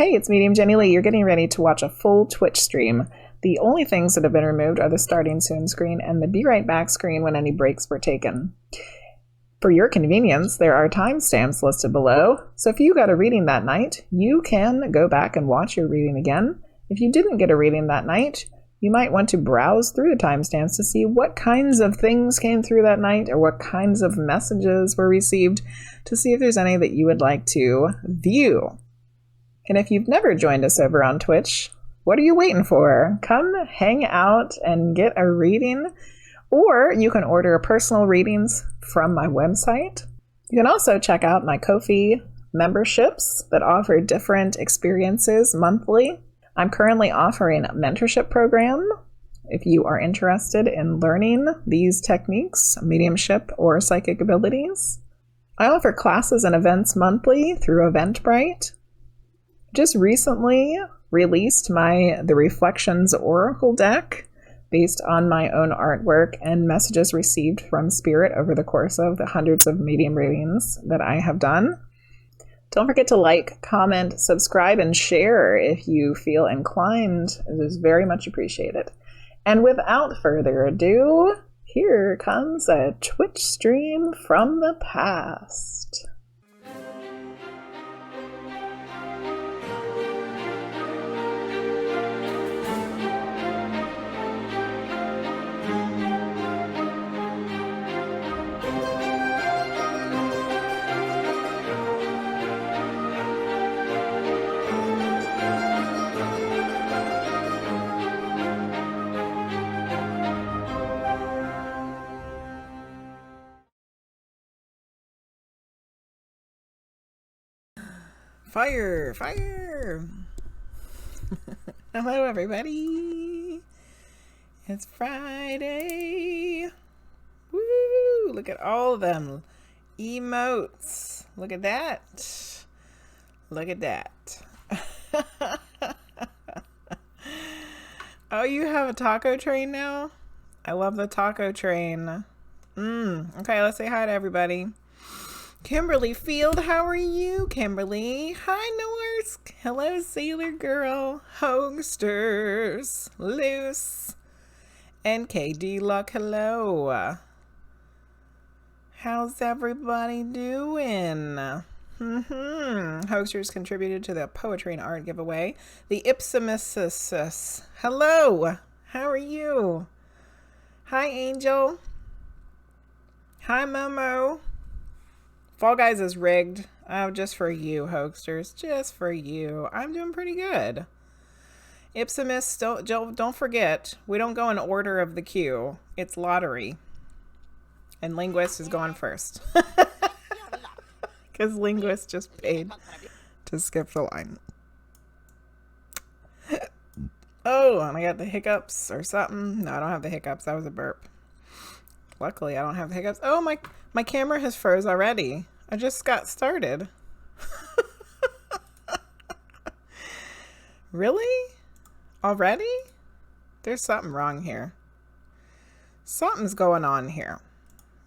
Hey, it's Medium Jenny Lee. You're getting ready to watch a full Twitch stream. The only things that have been removed are the starting soon screen and the be right back screen when any breaks were taken. For your convenience, there are timestamps listed below, so if you got a reading that night, you can go back and watch your reading again. If you didn't get a reading that night, you might want to browse through the timestamps to see what kinds of things came through that night or what kinds of messages were received to see if there's any that you would like to view. And if you've never joined us over on Twitch, what are you waiting for? Come hang out and get a reading, or you can order personal readings from my website. You can also check out my Ko-fi memberships that offer different experiences monthly. I'm currently offering a mentorship program if you are interested in learning these techniques, mediumship or psychic abilities. I offer classes and events monthly through Eventbrite. Just recently released the Reflections Oracle deck based on my own artwork and messages received from Spirit over the course of the hundreds of medium readings that I have done. Don't forget to like, comment, subscribe, and share if you feel inclined. It is very much appreciated. And without further ado, here comes a Twitch stream from the past. Fire! Fire! Hello, everybody! It's Friday! Woo! Look at all of them. Emotes. Look at that. Look at that. Oh, you have a taco train now? I love the taco train. Okay, let's say hi to everybody. KimberlyField, how are you, Kimberly? Hi, Norse. Hello, Sailor Girl. Hoagsterz. Luce. NkdLucks, hello. How's everybody doing? Hoagsterz contributed to the poetry and art giveaway. The Ipsimissus. Hello. How are you? Hi, Angel. Hi, Momo. Fall Guys is rigged. Oh, just for you, Hoagsterz. Just for you. I'm doing pretty good. Ipsimus, don't forget, we don't go in order of the queue. It's lottery. And Linguizt is going first. Because Linguizt just paid to skip the line. Oh, and I got the hiccups or something. No, I don't have the hiccups. That was a burp. Luckily, I don't have the hiccups. Oh, my camera has froze already. I just got started. Really? Already? There's something wrong here. Something's going on here.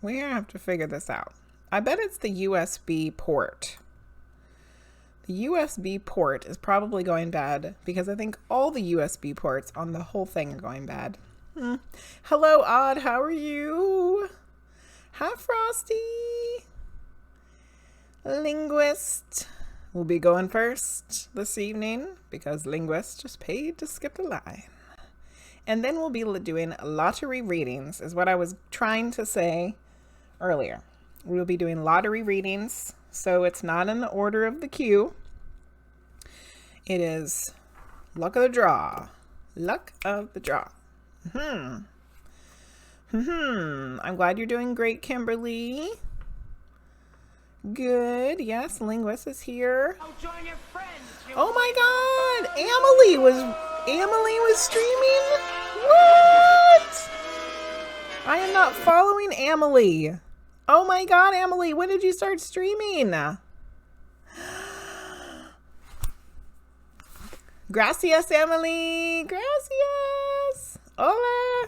We have to figure this out. I bet it's the USB port. The USB port is probably going bad because I think all the USB ports on the whole thing are going bad. Hello, Odd. How are you? Hi, Frosty. Linguizt will be going first this evening because Linguizt just paid to skip the line. And then we'll be doing lottery readings, is what I was trying to say earlier. We'll be doing lottery readings, so it's not in the order of the queue. It is luck of the draw. Luck of the draw. I'm glad you're doing great, Kimberly. Good. Yes, Linguizt is here. Oh my God! Amelie was streaming? What? I am not following Amelie. Oh my God, Amelie, when did you start streaming? Gracias, Amelie. Gracias. Hola.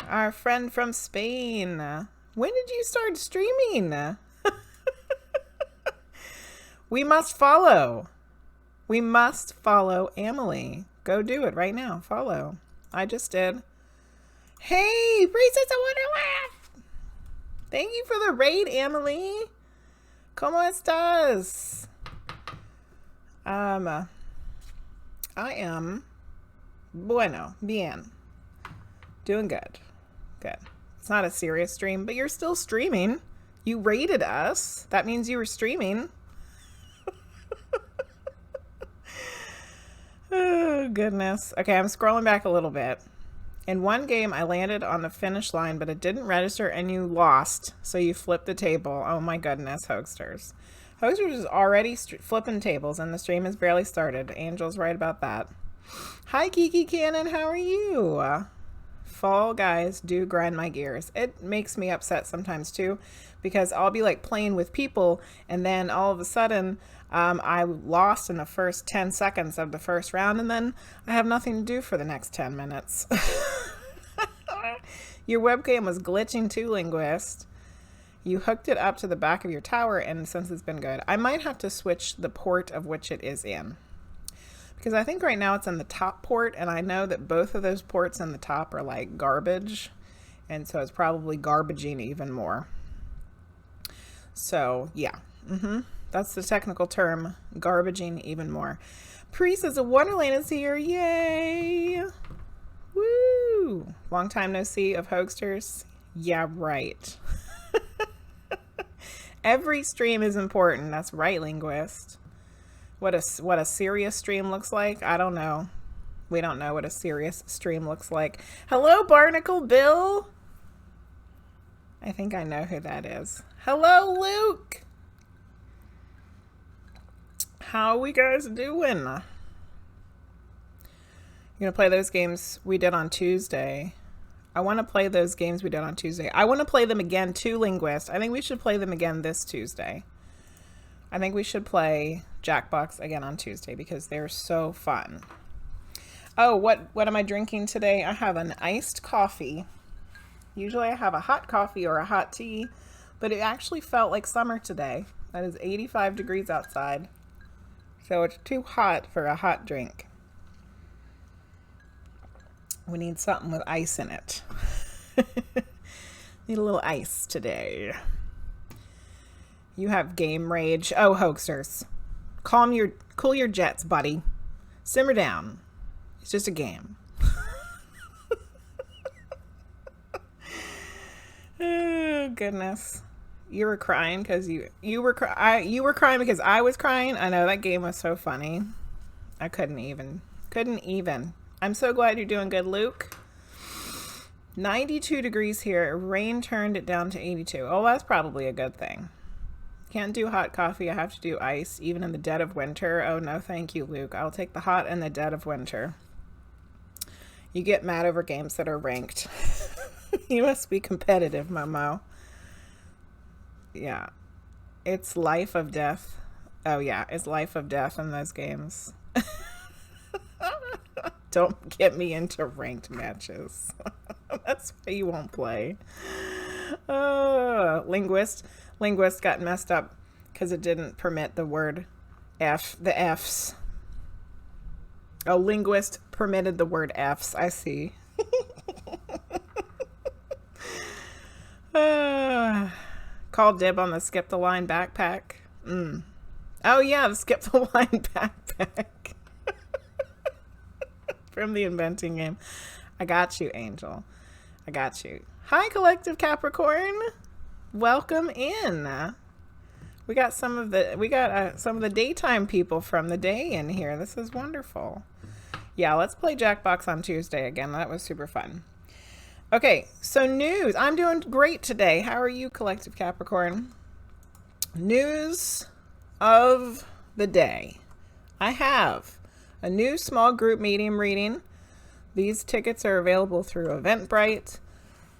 Our friend from Spain. When did you start streaming? We must follow. We must follow Amelie. Go do it right now. Follow. I just did. Hey, Priestess of Wonderland! Thank you for the raid, Amelie. ¿Cómo estás? I am bueno, bien. Doing good. Good. It's not a serious stream, but you're still streaming. You rated us. That means you were streaming. Oh, goodness. Okay, I'm scrolling back a little bit. In one game, I landed on the finish line, but it didn't register and you lost. So you flipped the table. Oh my goodness, Hoagsterz. Hoagsterz is already flipping tables and the stream has barely started. Angel's right about that. Hi, Kiki Cannon. How are you? Fall Guys do grind my gears. It makes me upset sometimes too, because I'll be like playing with people and then all of a sudden I lost in the first 10 seconds of the first round and then I have nothing to do for the next 10 minutes. Your webcam was glitching too, Linguizt. You hooked it up to the back of your tower and since it's been good. I might have to switch the port of which it is in. Because I think right now it's in the top port, and I know that both of those ports in the top are like garbage, and so it's probably garbaging even more. So yeah, that's the technical term, garbaging even more. Priestess of Wonderland is here, yay! Woo! Long time no see of Hoagsterz. Yeah, right. Every stream is important. That's right, Linguizt. What a serious stream looks like? I don't know. We don't know what a serious stream looks like. Hello, Barnacle Bill. I think I know who that is. Hello, Luke. How we guys doing? You're gonna play those games we did on Tuesday. I want to play those games we did on Tuesday. I want to play them again too, Linguizt. I think we should play them again this Tuesday. I think we should play Jackbox again on Tuesday because they're so fun. Oh, what am I drinking today? I have an iced coffee. Usually I have a hot coffee or a hot tea, but it actually felt like summer today. That is 85 degrees outside. So it's too hot for a hot drink. We need something with ice in it. Need a little ice today. You have game rage. Oh, Hoagsterz. Cool your jets, buddy. Simmer down. It's just a game. Oh, goodness. You were crying because you were crying because I was crying. I know that game was so funny. I couldn't even. I'm so glad you're doing good, Luke. 92 degrees here. Rain turned it down to 82. Oh, that's probably a good thing. Can't do hot coffee. I have to do ice, even in the dead of winter. Oh, no, thank you, Luke. I'll take the hot in the dead of winter. You get mad over games that are ranked. You must be competitive, Momo. Yeah. It's life of death. Oh, yeah. It's life of death in those games. Don't get me into ranked matches. That's why you won't play. Linguizt got messed up because it didn't permit the word F, the F's. Oh, Linguizt permitted the word F's. I see. Call dib on the skip the line backpack. Oh yeah, the skip the line backpack. From the inventing game. I got you, Angel. I got you. Hi, Collective Capricorn. Welcome in. We got some of the daytime people from the day in here. This is wonderful. Yeah, let's play Jackbox on Tuesday again. That was super fun. Okay, so news. I'm doing great today. How are you, Collective Capricorn? News of the day. I have a new small group medium reading. These tickets are available through Eventbrite.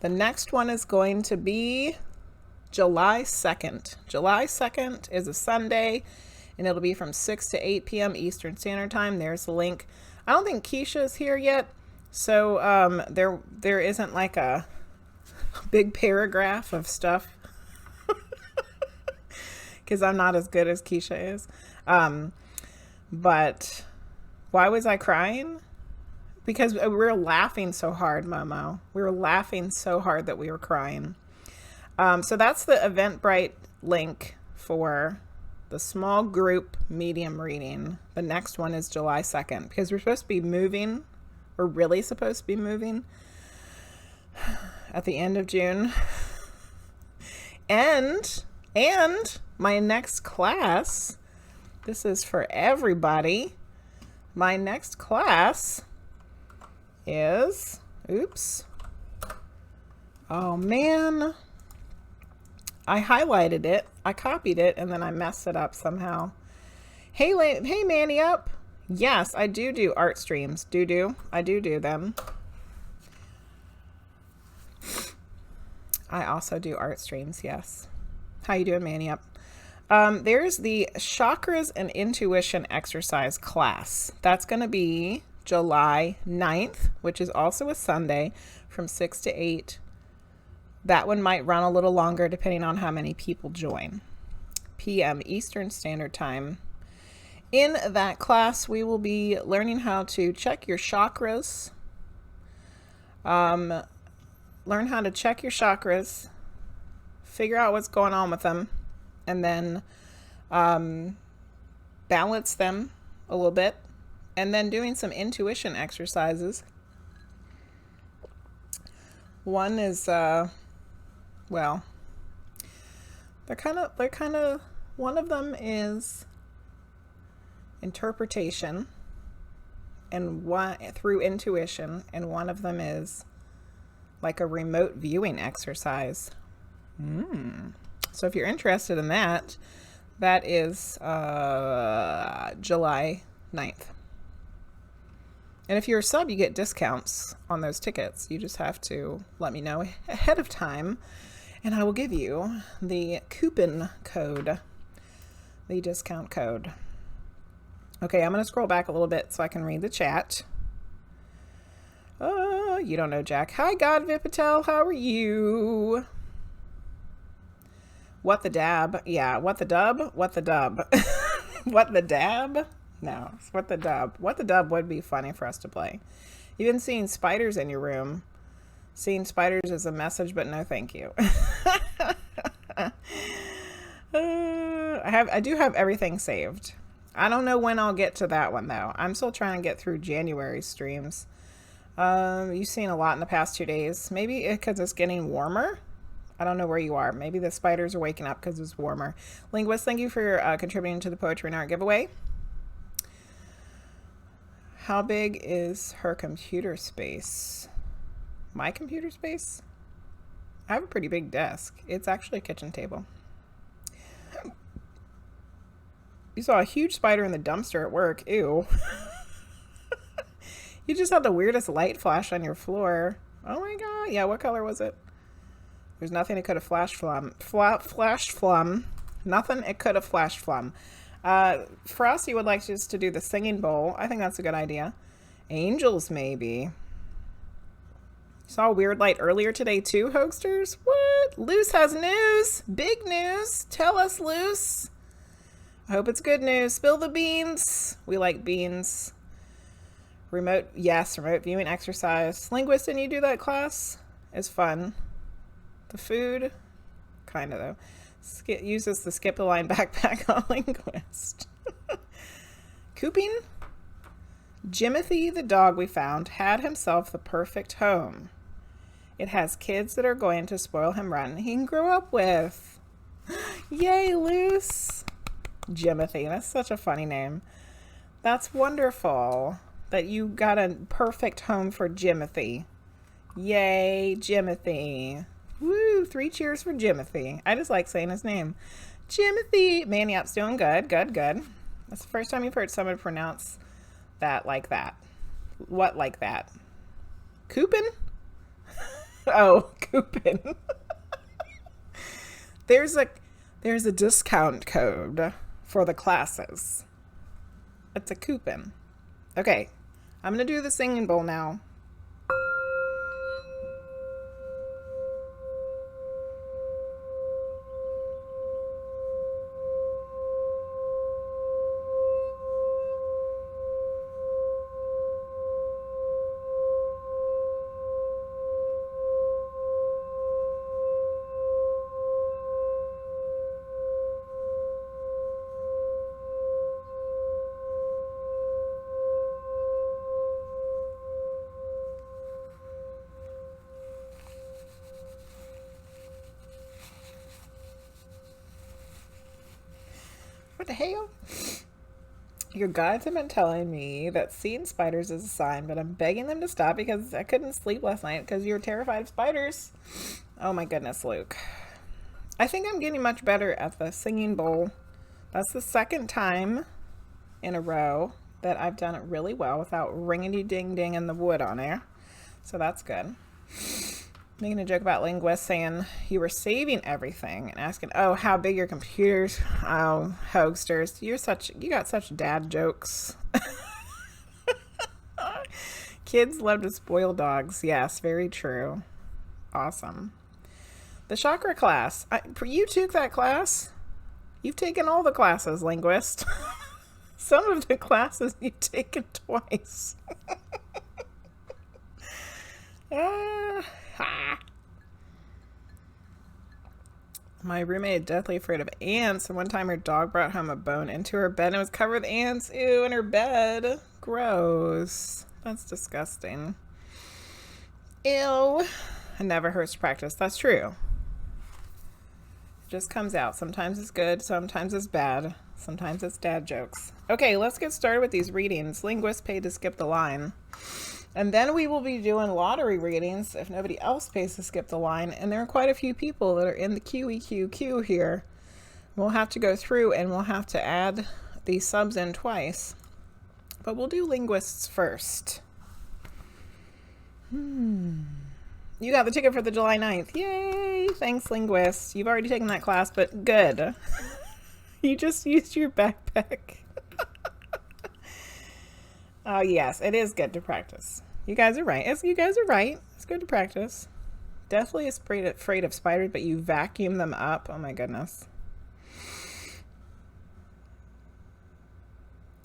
The next one is going to be July 2nd. July 2nd is a Sunday, and it'll be from 6 to 8 p.m. Eastern Standard Time. There's the link. I don't think Keisha is here yet, so there isn't like a big paragraph of stuff because I'm not as good as Keisha is. But why was I crying? Because we were laughing so hard, Momo. We were laughing so hard that we were crying. So that's the Eventbrite link for the small group medium reading. The next one is July 2nd because we're supposed to be moving. We're really supposed to be moving at the end of June. And my next class, this is for everybody. My next class is, oops. Oh man. I highlighted it, I copied it, and then I messed it up somehow. Hey Manny Up. Yes, I do art streams. I do them. I also do art streams, yes. How you doing, Manny Up? There's the Chakras and Intuition exercise class. That's going to be July 9th, which is also a Sunday, from 6 to 8. That one might run a little longer depending on how many people join. PM Eastern Standard Time. In that class, we will be learning how to check your chakras. Learn how to check your chakras, figure out what's going on with them, and then balance them a little bit, and then doing some intuition exercises. One is well, they're kind of one of them is interpretation and one through intuition, and one of them is like a remote viewing exercise. So if you're interested in that, that is July 9th. And if you're a sub, you get discounts on those tickets. You just have to let me know ahead of time, and I will give you the coupon code, the discount code. Okay, I'm going to scroll back a little bit so I can read the chat. You don't know Jack. Hi, Godvipatl. How are you? What the dab? Yeah, what the dub? What the dub? What the dab? No, it's what the dub. What the dub would be funny for us to play. Even seeing spiders in your room. Seeing spiders is a message, but no thank you. I do have everything saved. I don't know when I'll get to that one though. I'm still trying to get through January streams. You've seen a lot in the past 2 days. Maybe because it's getting warmer. I don't know where you are. Maybe the spiders are waking up because it's warmer. Linguizt, thank you for contributing to the Poetry and Art giveaway. How big is her computer space? My computer space? I have a pretty big desk. It's actually a kitchen table. You saw a huge spider in the dumpster at work. Ew. You just had the weirdest light flash on your floor. Oh my god. Yeah, what color was it? There's nothing it could have flashed from. Flashed from. Nothing it could have flashed from. Frosty would like just to do the singing bowl. I think that's a good idea. Angels, maybe. Saw a weird light earlier today too, Hoagsterz. What? Luce has news. Big news. Tell us, Luce. I hope it's good news. Spill the beans. We like beans. Remote, yes, remote viewing exercise. Linguizt, didn't you do that class? It's fun. The food, kind of though. Uses the skip the line backpack on Linguizt. Cooping? Jimothy, the dog we found, had himself the perfect home. It has kids that are going to spoil him rotten he can grow up with. Yay, Luce. Jimothy, that's such a funny name. That's wonderful that you got a perfect home for Jimothy. Yay, Jimothy. Woo, 3 cheers for Jimothy. I just like saying his name. Jimothy. Man, yep, doing good, good, good. That's the first time you've heard someone pronounce that like that. What like that? Coupon? Oh, coupon. There's a discount code for the classes. It's a coupon. Okay, I'm gonna do the singing bowl now. the hell? Your guides have been telling me that seeing spiders is a sign, but I'm begging them to stop because I couldn't sleep last night because you were terrified of spiders. Oh my goodness, Luke. I think I'm getting much better at the singing bowl. That's the second time in a row that I've done it really well without ringity-ding-ding in the wood on there. So that's good. Making a joke about Linguizt saying you were saving everything and asking, oh, how big your computers? Oh, Hoagsterz, you got such dad jokes. Kids love to spoil dogs. Yes, very true. Awesome. The chakra class. You took that class? You've taken all the classes, Linguizt. Some of the classes you've taken twice. My roommate is deathly afraid of ants, and one time her dog brought home a bone into her bed and it was covered with ants. Ew, in her bed. Gross. That's disgusting. Ew. It never hurts to practice. That's true. It just comes out. Sometimes it's good, sometimes it's bad, sometimes it's dad jokes. Okay, let's get started with these readings. Linguizt paid to skip the line. And then we will be doing lottery readings if nobody else pays to skip the line. And there are quite a few people that are in the queue here. We'll have to go through and we'll have to add these subs in twice. But we'll do Linguists first. You got the ticket for the July 9th. Yay! Thanks, Linguizt. You've already taken that class, but good. You just used your backpack. Oh, yes, it is good to practice. You guys are right. You guys are right. It's good to practice. Definitely afraid of spiders, but you vacuum them up. Oh, my goodness.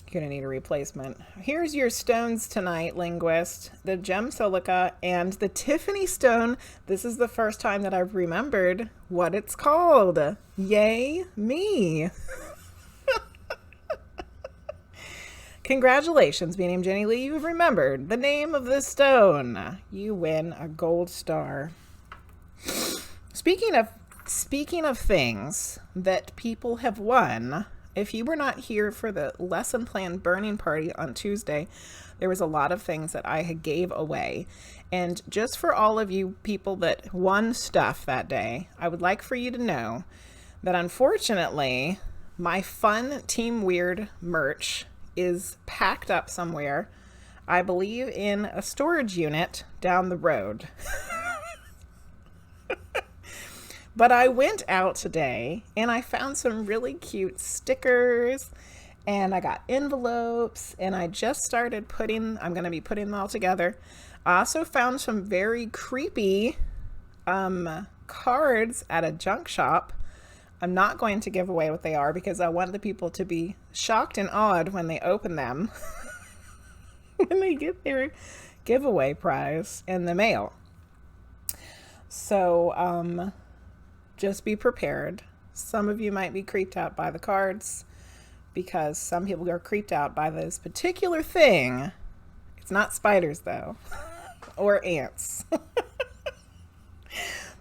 You're going to need a replacement. Here's your stones tonight, Linguizt. The gem silica and the Tiffany stone. This is the first time that I've remembered what it's called. Yay, me. Congratulations, me named Jenny Lee. You've remembered the name of this stone. You win a gold star. Speaking of things that people have won, if you were not here for the lesson plan burning party on Tuesday, there was a lot of things that I had gave away. And just for all of you people that won stuff that day, I would like for you to know that unfortunately, my fun Team Weird merch is packed up somewhere, I believe in a storage unit down the road. But I went out today and I found some really cute stickers and I got envelopes and I just started I'm going to be putting them all together. I also found some very creepy cards at a junk shop. I'm not going to give away what they are because I want the people to be shocked and awed when they open them. When they get their giveaway prize in the mail. So, just be prepared. Some of you might be creeped out by the cards because some people are creeped out by this particular thing. It's not spiders though, or ants.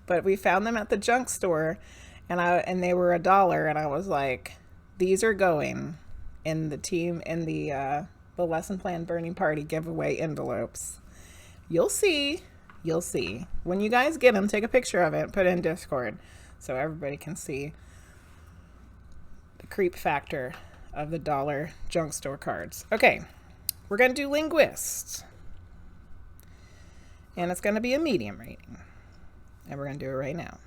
But we found them at the junk store and they were $1 and I was like, these are going in the lesson plan burning party giveaway envelopes. You'll see. When you guys get them, take a picture of it, put it in Discord so everybody can see the creep factor of the $1 junk store cards. Okay, we're going to do Linguizt. And it's going to be a medium rating. And we're going to do it right now.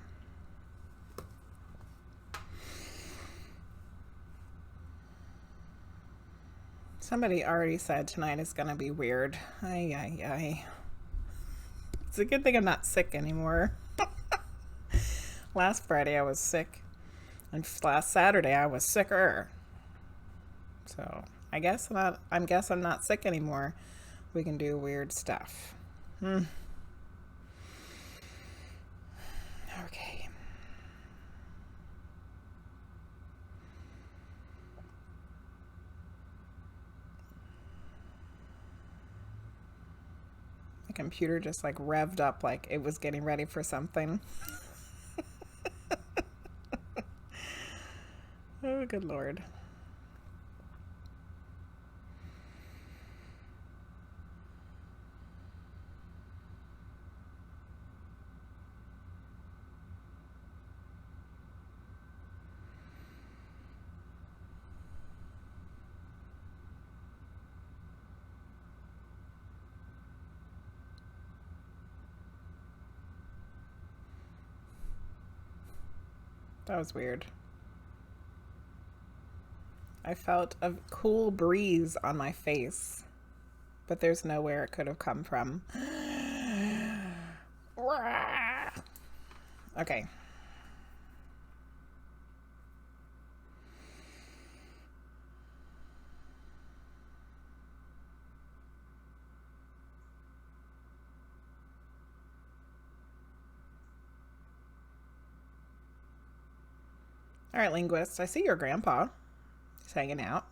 Somebody already said tonight is going to be weird. Ay. It's a good thing I'm not sick anymore. Last Friday I was sick. And last Saturday I was sicker. So I guess I'm not sick anymore. We can do weird stuff. Okay. The computer just like revved up like it was getting ready for something. Oh, good Lord. That was weird. I felt a cool breeze on my face, but there's nowhere it could have come from. Okay. All right, Linguizt, I see your grandpa. He's hanging out.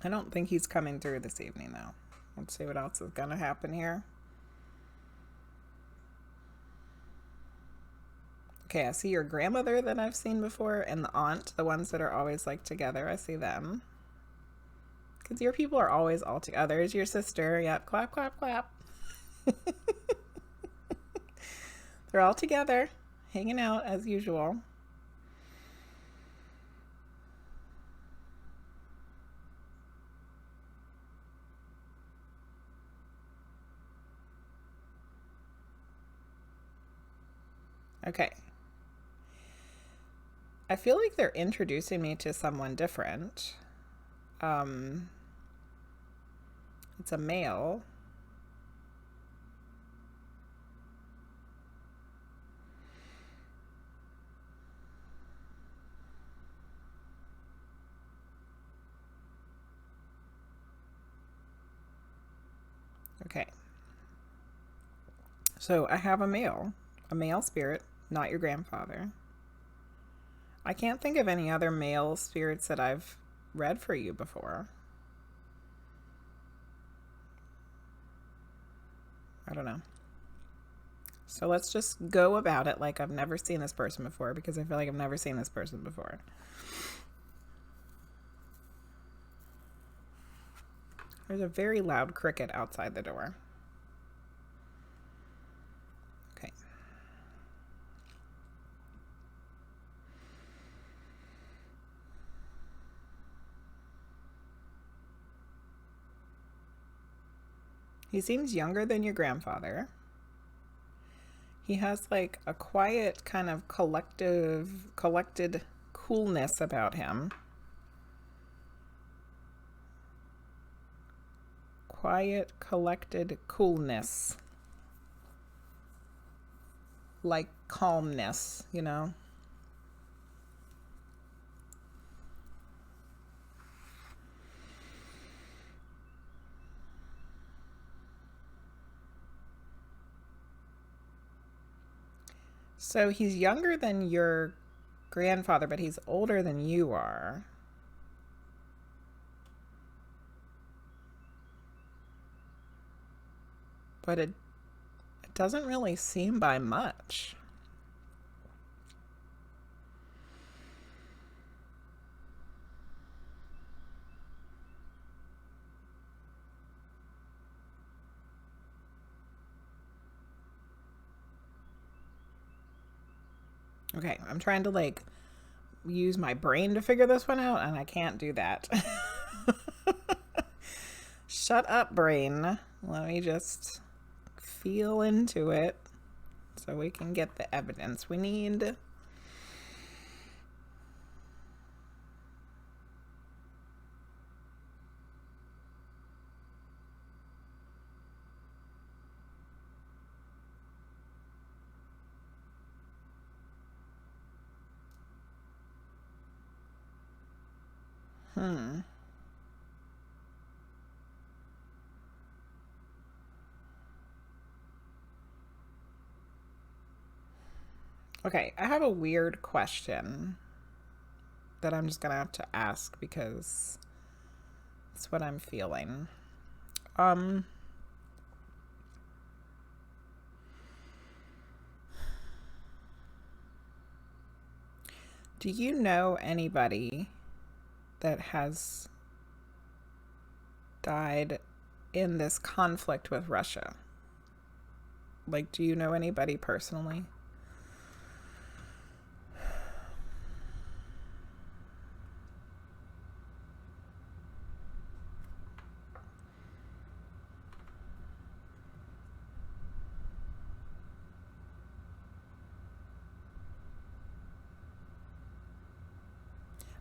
I don't think he's coming through this evening, though. Let's see what else is going to happen here. Okay, I see your grandmother that I've seen before and the aunt, the ones that are always like together. I see them. Because your people are always all together. There's your sister. Yep, clap, clap, clap. They're all together, hanging out as usual. Okay. I feel like they're introducing me to someone different. It's a male. Okay. So I have a male spirit, not your grandfather. I can't think of any other male spirits that I've read for you before. I don't know. So let's just go about it like I've never seen this person before, because I feel like I've never seen this person before. There's a very loud cricket outside the door. Okay. He seems younger than your grandfather. He has like a quiet kind of collected coolness about him. Quiet, collected coolness. Like calmness, you know? So he's younger than your grandfather, but he's older than you are. But it doesn't really seem by much. Okay, I'm trying to like use my brain to figure this one out, and I can't do that. Shut up, brain. Let me just feel into it so we can get the evidence we need. Okay, I have a weird question that I'm just gonna have to ask because it's what I'm feeling. Do you know anybody that has died in this conflict with Russia? Like, do you know anybody personally?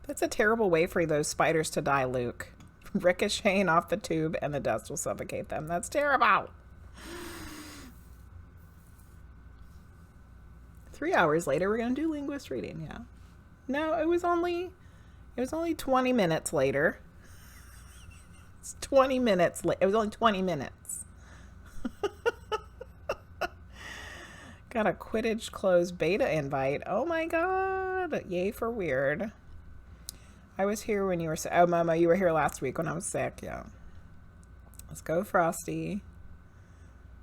That's a terrible way for those spiders to die, Luke. Ricocheting off the tube and the dust will suffocate them. That's terrible. 3 hours later, we're going to do Linguizt reading, yeah. No, it was only 20 minutes later. It's 20 minutes late. It was only 20 minutes. Got a Quidditch closed beta invite. Oh my god. Yay for weird. I was here when you were sick. Oh, Momo, you were here last week when I was sick. Yeah. Let's go, Frosty.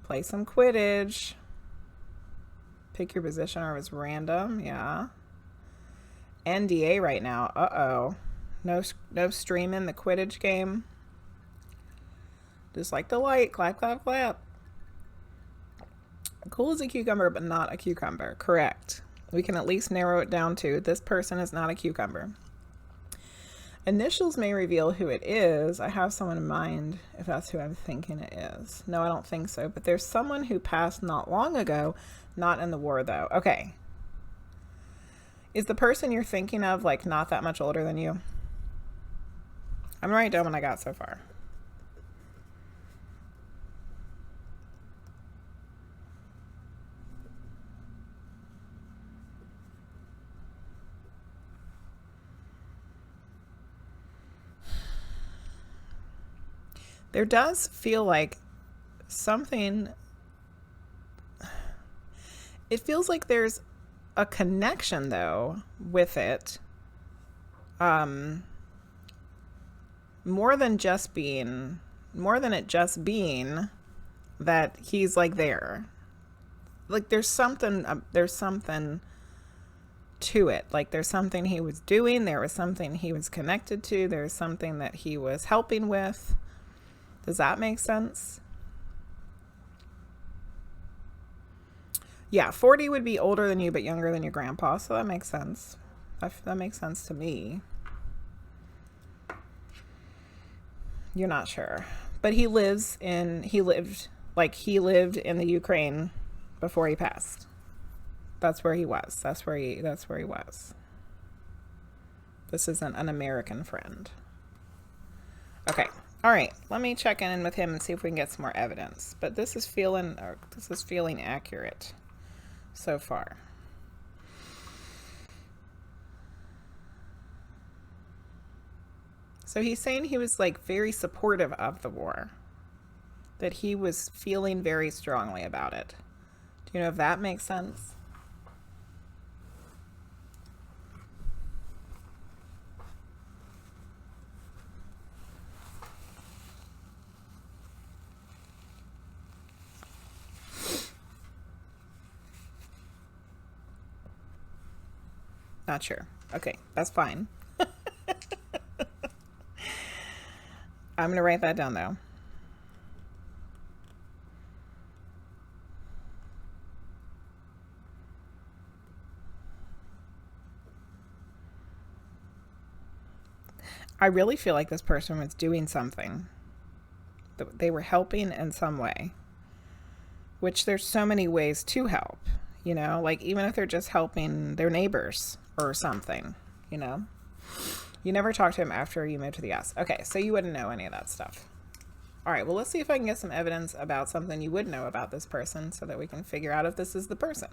Play some Quidditch. Pick your position or it was random. Yeah. NDA right now. Uh-oh. No streaming the Quidditch game. Just like the light. Clap, clap, clap. Cool as a cucumber, but not a cucumber. Correct. We can at least narrow it down to this person is not a cucumber. Initials may reveal who it is. I have someone in mind if that's who I'm thinking it is. No, I don't think so. But there's someone who passed not long ago, not in the war though. Okay. Is the person you're thinking of like not that much older than you? I'm writing down what I got so far. There does feel like something, it feels like there's a connection though with it. More than it just being that he's like there. Like there's something to it. Like there's something he was doing, there was something he was connected to, there's something that he was helping with. Does that make sense? Yeah, 40 would be older than you, but younger than your grandpa. So that makes sense. That makes sense to me. You're not sure. But he lived in the Ukraine before he passed. That's where he was. That's where he was. This isn't an American friend. Okay. All right, let me check in with him and see if we can get some more evidence. But this is feeling accurate so far. So he's saying he was like very supportive of the war, that he was feeling very strongly about it. Do you know if that makes sense? Not sure. Okay, that's fine. I'm going to write that down though. I really feel like this person was doing something. They were helping in some way, which there's so many ways to help, you know, like even if they're just helping their neighbors or something, you know. You never talked to him after you moved to the S. Okay, so you wouldn't know any of that stuff. All right, well, let's see if I can get some evidence about something you would know about this person so that we can figure out if this is the person.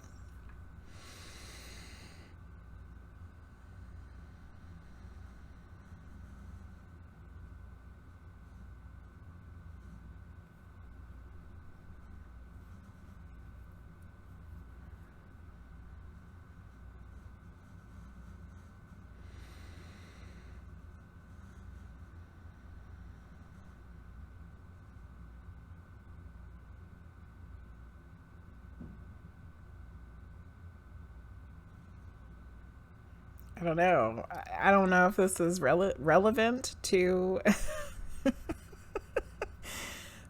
I don't know. I don't know if this is relevant to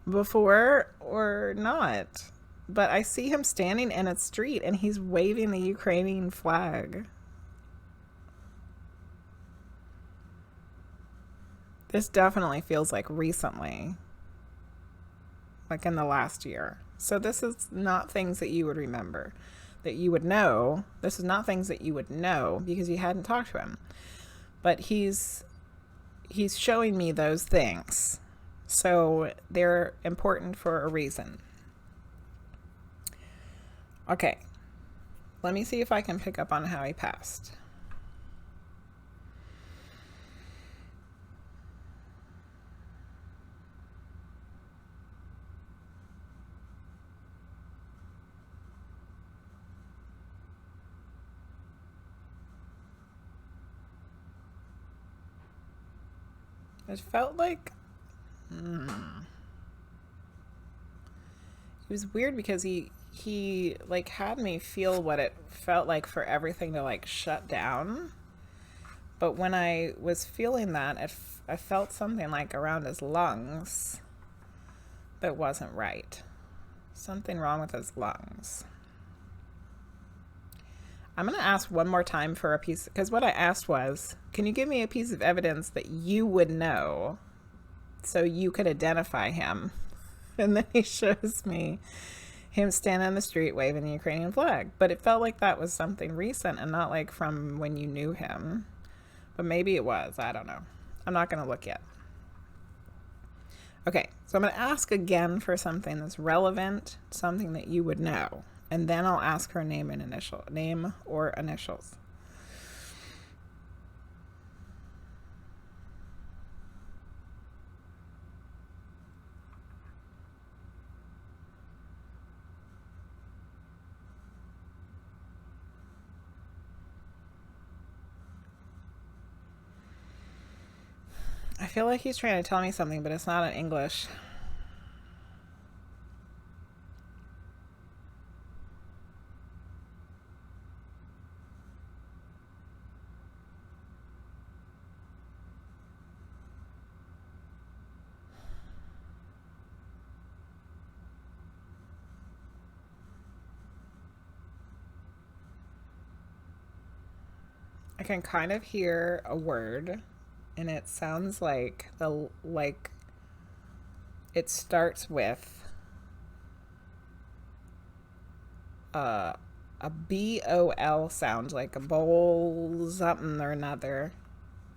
before or not. But I see him standing in a street and he's waving the Ukrainian flag. This definitely feels like recently. Like in the last year. So this is not things that you would remember. That you would know. This is not things that you would know because you hadn't talked to him. but he's showing me those things. So they're important for a reason. Okay. Let me see if I can pick up on how he passed. It felt like it was weird because he like had me feel what it felt like for everything to like shut down. But when I was feeling that, I felt something like around his lungs that wasn't right. Something wrong with his lungs. I'm going to ask one more time for a piece, because what I asked was, can you give me a piece of evidence that you would know so you could identify him? And then he shows me him standing on the street waving the Ukrainian flag. But it felt like that was something recent and not like from when you knew him. But maybe it was. I don't know. I'm not going to look yet. Okay, so I'm going to ask again for something that's relevant, something that you would know. And then I'll ask her name or initials. I feel like he's trying to tell me something, but it's not in English. I can kind of hear a word, and it sounds like it starts with a BOL sound, like a bowl something or another,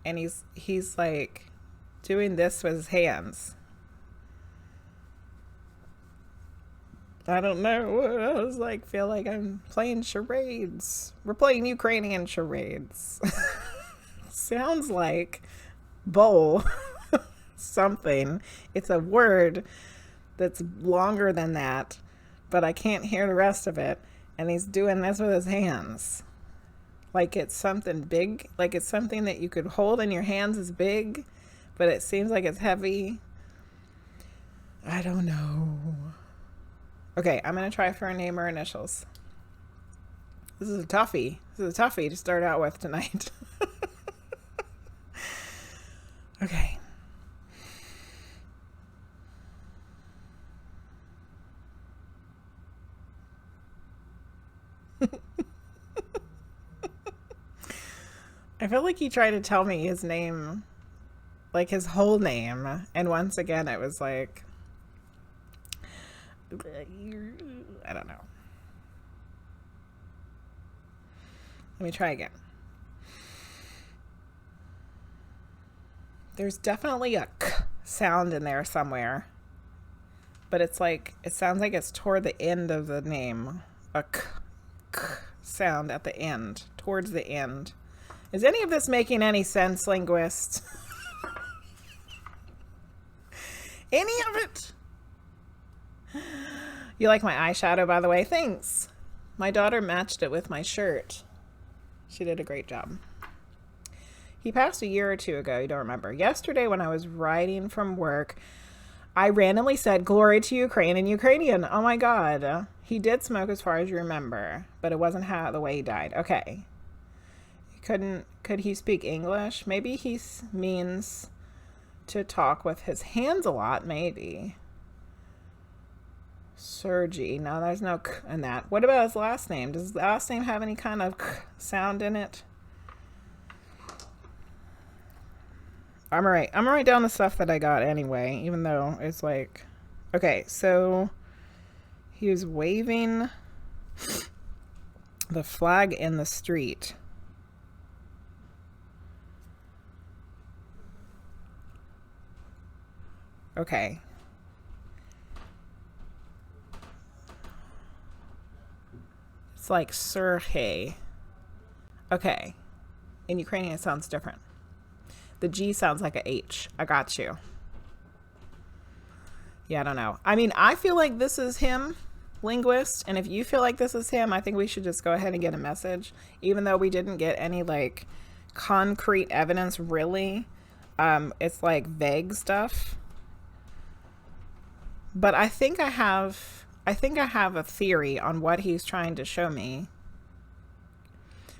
and he's like doing this with his hands. I don't know. I was like, feel like I'm playing charades. We're playing Ukrainian charades. Sounds like bowl something. It's a word that's longer than that, but I can't hear the rest of it. And he's doing this with his hands. Like it's something big. Like it's something that you could hold in your hands is big, but it seems like it's heavy. I don't know. Okay, I'm going to try for a name or initials. This is a toughie. This is a toughie to start out with tonight. Okay. I feel like he tried to tell me his name, like his whole name. And once again, it was like, I don't know. Let me try again. There's definitely a k sound in there somewhere. But it's like, it sounds like it's toward the end of the name. A k sound at the end, towards the end. Is any of this making any sense, Linguizt? Any of it? You like my eyeshadow, by the way? Thanks. My daughter matched it with my shirt. She did a great job. He passed a year or two ago. You don't remember. Yesterday when I was riding from work, I randomly said, "Glory to Ukraine" in Ukrainian. Oh my God. He did smoke as far as you remember, but it wasn't how the way he died. Okay. Could he speak English? Maybe he means to talk with his hands a lot, maybe. Sergey. No, there's no k in that. What about his last name? Does his last name have any kind of k sound in it? I'm gonna write down the stuff that I got anyway, even though it's like, okay, so he was waving the flag in the street. Okay. It's like Sergey. Okay. In Ukrainian, it sounds different. The G sounds like a H. I got you. Yeah, I don't know. I mean, I feel like this is him, Linguizt. And if you feel like this is him, I think we should just go ahead and get a message. Even though we didn't get any, like, concrete evidence, really. It's, like, vague stuff. But I think I have a theory on what he's trying to show me.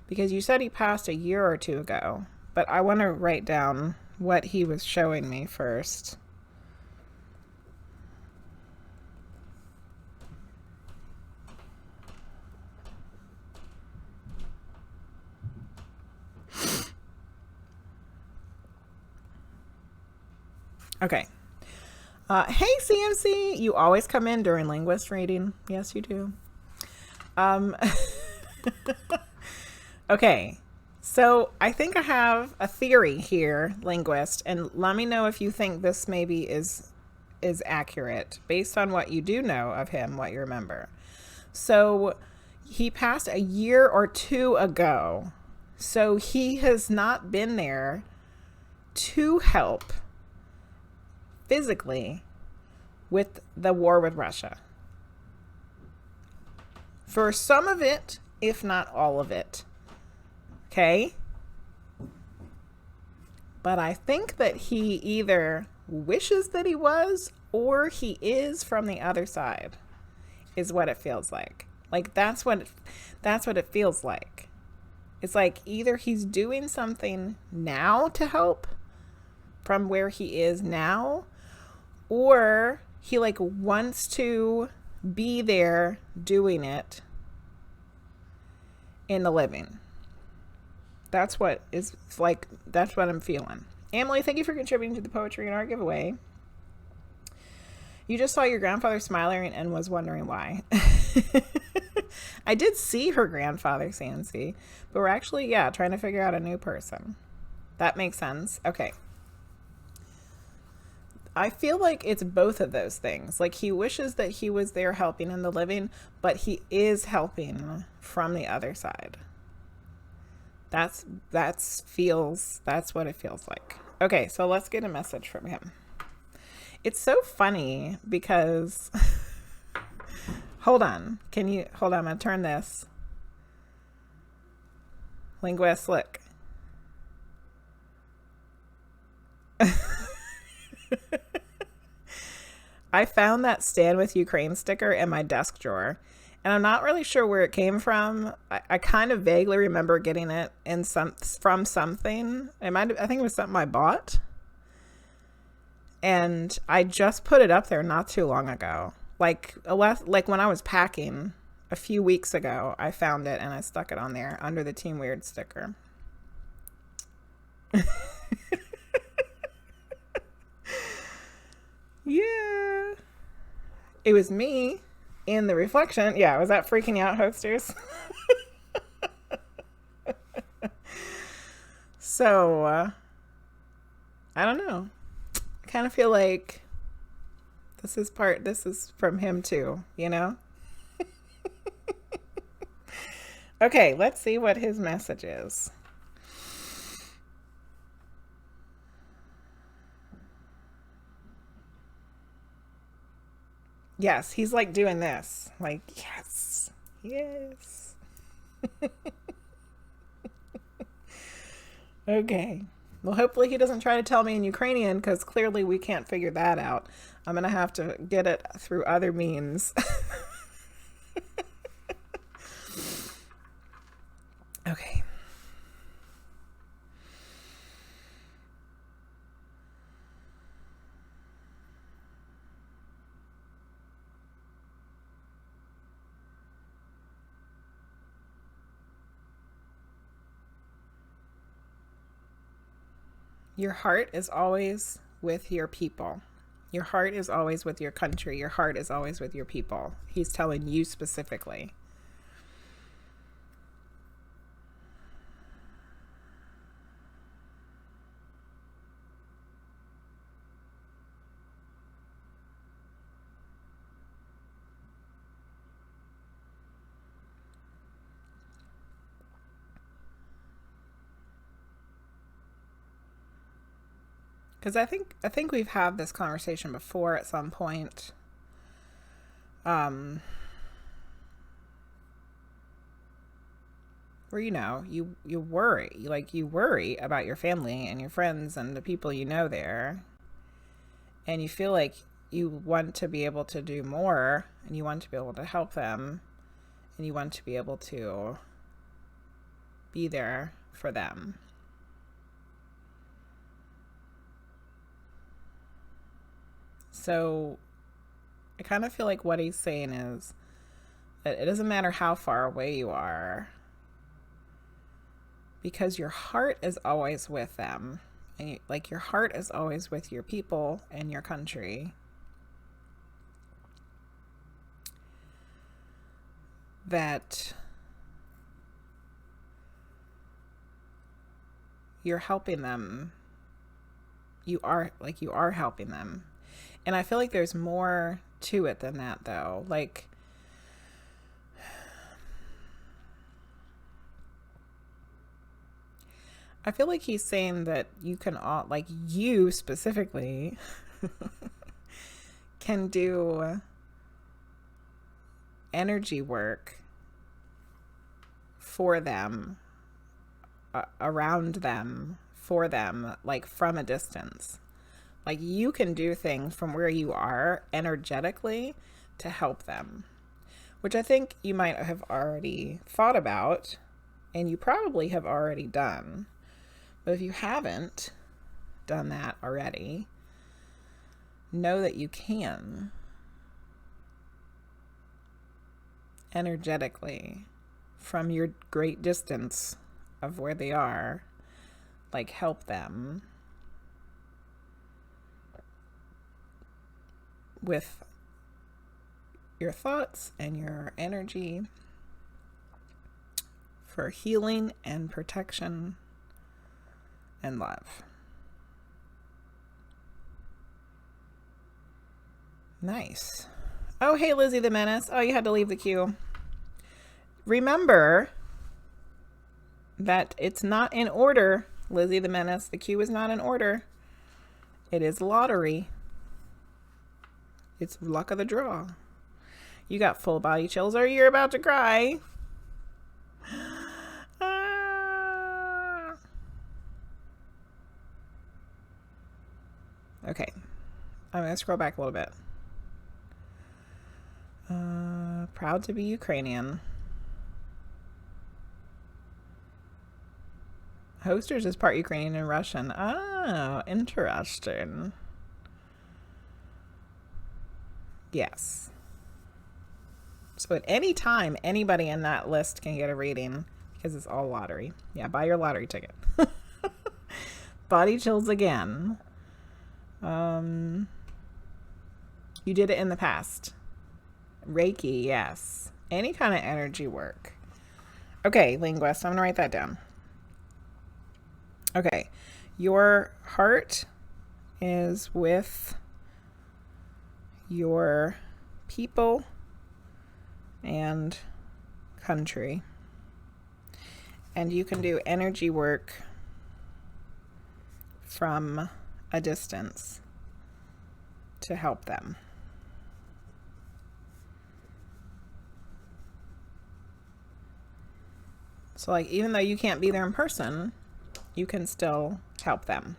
Because you said he passed a year or two ago. But I want to write down what he was showing me first. Okay. Hey, CMC. You always come in during Linguizt reading. Yes, you do. Okay. So I think I have a theory here, Linguizt, and let me know if you think this maybe is accurate based on what you do know of him, what you remember. So he passed a year or two ago. So he has not been there to help physically with the war with Russia. For some of it, if not all of it. Okay? But I think that he either wishes that he was or he is from the other side, is what it feels like. Like that's what it feels like. It's like either he's doing something now to help from where he is now, or he like wants to be there doing it in the living. That's what is like, that's what I'm feeling. Amelie, thank you for contributing to the poetry and art giveaway. You just saw your grandfather smiling and was wondering why. I did see her grandfather, Sansi, but we're actually, yeah, trying to figure out a new person. That makes sense. Okay. I feel like it's both of those things. Like he wishes that he was there helping in the living, but he is helping from the other side. That's what it feels like. Okay, so let's get a message from him. It's so funny because hold on. Hold on, I'm gonna turn this. Linguizt, look. I found that Stand With Ukraine sticker in my desk drawer. And I'm not really sure where it came from. I kind of vaguely remember getting it from something. I think it was something I bought. And I just put it up there not too long ago. Like when I was packing a few weeks ago, I found it and I stuck it on there under the Team Weird sticker. Yeah. It was me. In the reflection. Yeah, was that freaking you out, Hoagsterz? So, I don't know. I kind of feel like this is from him too, you know? Okay, let's see what his message is. Yes, he's like doing this. Like, yes. Yes. Okay. Well, hopefully he doesn't try to tell me in Ukrainian because clearly we can't figure that out. I'm going to have to get it through other means. Okay. Your heart is always with your people. Your heart is always with your country. Your heart is always with your people. He's telling you specifically. Because I think we've had this conversation before at some point. Where, you know, you worry, you worry about your family and your friends and the people you know there, and you feel like you want to be able to do more, and you want to be able to help them, and you want to be able to be there for them. So I kind of feel like what he's saying is that it doesn't matter how far away you are, because your heart is always with them. And your heart is always with your people and your country. That you're helping them. You are helping them. And I feel like there's more to it than that, though. Like, I feel like he's saying that you can all, like, you specifically can do energy work for them, around them, for them, like from a distance. Like, you can do things from where you are energetically to help them, which I think you might have already thought about, and you probably have already done. But if you haven't done that already, know that you can energetically, from your great distance of where they are, like, help them with your thoughts and your energy for healing and protection and love. Nice. Oh, hey, Lizzie the Menace. Oh, you had to leave the queue. Remember that it's not in order, Lizzie the Menace. The queue is not in order. It is lottery. It's luck of the draw. You got full body chills or you're about to cry. Okay. I'm going to scroll back a little bit. Proud to be Ukrainian. Hoagsterz is part Ukrainian and Russian. Oh, interesting. Yes. So at any time, anybody in that list can get a reading because it's all lottery. Yeah, buy your lottery ticket. Body chills again. You did it in the past. Reiki, yes. Any kind of energy work. Okay, Linguizt, I'm going to write that down. Okay, your heart is with your people and country. And you can do energy work from a distance to help them. So, like, even though you can't be there in person, you can still help them.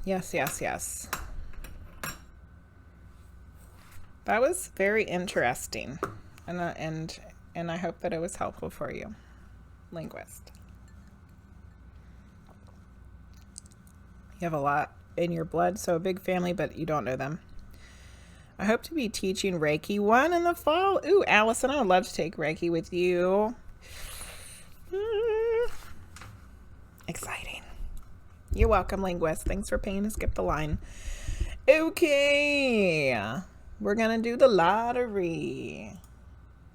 Yes, yes, yes. That was very interesting. And I hope that it was helpful for you, Linguizt. You have a lot in your blood, so a big family, but you don't know them. I hope to be teaching Reiki 1 in the fall. Ooh, Allison, I would love to take Reiki with you. Exciting. You're welcome, Linguizt. Thanks for paying to skip the line. Okay. We're going to do the lottery.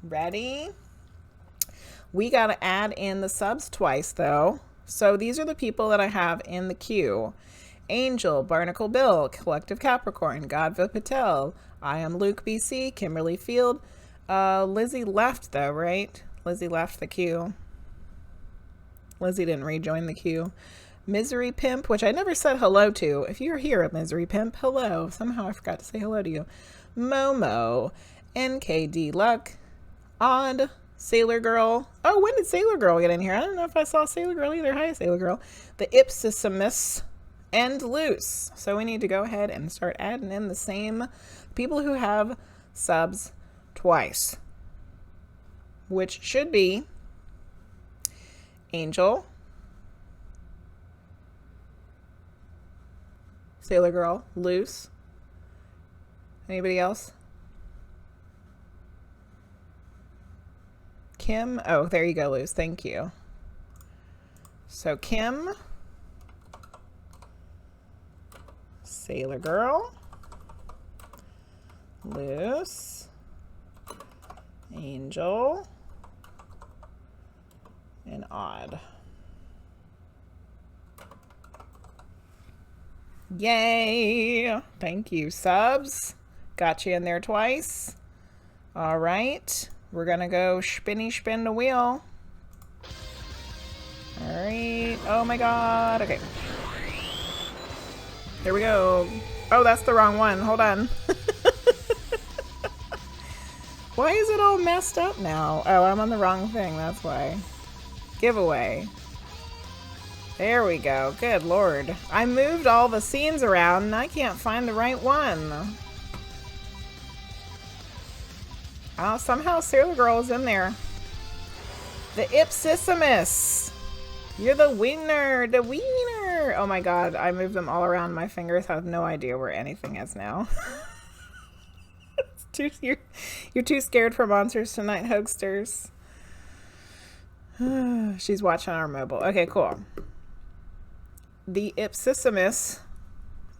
Ready? We got to add in the subs twice, though. So these are the people that I have in the queue. Angel, Barnacle Bill, Collective Capricorn, Godvipatl, I am Luke BC, KimberlyField. Lizzie left though, right? Lizzie left the queue. Lizzie didn't rejoin the queue. Misery Pimp, which I never said hello to. If you're here, Misery Pimp, hello. Somehow I forgot to say hello to you. Momo, NkdLucks, Odd, Sailor Girl. Oh, when did Sailor Girl get in here? I don't know if I saw Sailor Girl either. Hi, Sailor Girl. The Ipsissimus and Loose. So we need to go ahead and start adding in the same people who have subs twice, which should be Angel, Sailor Girl, Loose. Anybody else? Kim. Oh, there you go, Loose. Thank you. So Kim, Sailor Girl, Loose, Angel, and Odd. Yay! Thank you, subs. Got you in there twice. All right. We're going to go spin the wheel. All right. Oh my God. Okay. Here we go. Oh, that's the wrong one. Hold on. Why is it all messed up now? Oh, I'm on the wrong thing. That's why. Giveaway. There we go. Good Lord. I moved all the scenes around and I can't find the right one. Oh, somehow Sailor Girl is in there. The Ipsissimus. You're the winner. The wiener. Oh my God. I moved them all around my fingers. I have no idea where anything is now. You're too scared for monsters tonight, Hoagsterz. She's watching our mobile. Okay, cool. The Ipsissimus,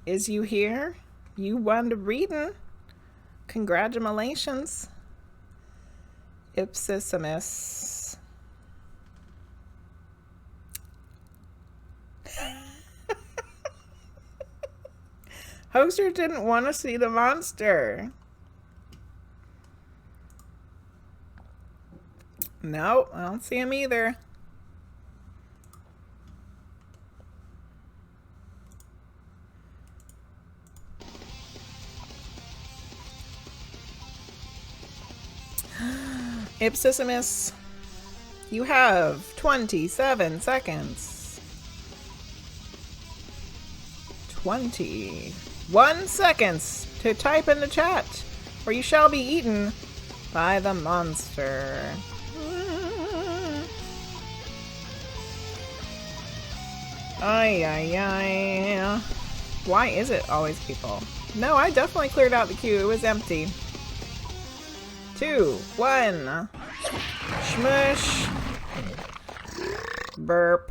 is you here? You won the reading. Congratulations. Ipsissimus. Hoagsterz didn't want to see the monster. Nope, I don't see him either. Ipsissimus, you have 27 seconds. 21 seconds to type in the chat, or you shall be eaten by the monster. Ay, ay, ay. Why is it always people? No, I definitely cleared out the queue. It was empty. 2, 1. Smush. Burp.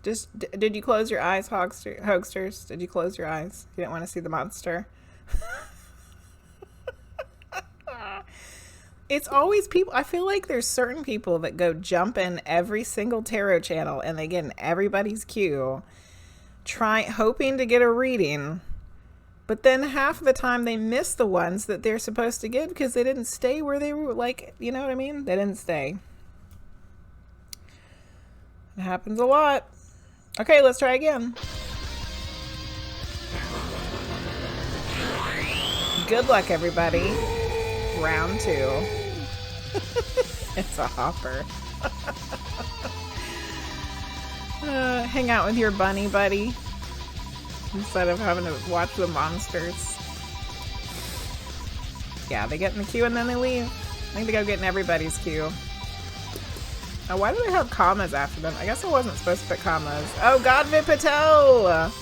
Did you close your eyes, Hoagsterz? Did you close your eyes? You didn't want to see the monster? It's always people. I feel like there's certain people that go jump in every single tarot channel and they get in everybody's queue, hoping to get a reading. But then half of the time they miss the ones that they're supposed to get because they didn't stay where they were, like, you know what I mean? They didn't stay. It happens a lot. Okay, let's try again. Good luck, everybody. Round 2. It's a hopper. Hang out with your bunny buddy instead of having to watch the monsters. Yeah, they get in the queue and then they leave. I need to go get in everybody's queue. Oh, why do they have commas after them? I guess I wasn't supposed to put commas. Oh, Godvipatl!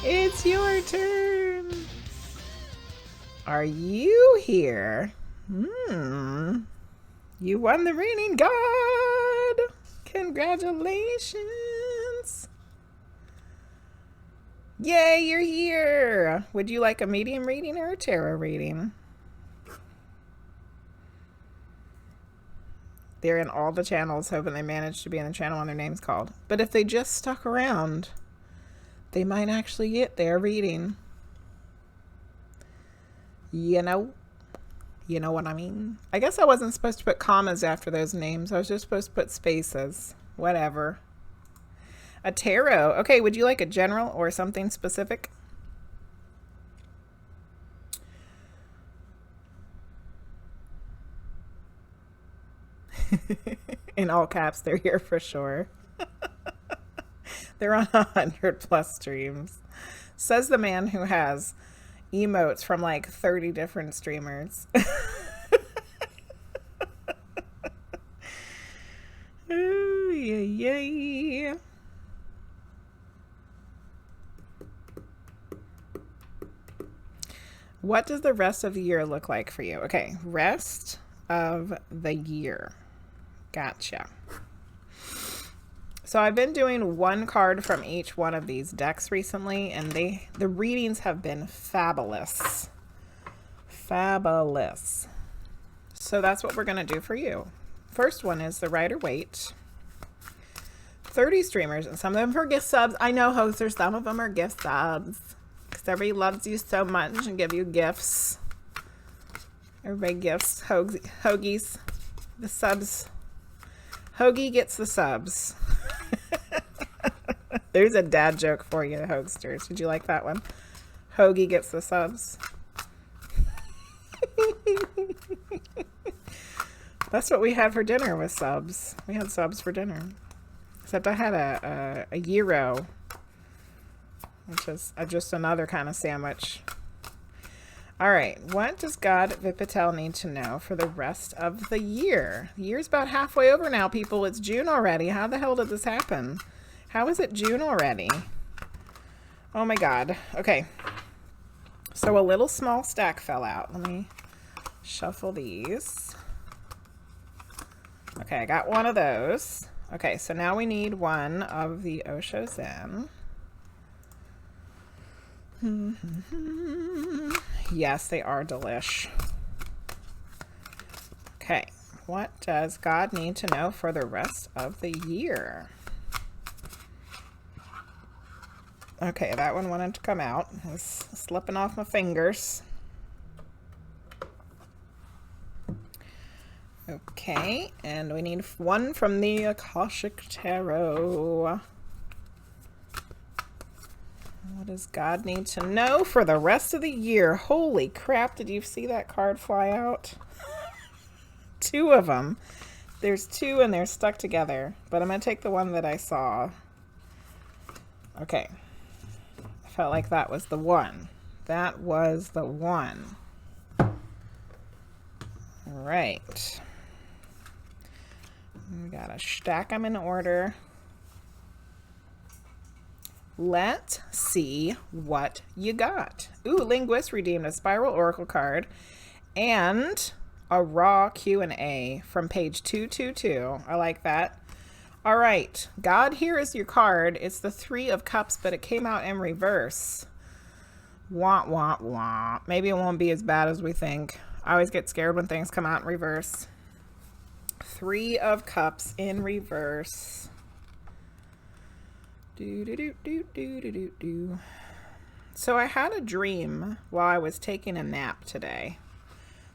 It's your turn. Are you here? You won the reading, God! Congratulations! Yay, you're here! Would you like a medium reading or a tarot reading? They're in all the channels, hoping they manage to be in the channel when their name's called. But if they just stuck around, they might actually get their reading. You know? You know what I mean? I guess I wasn't supposed to put commas after those names. I was just supposed to put spaces. Whatever. A tarot. Okay, would you like a general or something specific? In all caps, they're here for sure. They're on 100+ streams. Says the man who has emotes from like 30 different streamers. Ooh, yeah, yeah. What does the rest of the year look like for you? Okay, rest of the year. Gotcha. So I've been doing one card from each one of these decks recently, and the readings have been fabulous. Fabulous. So that's what we're going to do for you. First one is the Rider-Waite. 30 streamers, and some of them are gift subs. I know, Hoagsterz, some of them are gift subs. Because everybody loves you so much and give you gifts. Everybody gifts hoagies. The subs. Hoagie gets the subs. There's a dad joke for you, Hoagsterz. Did you like that one? Hoagie gets the subs. That's what we had for dinner with subs. We had subs for dinner. Except I had a gyro, which is just another kind of sandwich. All right, what does Godvipatl need to know for the rest of the year? The year's about halfway over now, people. It's June already. How the hell did this happen? How is it June already? Oh my God. Okay. So a little small stack fell out. Let me shuffle these. Okay, I got one of those. Okay, so now we need one of the Osho Zen. Yes, they are delish. Okay, what does God need to know for the rest of the year? Okay, that one wanted to come out. It's slipping off my fingers. Okay, and we need one from the Akashic Tarot. What does God need to know for the rest of the year? Holy crap, did you see that card fly out? Two of them. There's two and they're stuck together, but I'm going to take the one that I saw. Okay. I felt like that was the one. That was the one. All right. We got to stack them in order. Let's see what you got. Ooh, Linguizt redeemed a Spiral Oracle card and a raw Q&A from page 222. I like that. All right, God, here is your card. It's the 3 of Cups, but it came out in reverse. Wah, wah, wah. Maybe it won't be as bad as we think. I always get scared when things come out in reverse. 3 of Cups in reverse. So I had a dream while I was taking a nap today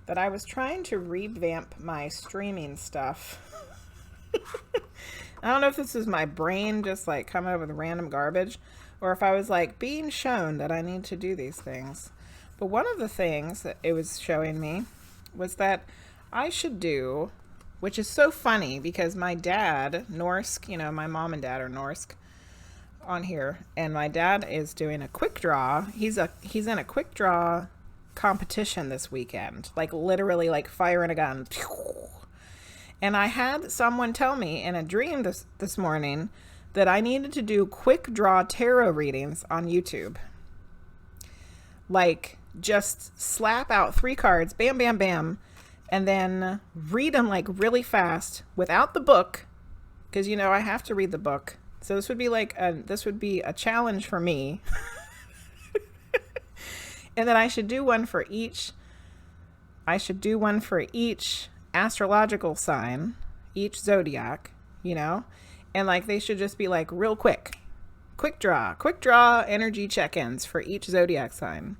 that I was trying to revamp my streaming stuff. I don't know if this is my brain just like coming up with random garbage or if I was like being shown that I need to do these things. But one of the things that it was showing me was that I should do, which is so funny because my dad, Norsk, you know, my mom and dad are Norsk on here, and my dad is doing a quick draw. He's in a quick draw competition this weekend, like literally like firing a gun. And I had someone tell me in a dream this morning that I needed to do quick draw tarot readings on YouTube. Like just slap out 3 cards, bam, bam, bam, and then read them like really fast without the book, because you know I have to read the book. So this would be like a challenge for me. And then I should do one for each. I should do one for each astrological sign, each zodiac, you know, and like they should just be like real quick draw energy check-ins for each zodiac sign.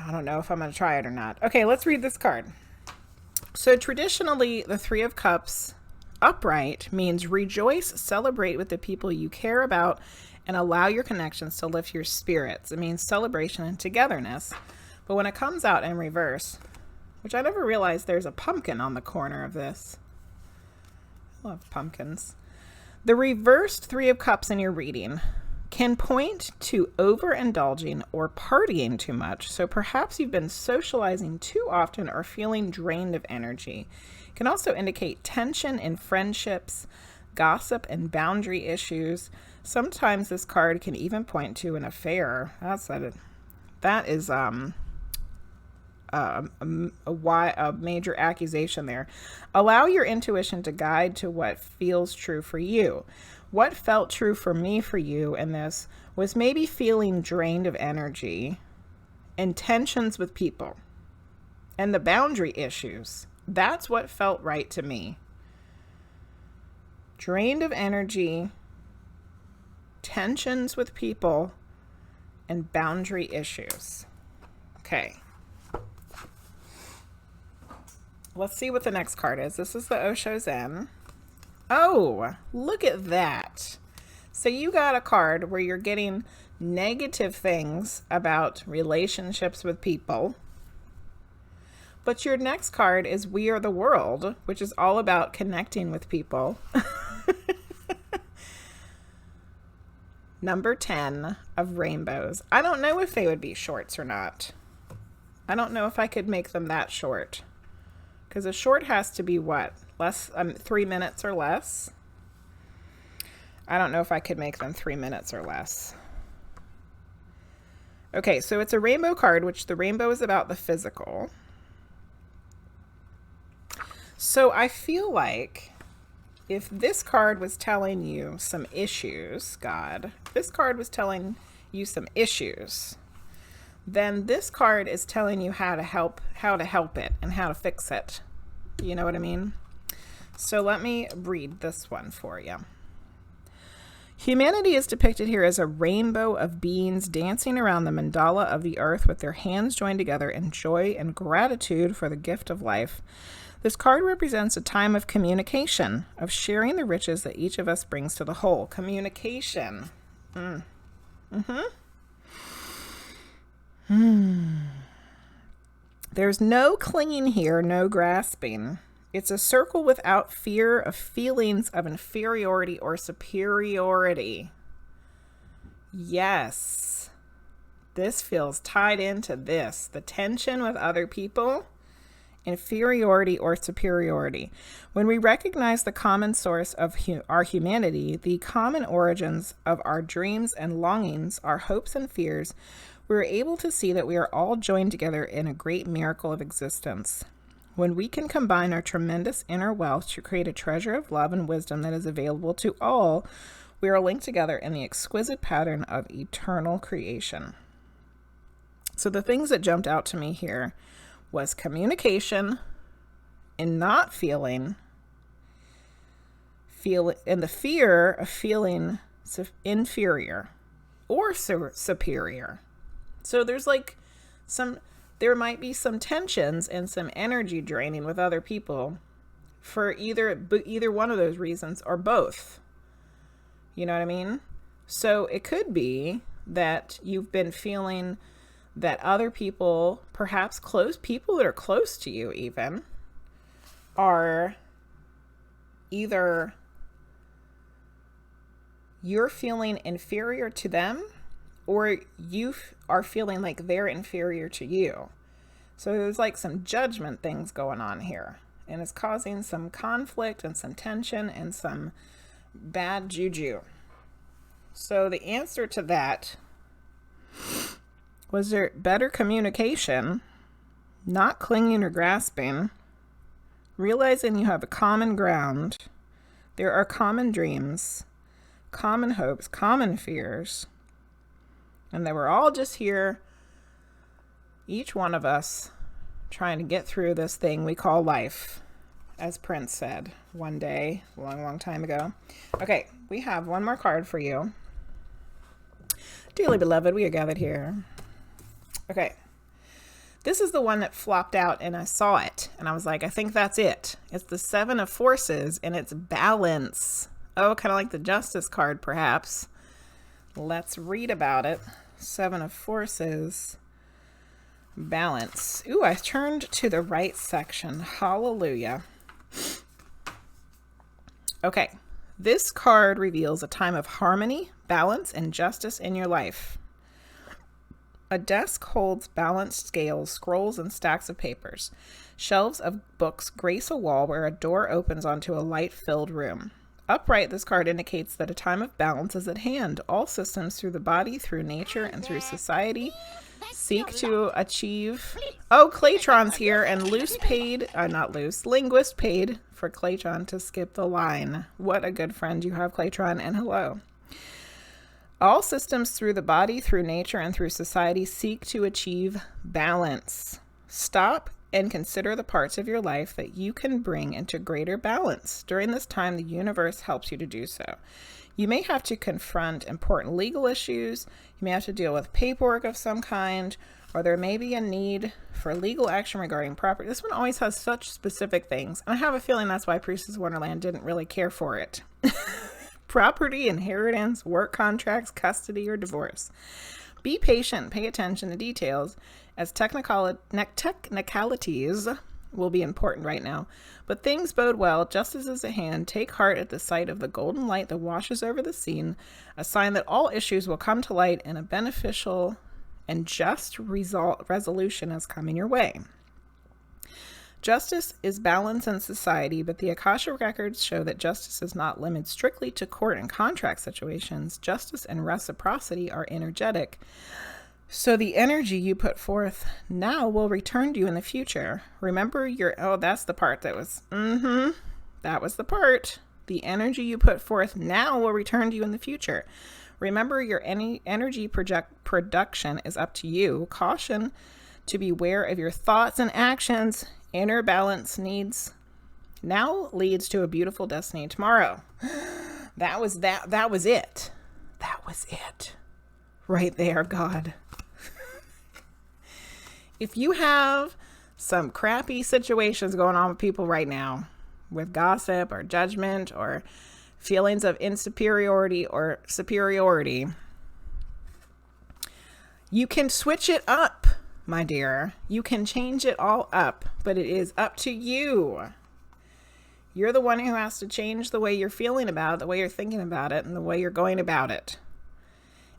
I don't know if I'm going to try it or not. Okay, let's read this card. So traditionally, the Three of Cups upright means rejoice, celebrate with the people you care about, and allow your connections to lift your spirits. It means celebration and togetherness. But when it comes out in reverse, which I never realized there's a pumpkin on the corner of this. I love pumpkins. The reversed Three of Cups in your reading can point to overindulging or partying too much. So perhaps you've been socializing too often or feeling drained of energy. It can also indicate tension in friendships, gossip, and boundary issues. Sometimes this card can even point to an affair. That is a major accusation there. Allow your intuition to guide to what feels true for you. What felt true for me for you in this was maybe feeling drained of energy and tensions with people and the boundary issues. That's what felt right to me. Drained of energy, tensions with people, and boundary issues. Okay. Let's see what the next card is. This is the Osho Zen. Oh, look at that. So you got a card where you're getting negative things about relationships with people. But your next card is We Are the World, which is all about connecting with people. Number 10 of rainbows. I don't know if they would be shorts or not. I don't know if I could make them that short. Because a short has to be what? 3 minutes or less? I don't know if I could make them 3 minutes or less. Okay, so it's a rainbow card, which the rainbow is about the physical. So I feel like if this card was telling you some issues, God, this card was telling you some issues, then this card is telling you how to help it and how to fix it. You know what I mean? So let me read this one for you. Humanity is depicted here as a rainbow of beings dancing around the mandala of the earth with their hands joined together in joy and gratitude for the gift of life. This card represents a time of communication, of sharing the riches that each of us brings to the whole. Communication. There's no clinging here, no grasping. It's a circle without fear of feelings of inferiority or superiority. Yes, this feels tied into this. The tension with other people, inferiority or superiority. When we recognize the common source of our humanity, the common origins of our dreams and longings, our hopes and fears, we're able to see that we are all joined together in a great miracle of existence. When we can combine our tremendous inner wealth to create a treasure of love and wisdom that is available to all, we are linked together in the exquisite pattern of eternal creation. So the things that jumped out to me here was communication and not feeling, and the fear of feeling inferior or superior. So there's like there might be some tensions and some energy draining with other people for either one of those reasons or both. You know what I mean? So it could be that you've been feeling that other people, perhaps people that are close to you even, are either you're feeling inferior to them or you are feeling like they're inferior to you. So there's like some judgment things going on here. And it's causing some conflict and some tension and some bad juju. So the answer to that was there better communication, not clinging or grasping, realizing you have a common ground. There are common dreams, common hopes, common fears. And they were all just here, each one of us, trying to get through this thing we call life, as Prince said one day, a long, long time ago. Okay, we have one more card for you. Dearly beloved, we are gathered here. Okay, This is the one that flopped out and I saw it and I was like, I think that's it. It's the Seven of Forces and it's balance. Oh, kind of like the Justice card, perhaps. Let's read about it. Seven of Forces. Balance. Ooh, I turned to the right section. Hallelujah. Okay. This card reveals a time of harmony, balance, and justice in your life. A desk holds balanced scales, scrolls, and stacks of papers. Shelves of books grace a wall where a door opens onto a light-filled room. Upright, this card indicates that a time of balance is at hand. All systems through the body, through nature, and through society seek to achieve... Oh, Claytron's here, and Linguizt paid for Claytron to skip the line. What a good friend you have, Claytron, and hello. All systems through the body, through nature, and through society seek to achieve balance. Stop and consider the parts of your life that you can bring into greater balance. During this time, the universe helps you to do so. You may have to confront important legal issues. You may have to deal with paperwork of some kind, or there may be a need for legal action regarding property. This one always has such specific things. And I have a feeling that's why Priestess of Wonderland didn't really care for it. Property, inheritance, work contracts, custody, or divorce. Be patient, pay attention to details, as technicalities will be important right now. But things bode well, justice is at hand. Take heart at the sight of the golden light that washes over the scene, a sign that all issues will come to light and a beneficial and just resolution is coming your way. Justice is balance in society, but the Akasha records show that justice is not limited strictly to court and contract situations. Justice and reciprocity are energetic. So the energy you put forth now will return to you in the future. Remember that's the part that was, that was the part. The energy you put forth now will return to you in the future. Remember, your energy production is up to you. Caution to beware of your thoughts and actions. Inner balance now leads to a beautiful destiny tomorrow. That was it. That was it. Right there, God. If you have some crappy situations going on with people right now, with gossip or judgment or feelings of insuperiority or superiority, you can switch it up, my dear. You can change it all up, but it is up to you. You're the one who has to change the way you're feeling about it, the way you're thinking about it, and the way you're going about it.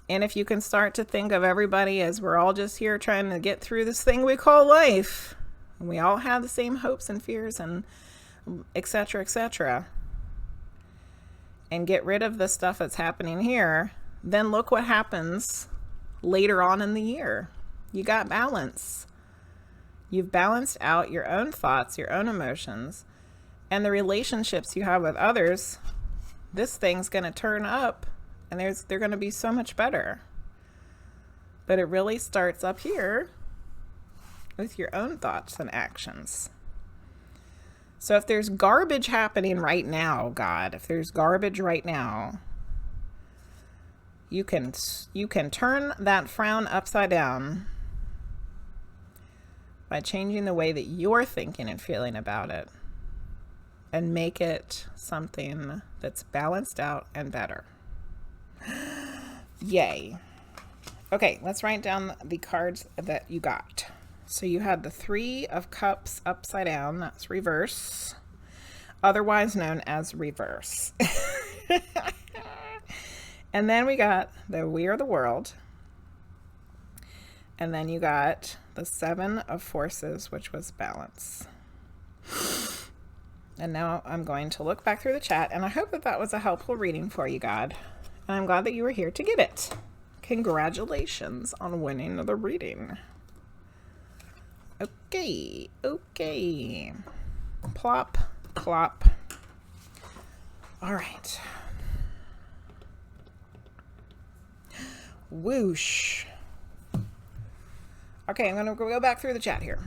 And if you can start to think of everybody as we're all just here trying to get through this thing we call life, and we all have the same hopes and fears and etc., and get rid of the stuff that's happening here, then look what happens later on in the year. You got balance. You've balanced out your own thoughts, your own emotions, and the relationships you have with others. This thing's going to turn up, and they're going to be so much better. But it really starts up here with your own thoughts and actions. So if there's garbage happening right now, God, if there's garbage right now, you can turn that frown upside down by changing the way that you're thinking and feeling about it, and make it something that's balanced out and better. Yay. Okay, let's write down the cards that you got. So you had the Three of Cups upside down. That's reverse, otherwise known as reverse. And then we got the We Are the World. And then you got the Seven of Forces, which was balance. And now I'm going to look back through the chat, and I hope that was a helpful reading for you, God. And I'm glad that you were here to get it. Congratulations on winning the reading. Okay. Plop, plop. All right. Whoosh. Okay, I'm going to go back through the chat here.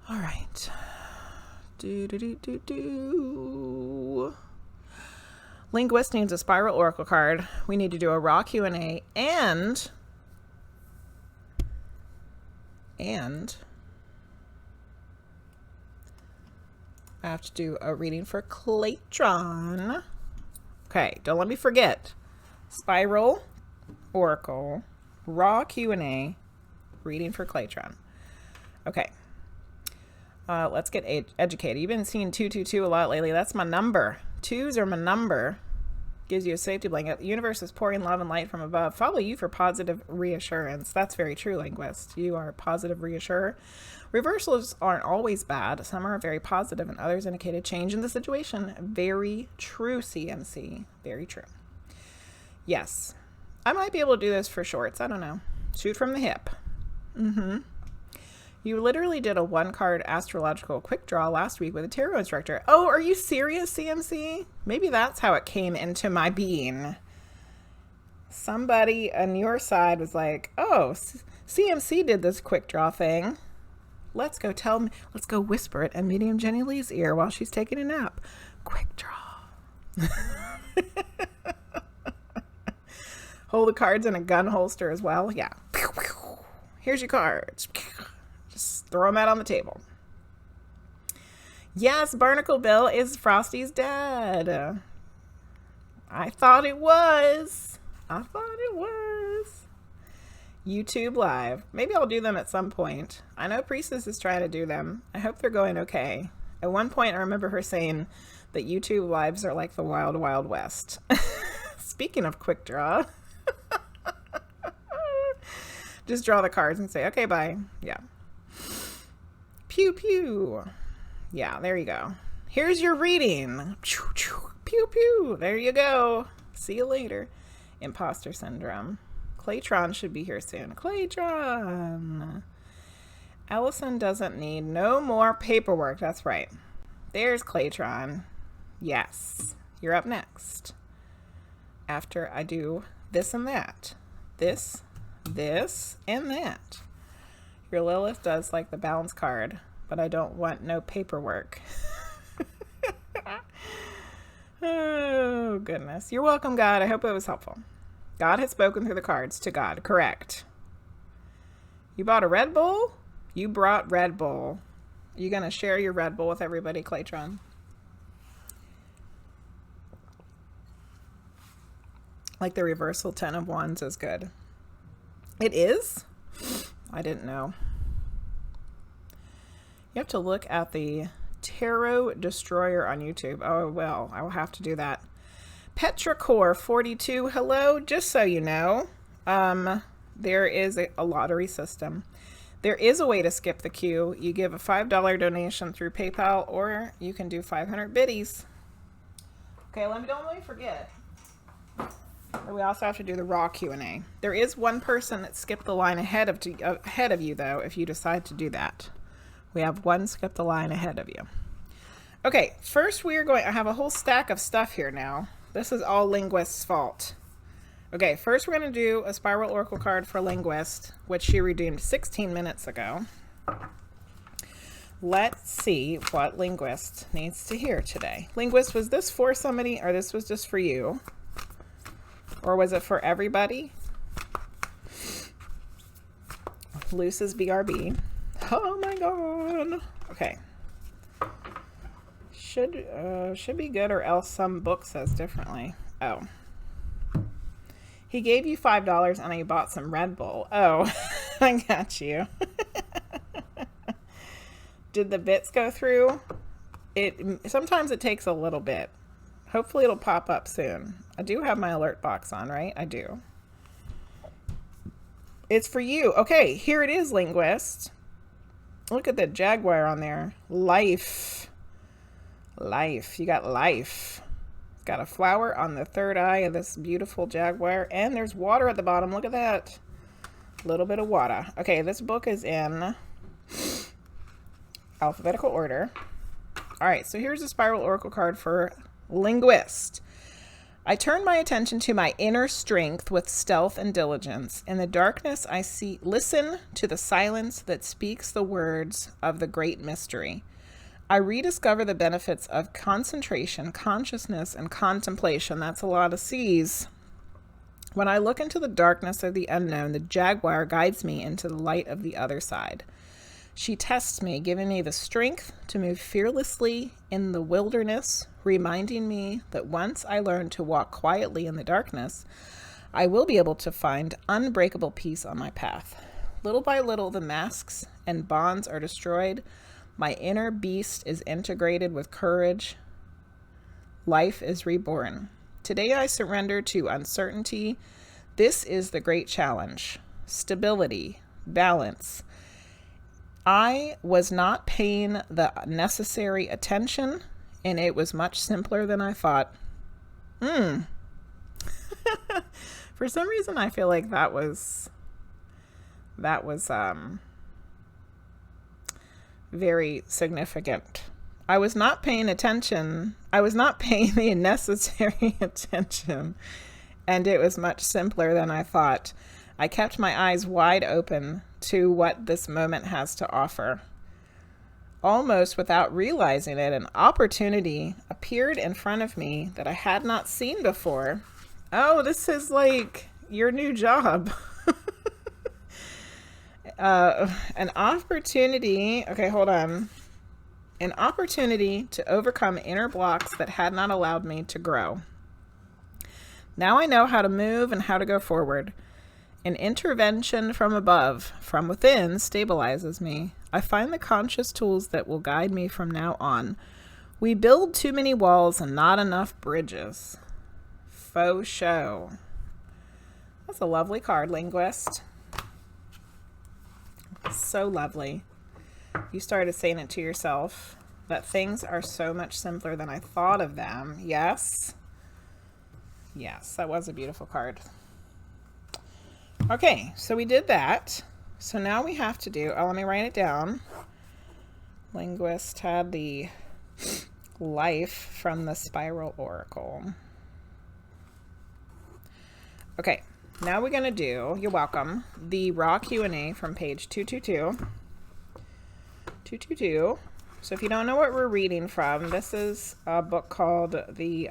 All right. Linguizt needs a Spiral Oracle card. We need to do a raw Q&A and And I have to do a reading for Claytron. Okay, don't let me forget. Spiral, Oracle, Raw Q&A, reading for Claytron. Okay. Let's get educated. You've been seeing 222 a lot lately. That's my number. Twos are my number. Gives you a safety blanket. The universe is pouring love and light from above. Follow you for positive reassurance. That's very true, Linguist. You are a positive reassurer. Reversals aren't always bad. Some are very positive and others indicate a change in the situation. Very true, CMC. Very true. Yes. I might be able to do this for shorts. I don't know. Shoot from the hip. You literally did a 1-card astrological quick draw last week with a tarot instructor. Oh, are you serious, CMC? Maybe that's how it came into my being. Somebody on your side was like, oh, CMC did this quick draw thing. Let's go whisper it in Medium Jenny Lee's ear while she's taking a nap. Quick draw. Hold the cards in a gun holster as well. Yeah. Here's your cards. Just throw them out on the table. Yes, Barnacle Bill is Frosty's dad. I thought it was. YouTube Live. Maybe I'll do them at some point. I know Priestess is trying to do them. I hope they're going okay. At one point, I remember her saying that YouTube Lives are like the Wild Wild West. Speaking of quick draw. Just draw the cards and say, okay, bye. Yeah. Pew, pew. Yeah, there you go. Here's your reading. Pew, pew. There you go. See you later. Imposter syndrome. Claytron should be here soon. Claytron. Allison doesn't need no more paperwork. That's right. There's Claytron. Yes. You're up next. After I do this and that. This, and that. Your Lilith does like the balance card, but I don't want no paperwork. Oh, goodness. You're welcome, God. I hope it was helpful. God has spoken through the cards to God. Correct. You bought a Red Bull? You brought Red Bull. You going to share your Red Bull with everybody, Claytron? Like the reversal 10 of Wands is good. It is? I didn't know. You have to look at the Tarot Destroyer on YouTube. Oh, well, I will have to do that. Petracore 42, hello. Just so you know, there is a lottery system. There is a way to skip the queue. You give a $5 donation through PayPal, or you can do 500 biddies. Okay, don't let me forget. We also have to do the raw Q&A. There is one person that skipped the line ahead of you, though, if you decide to do that. We have one skip the line ahead of you. Okay, first I have a whole stack of stuff here now. This is all Linguist's fault. Okay, first we're going to do a Spiral Oracle card for Linguist, which she redeemed 16 minutes ago. Let's see what Linguist needs to hear today. Linguist, was this for somebody, or this was just for you? Or was it for everybody? Luce's BRB. Oh my god. Okay. Should be good, or else some book says differently. Oh. He gave you $5 and I bought some Red Bull. Oh, I got you. Did the bits go through? Sometimes it takes a little bit. Hopefully it'll pop up soon. I do have my alert box on, right? I do. It's for you. Okay, here it is, Linguist. Look at the jaguar on there. Life. Life. You got life. It's got a flower on the third eye of this beautiful jaguar. And there's water at the bottom. Look at that. A little bit of water. Okay, this book is in alphabetical order. All right, so here's a Spiral Oracle card for Linguist. I turn my attention to my inner strength with stealth and diligence. In the darkness, listen to the silence that speaks the words of the great mystery. I rediscover the benefits of concentration, consciousness, and contemplation. That's a lot of C's. When I look into the darkness of the unknown, the jaguar guides me into the light of the other side. She tests me, giving me the strength to move fearlessly in the wilderness, reminding me that once I learn to walk quietly in the darkness, I will be able to find unbreakable peace on my path. Little by little, the masks and bonds are destroyed. My inner beast is integrated with courage. Life is reborn. Today I surrender to uncertainty. This is the great challenge. Stability, balance. I was not paying the necessary attention, and it was much simpler than I thought. For some reason, I feel like that was very significant. I was not paying attention. I was not paying the necessary attention, and it was much simpler than I thought. I kept my eyes wide open to what this moment has to offer. Almost without realizing it, an opportunity appeared in front of me that I had not seen before. Oh, this is like your new job. An opportunity. Okay, hold on. An opportunity to overcome inner blocks that had not allowed me to grow. Now I know how to move and how to go forward. An intervention from above, from within, stabilizes me. I find the conscious tools that will guide me from now on. We build too many walls and not enough bridges. Faux show. That's a lovely card, Linguizt. So lovely. You started saying it to yourself, that things are so much simpler than I thought of them. Yes. Yes, that was a beautiful card. Okay, so we did that. So now we have to do, let me write it down. Linguizt had the life from the Spiral Oracle. Okay, now we're going to do, you're welcome, the raw Q&A from page 222. 222. So if you don't know what we're reading from, this is a book called The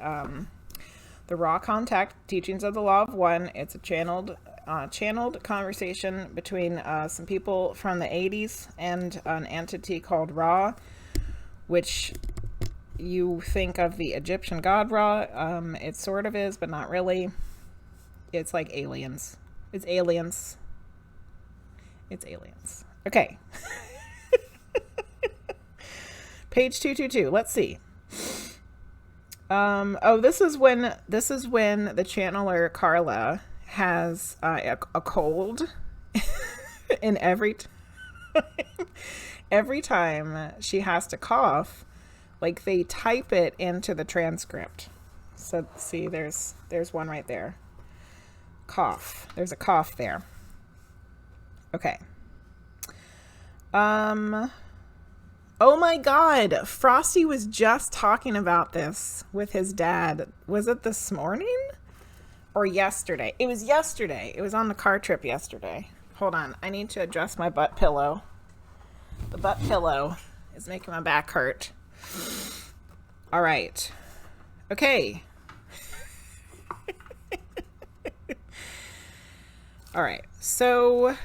Raw Contact Teachings of the Law of One. It's a channeled conversation between some people from the 80s and an entity called Ra, which you think of the Egyptian god Ra. It sort of is, but not really. It's like aliens. It's aliens. It's aliens. Okay. Page 222. Let's see. Oh, this is when the channeler Carla has a cold, and every time she has to cough, like they type it into the transcript. So see, there's one right there. Cough. There's a cough there. Okay. Oh my God, Frosty was just talking about this with his dad. Was it this morning or yesterday? It was yesterday. It was on the car trip yesterday. Hold on, I need to adjust my butt pillow. The butt pillow is making my back hurt. All right. Okay. All right, so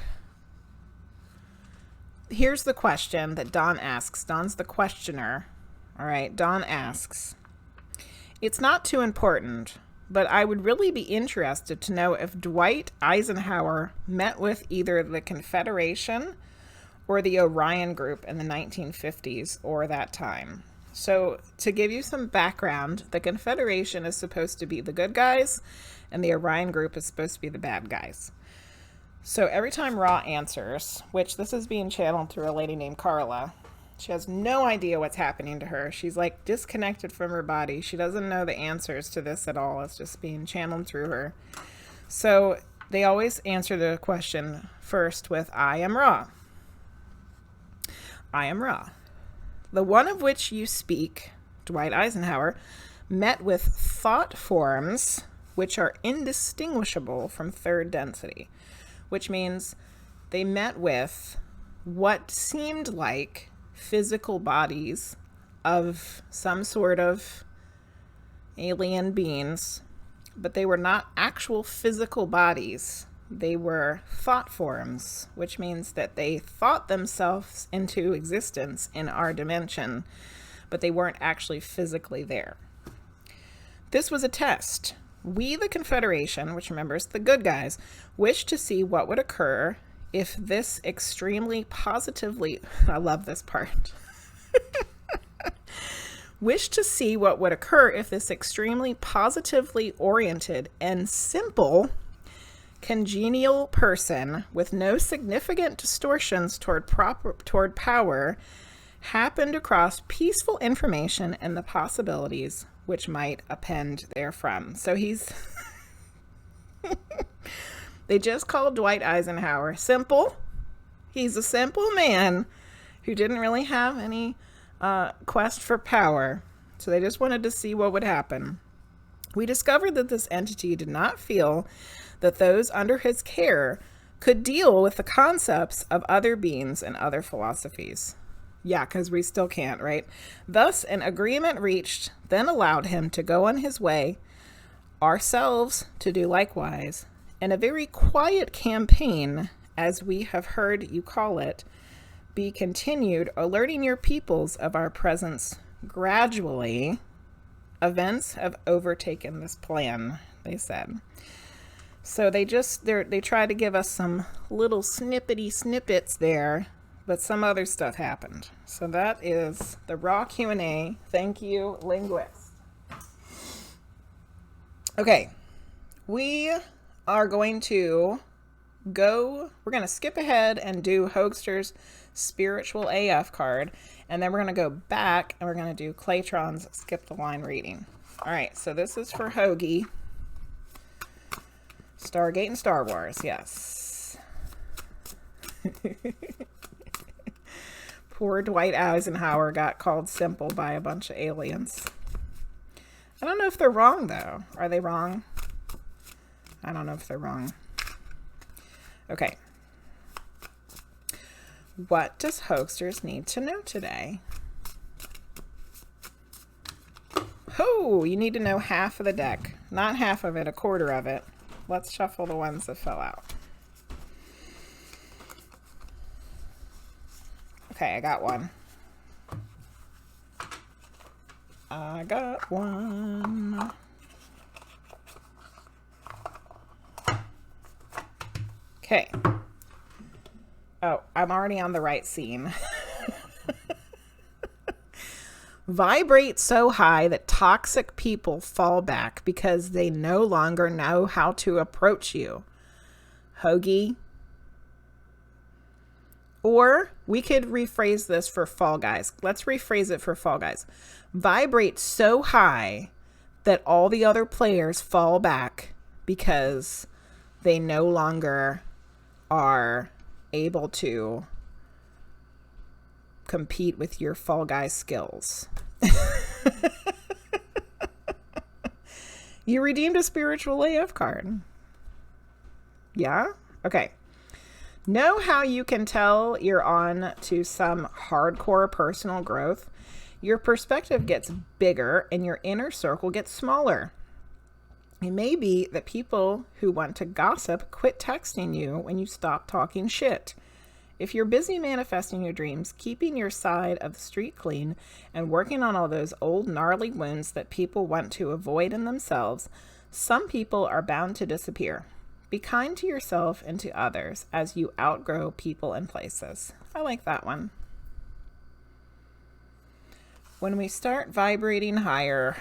here's the question that Dawn asks. Dawn's the questioner. All right, Dawn asks, it's not too important, but I would really be interested to know if Dwight Eisenhower met with either the Confederation or the Orion Group in the 1950s or that time. So to give you some background, the Confederation is supposed to be the good guys and the Orion Group is supposed to be the bad guys. So every time Ra answers, which this is being channeled through a lady named Carla, she has no idea what's happening to her. She's like disconnected from her body. She doesn't know the answers to this at all. It's just being channeled through her. So they always answer the question first with, I am Ra. I am Ra. The one of which you speak, Dwight Eisenhower, met with thought forms which are indistinguishable from third density. Which means they met with what seemed like physical bodies of some sort of alien beings but they were not actual physical bodies. They were thought forms, which means that they thought themselves into existence in our dimension, but they weren't actually physically there. This was a test. We, the Confederation, which remembers the good guys, wished to see what would occur if this extremely positively, I love this part, wished to see what would occur if this extremely positively oriented and simple congenial person with no significant distortions toward power happened across peaceful information and the possibilities which might append therefrom. So he's they just called Dwight Eisenhower simple. He's a simple man who didn't really have any quest for power. So they just wanted to see what would happen. We discovered that this entity did not feel that those under his care could deal with the concepts of other beings and other philosophies. Yeah, because we still can't, right? Thus, an agreement reached then allowed him to go on his way, ourselves to do likewise, and a very quiet campaign, as we have heard you call it, be continued, alerting your peoples of our presence gradually. Events have overtaken this plan, they said. So they tried to give us some little snippets there, but some other stuff happened. So that is the raw Q&A. Thank you, Linguizt. Okay, we are going to skip ahead and do Hoagsterz Spiritual AF card, and then we're going to go back and we're going to do Claytron's Skip the Line reading. All right, so this is for Hoagie. Stargate and Star Wars, yes. Poor Dwight Eisenhower got called simple by a bunch of aliens. I don't know if they're wrong, though. Are they wrong? I don't know if they're wrong. Okay. What does Hoagsterz need to know today? Oh, you need to know half of the deck. Not half of it, a quarter of it. Let's shuffle the ones that fell out. Okay, I got one. I got one. Okay. Oh, I'm already on the right scene. Vibrate so high that toxic people fall back because they no longer know how to approach you. Hoagie. Or we could rephrase this for Fall Guys. Let's rephrase it for Fall Guys. Vibrate so high that all the other players fall back because they no longer are able to compete with your Fall Guys skills. You redeemed a spiritual AF card. Yeah? Okay. Know how you can tell you're on to some hardcore personal growth? Your perspective gets bigger and your inner circle gets smaller. It may be that people who want to gossip quit texting you when you stop talking shit. If you're busy manifesting your dreams, keeping your side of the street clean, and working on all those old gnarly wounds that people want to avoid in themselves, some people are bound to disappear. Be kind to yourself and to others as you outgrow people and places. I like that one. When we start vibrating higher,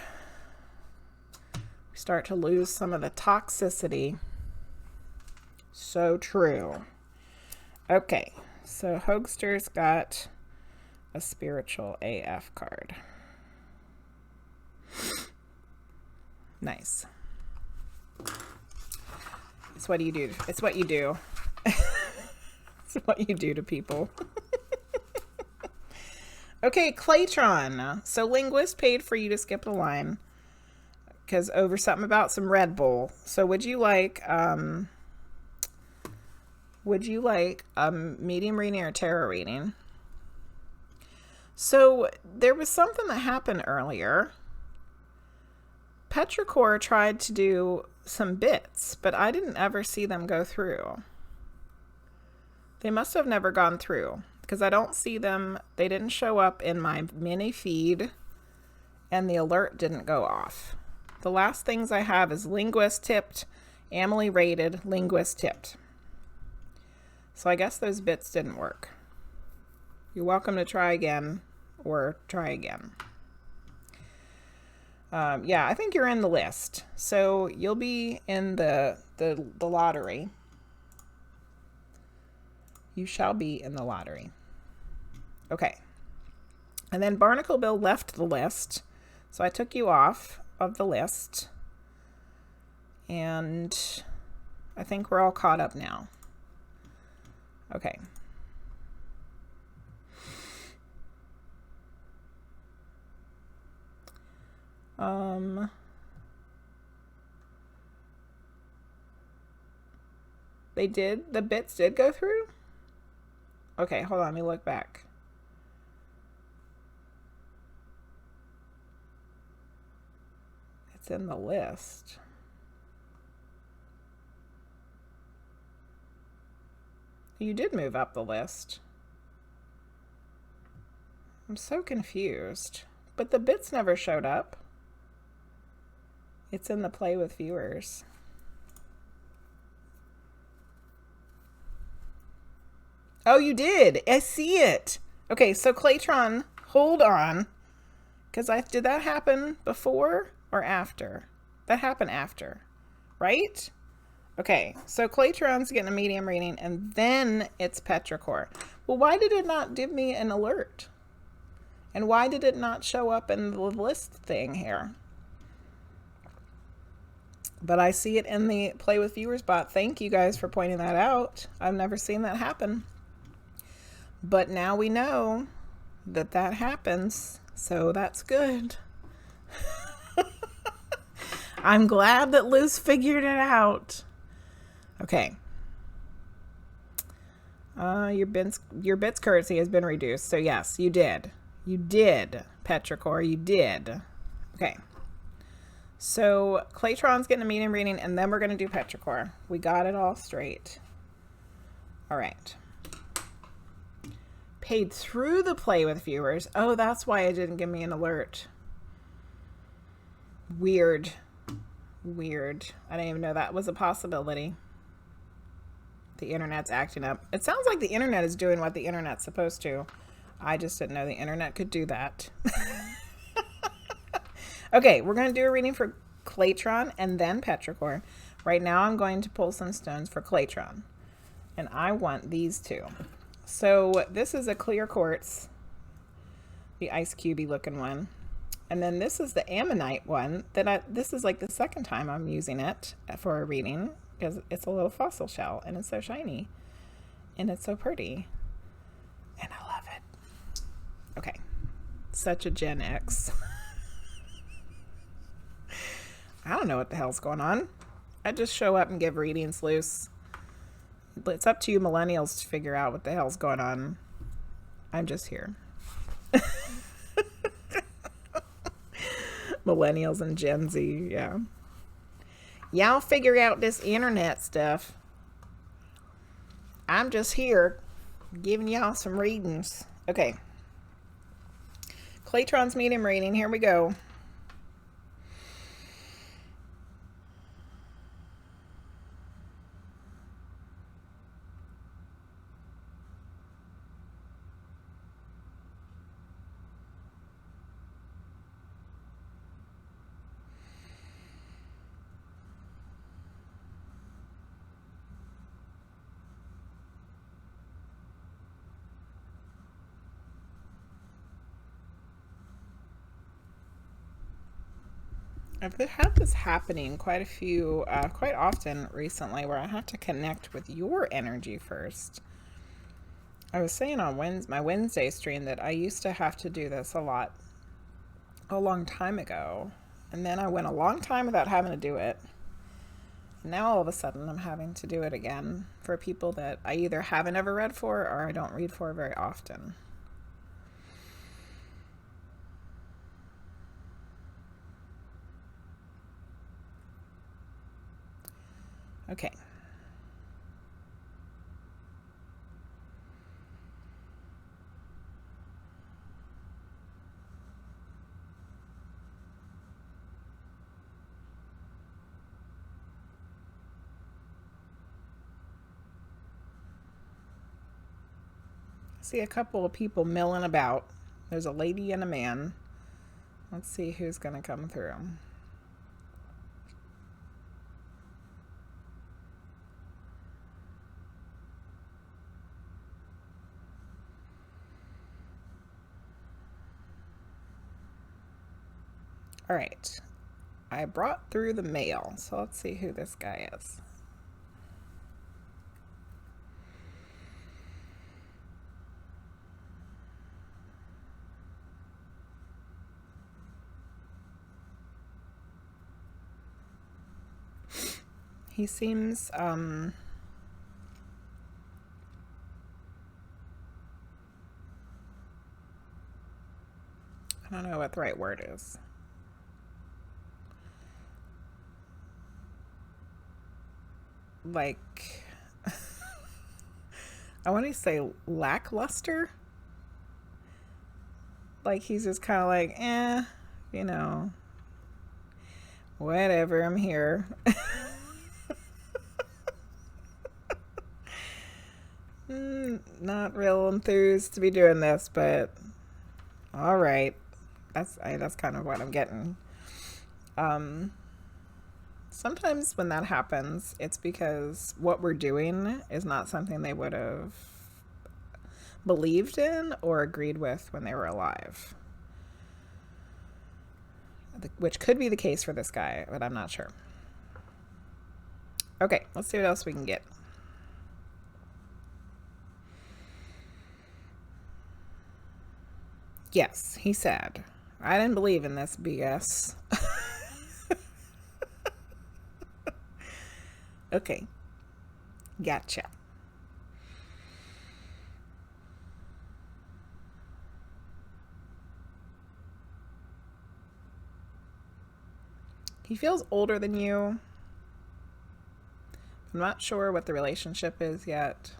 we start to lose some of the toxicity. So true. Okay, so Hoagsterz got a spiritual AF card. Nice. It's what you do. It's what you do. It's what you do to people. Okay, Claytron. So Linguizt paid for you to skip the line because over something about some Red Bull. So would you like a medium reading or a tarot reading? So there was something that happened earlier Petrichor tried to do some bits, but I didn't ever see them go through. They must have never gone through because I don't see them. They didn't show up in my mini feed and the alert didn't go off. The last things I have is Linguizt tipped, Amelie rated, Linguizt tipped. So I guess those bits didn't work. You're welcome to try again or try again. Yeah, I think you're in the list. So you'll be in the lottery. You shall be in the lottery. Okay. And then Barnacle Bill left the list. So I took you off of the list. And I think we're all caught up now. Okay. The bits did go through? Okay, hold on, let me look back. It's in the list. You did move up the list. I'm so confused. But the bits never showed up. It's in the play with viewers. Oh, you did. I see it. Okay, so Claytron, hold on. Because did that happen before or after? That happened after, right? Okay, so Claytron's getting a medium reading, and then it's Petrichor. Well, why did it not give me an alert? And why did it not show up in the list thing here? But I see it in the Play with Viewers bot. Thank you guys for pointing that out. I've never seen that happen. But now we know that that happens, so that's good. I'm glad that Liz figured it out. Okay. Your bits currency has been reduced. So yes, you did. You did, Petrichor. You did. Okay. So Claytron's getting a medium reading, and then we're going to do Petrichor. We got it all straight. All right. Paid through the Play with Viewers. Oh, that's why it didn't give me an alert. Weird. Weird. I didn't even know that was a possibility. The internet's acting up. It sounds like the internet is doing what the internet's supposed to. I just didn't know the internet could do that. Okay, we're going to do a reading for Claytron and then Petrichor. Right now I'm going to pull some stones for Claytron. And I want these two. So this is a clear quartz, the ice cubey looking one. And then this is the ammonite one this is like the second time I'm using it for a reading because it's a little fossil shell and it's so shiny and it's so pretty and I love it. Okay, such a Gen X. I don't know what the hell's going on. I just show up and give readings loose. It's up to you millennials to figure out what the hell's going on. I'm just here. Millennials and Gen Z, yeah. Y'all figure out this internet stuff. I'm just here giving y'all some readings. Okay. Claytron's medium reading. Here we go. I've had this happening quite often recently where I have to connect with your energy first. I was saying on my Wednesday stream that I used to have to do this a long time ago. And then I went a long time without having to do it. Now all of a sudden I'm having to do it again for people that I either haven't ever read for or I don't read for very often. Okay. See a couple of people milling about. There's a lady and a man. Let's see who's going to come through. All right. I brought through the mail, so let's see who this guy is. He seems, I don't know what the right word is. Like, I want to say lackluster. Like, he's just kind of like, you know, whatever, I'm here. Not real enthused to be doing this, but all right. That's kind of what I'm getting. Sometimes when that happens, it's because what we're doing is not something they would have believed in or agreed with when they were alive. Which could be the case for this guy, but I'm not sure. Okay, let's see what else we can get. Yes, he said, I didn't believe in this BS. Okay. Gotcha. He feels older than you. I'm not sure what the relationship is yet.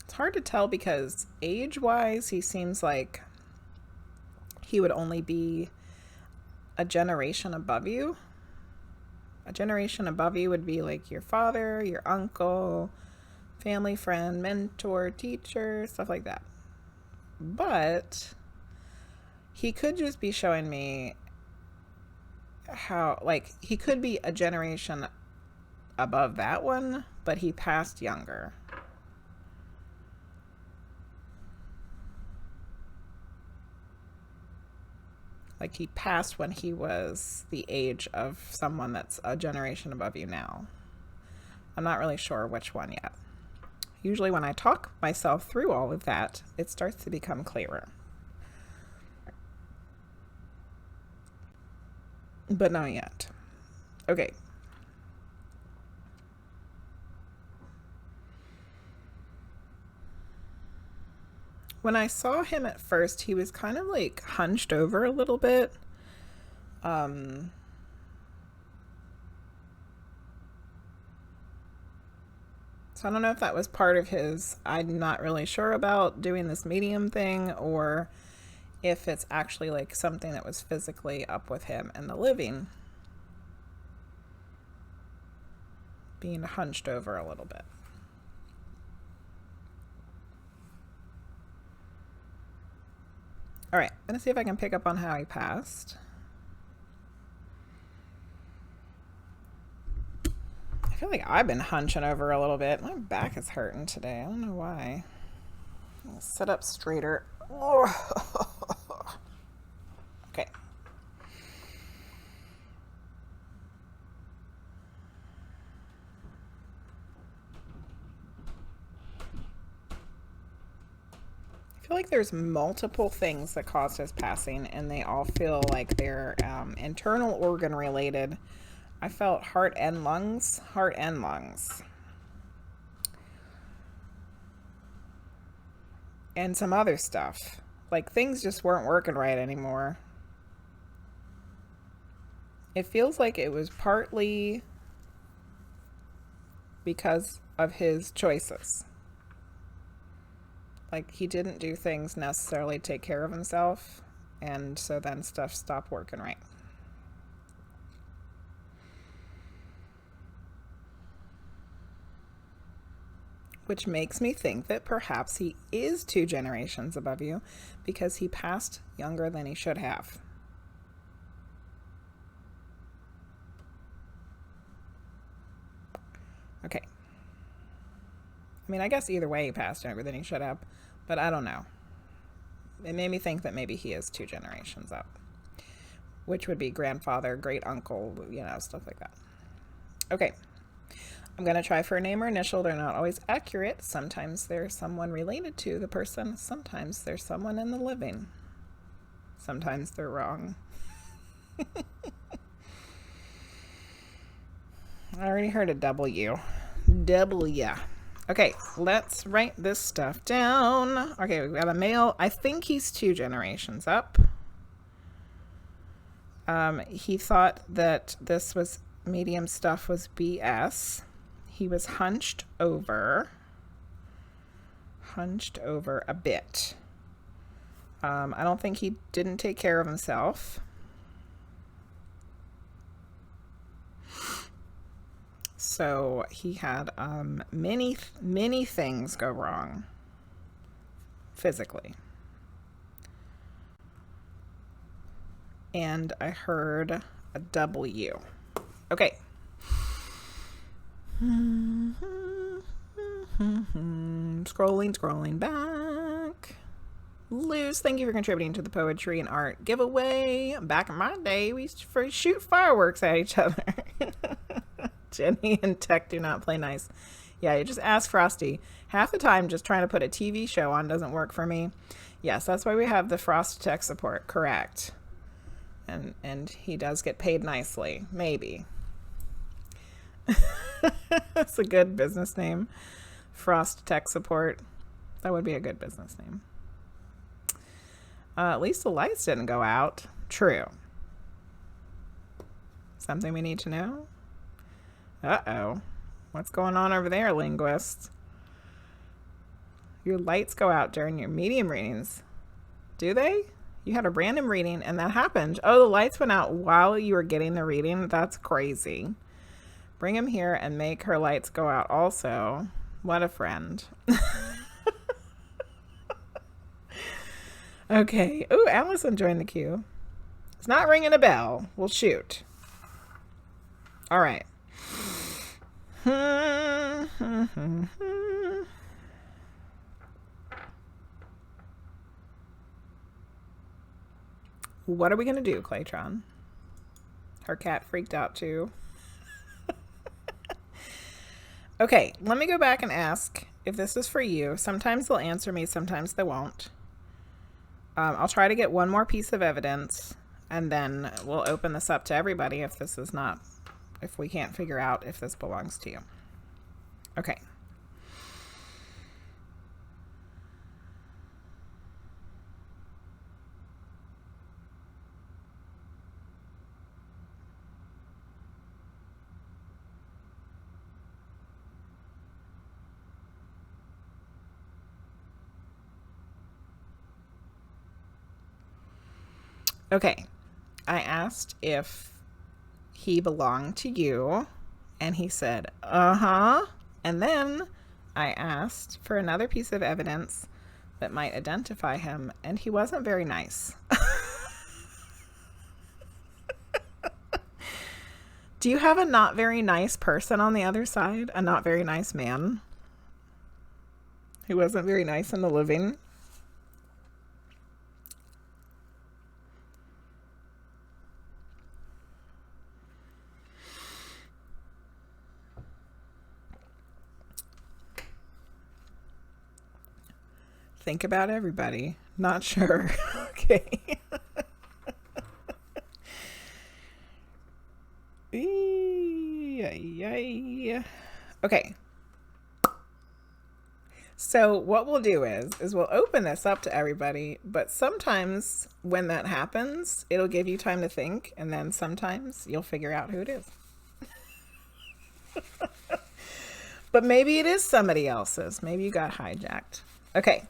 It's hard to tell because age-wise, he seems like he would only be a generation above you. A generation above you would be like your father, your uncle, family friend, mentor, teacher, stuff like that. But he could just be showing me how, like, he could be a generation above that one, but he passed younger. Like, he passed when he was the age of someone that's a generation above you now. I'm not really sure which one yet. Usually when I talk myself through all of that, it starts to become clearer. But not yet. Okay. When I saw him at first, he was kind of like hunched over a little bit. So I don't know if that was part of his, I'm not really sure about doing this medium thing, or if it's actually like something that was physically up with him in the living. Being hunched over a little bit. All right, I'm gonna see if I can pick up on how he passed. I feel like I've been hunching over a little bit. My back is hurting today. I don't know why. I'll sit up straighter. Okay. I feel like there's multiple things that caused his passing, and they all feel like they're internal organ related. I felt heart and lungs, and some other stuff. Like, things just weren't working right anymore. It feels like it was partly because of his choices. Like, he didn't do things necessarily to take care of himself, and so then stuff stopped working right. Which makes me think that perhaps he is 2 generations above you because he passed younger than he should have. Okay. I mean, I guess either way he passed younger than he should have, but I don't know. It made me think that maybe he is 2 generations up, which would be grandfather, great uncle, you know, stuff like that. Okay. I'm going to try for a name or initial. They're not always accurate. Sometimes there's someone related to the person. Sometimes there's someone in the living. Sometimes they're wrong. I already heard a W. W. Okay, let's write this stuff down. Okay, we've got a male. I think he's 2 generations up. He thought that this was medium stuff was BS. He was hunched over a bit. I don't think he didn't take care of himself. So he had many things go wrong physically. And I heard a W. Okay. Scrolling back. Luce, thank you for contributing to the poetry and art giveaway. Back in my day, we used to shoot fireworks at each other. Jenny and Tech do not play nice. Yeah, you just ask Frosty. Half the time, just trying to put a TV show on doesn't work for me. Yes, that's why we have the Frost tech support. Correct. And he does get paid nicely. Maybe. That's a good business name. Frost tech support. That would be a good business name. At least the lights didn't go out. True. Something we need to know? Uh-oh. What's going on over there, Linguizt? Your lights go out during your medium readings. Do they? You had a random reading and that happened. Oh, the lights went out while you were getting the reading? That's crazy. Bring him here and make her lights go out also. What a friend. Okay. Ooh, Allison joined the queue. It's not ringing a bell. We'll shoot. All right. What are we going to do, Claytron? Her cat freaked out too. Okay, let me go back and ask if this is for you. Sometimes they'll answer me, sometimes they won't. I'll try to get one more piece of evidence, and then we'll open this up to everybody if this is not, if we can't figure out if this belongs to you. Okay. Okay, I asked if he belonged to you, and he said, uh-huh. And then I asked for another piece of evidence that might identify him, and he wasn't very nice. Do you have a not very nice person on the other side? A not very nice man who wasn't very nice in the living? Think about everybody. Not sure. Okay. Okay. So what we'll do is we'll open this up to everybody, but sometimes when that happens, it'll give you time to think, and then sometimes you'll figure out who it is. But maybe it is somebody else's. Maybe you got hijacked. Okay.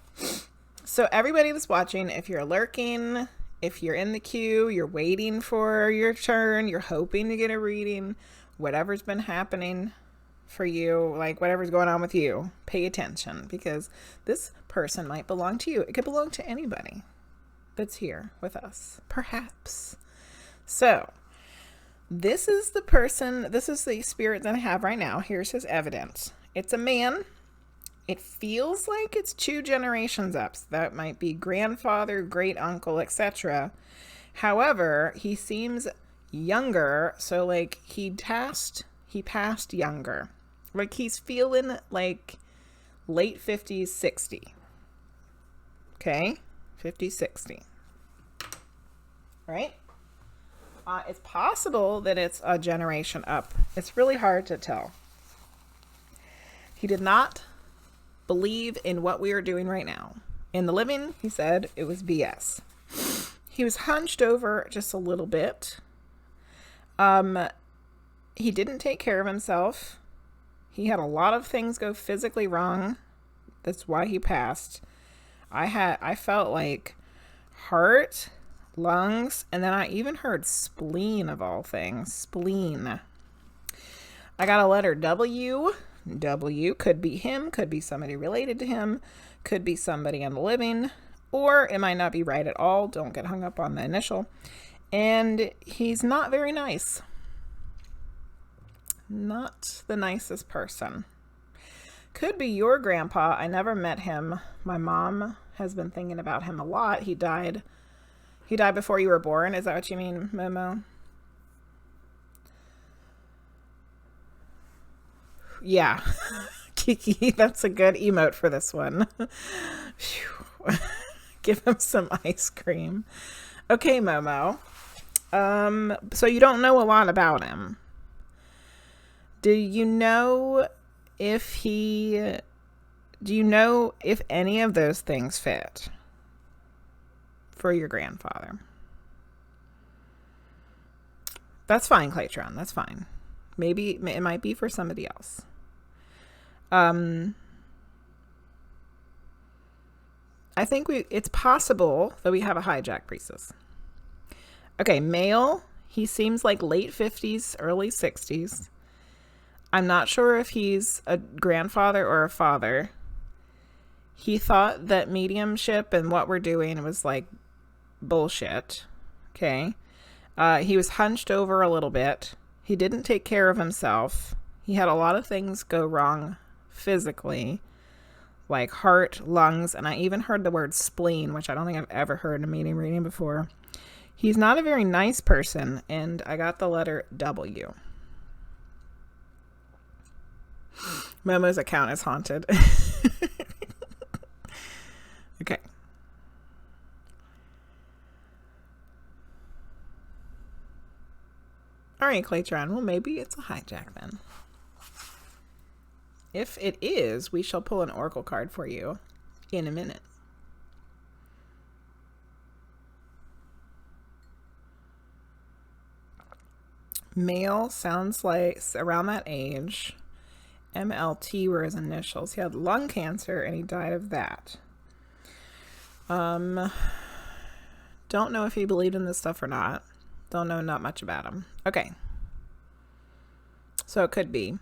So everybody that's watching, if you're lurking, if you're in the queue, you're waiting for your turn, you're hoping to get a reading, whatever's been happening for you, like whatever's going on with you, pay attention, because this person might belong to you. It could belong to anybody that's here with us, perhaps. So this is the person, this is the spirit that I have right now. Here's his evidence. It's a man. It feels like it's 2 generations up. So that might be grandfather, great uncle, etc. However, he seems younger. So like he passed younger. Like he's feeling like late 50s, 60. Okay? 50, 60. Right? It's possible that it's a generation up. It's really hard to tell. He did not believe in what we are doing right now. In the living, he said it was BS. He was hunched over just a little bit. He didn't take care of himself. He had a lot of things go physically wrong. That's why he passed. I felt like heart, lungs, and then I even heard spleen of all things. Spleen. I got a letter W. W could be him, could be somebody related to him, could be somebody in the living, or it might not be right at all. Don't get hung up on the initial. And he's not very nice. Not the nicest person. Could be your grandpa. I never met him. My mom has been thinking about him a lot. He died before you were born. Is that what you mean, Momo? Yeah. Kiki, that's a good emote for this one. Give him some ice cream. Okay, Momo. So you don't know a lot about him. Do you know if any of those things fit for your grandfather? That's fine, Claytron. That's fine. Maybe it might be for somebody else. I think it's possible that we have a hijack priestess. Okay, male. He seems like late 50s, early 60s. I'm not sure if he's a grandfather or a father. He thought that mediumship and what we're doing was like bullshit. Okay. He was hunched over a little bit. He didn't take care of himself. He had a lot of things go wrong physically, like heart, lungs, and I even heard the word spleen, which I don't think I've ever heard in a medium reading before. He's not a very nice person, and I got the letter W. Momo's account is haunted. Okay. All right, Claytron. Well, maybe it's a hijack then. If it is, we shall pull an oracle card for you in a minute. Male, sounds like around that age. MLT were his initials. He had lung cancer and he died of that. Don't know if he believed in this stuff or not. Don't know not much about him. Okay. So it could be.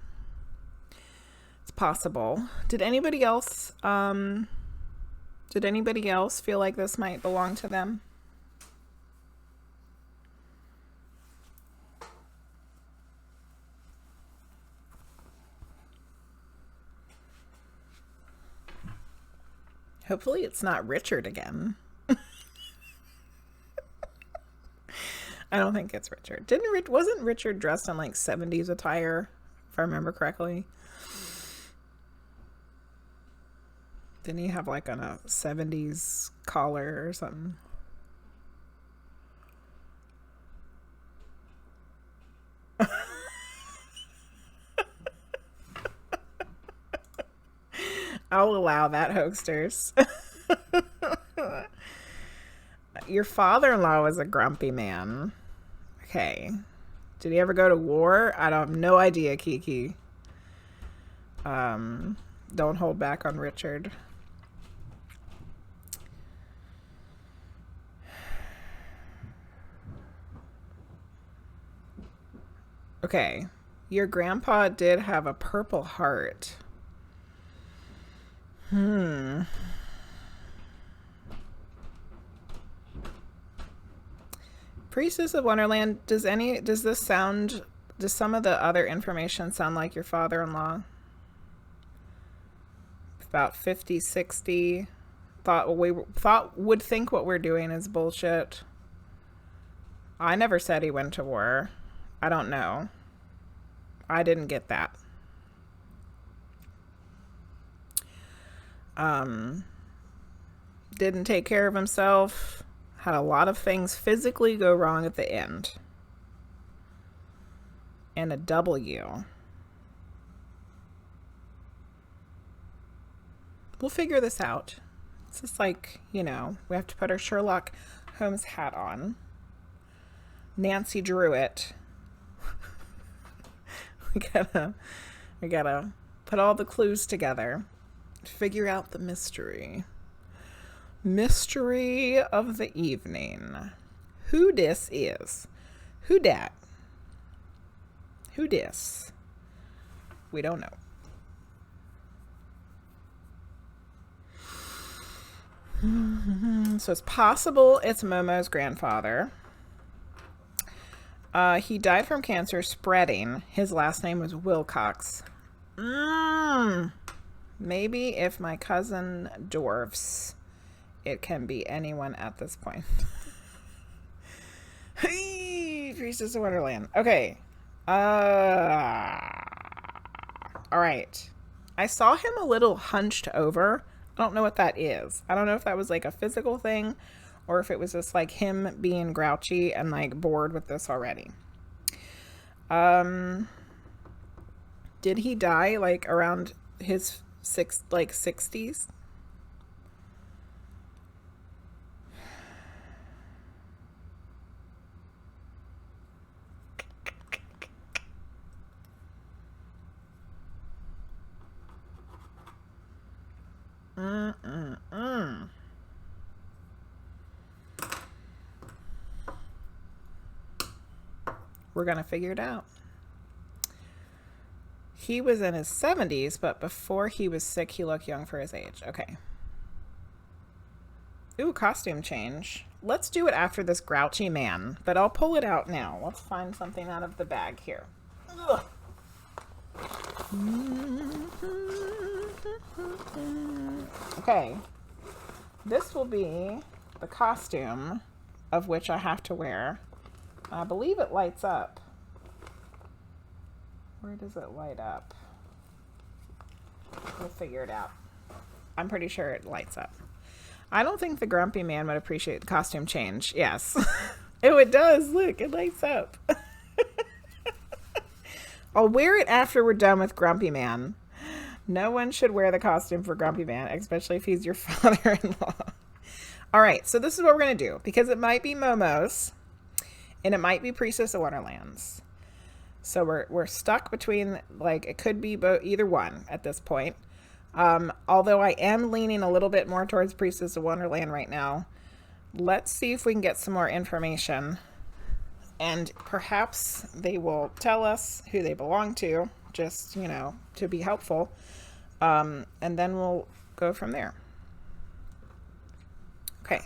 It's possible. Did anybody else feel like this might belong to them? Hopefully it's not Richard again. I don't think it's Richard. Wasn't Richard dressed in like 70s attire, if I remember correctly? Didn't he have like a 70s collar or something? I'll allow that, Hoagsterz. Your father-in-law was a grumpy man. Okay. Did he ever go to war? I don't have no idea, Kiki. Don't hold back on Richard. Okay. Your grandpa did have a purple heart. Priestess of Wonderland, does some of the other information sound like your father-in-law? About 50, 60. Would think what we're doing is bullshit. I never said he went to war. I don't know. I didn't get that. Didn't take care of himself. Had a lot of things physically go wrong at the end. And a W. We'll figure this out. It's just like, you know, we have to put our Sherlock Holmes hat on. Nancy drew it. we gotta put all the clues together to figure out the mystery. Mystery of the evening. Who dis is? Who dat? Who dis? We don't know. So it's possible it's Momo's grandfather. He died from cancer spreading. His last name was Wilcox. Maybe if my cousin dwarfs, it can be anyone at this point. Hey, Priestess of Wonderland. Okay. All right. I saw him a little hunched over. I don't know what that is. I don't know if that was like a physical thing or if it was just like him being grouchy and like bored with this already. Did he die like around his 60s? We're gonna figure it out. He was in his 70s, but before he was sick, he looked young for his age. Okay. Ooh, costume change. Let's do it after this grouchy man, but I'll pull it out now. Let's find something out of the bag here. Ugh. Okay. This will be the costume of which I have to wear. I believe it lights up. Where does it light up? We'll figure it out. I'm pretty sure it lights up. I don't think the grumpy man would appreciate the costume change. Yes. Oh, it does. Look, it lights up. I'll wear it after we're done with Grumpy Man. No one should wear the costume for Grumpy Man, especially if he's your father-in-law. All right, so this is what we're going to do. Because it might be Momo's, and it might be Priestess of Wonderland's. So we're stuck between, like, it could be either one at this point. Although I am leaning a little bit more towards Priestess of Wonderland right now. Let's see if we can get some more information. And perhaps they will tell us who they belong to, just, you know, to be helpful. And then we'll go from there. Okay.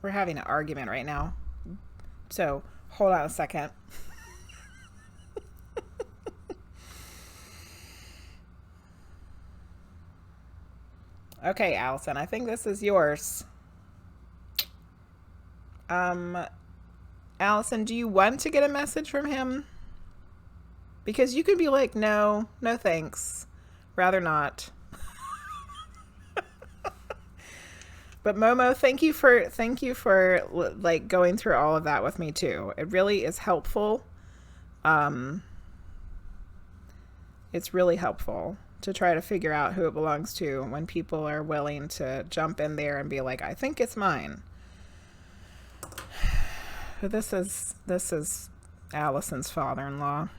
We're having an argument right now. So hold on a second. Okay, Allison, I think this is yours. Allison, do you want to get a message from him? Because you could be like, no thanks. Rather not. But Momo, thank you for like going through all of that with me too. It really is helpful. It's really helpful to try to figure out who it belongs to when people are willing to jump in there and be like, I think it's mine. This is Allison's father-in-law.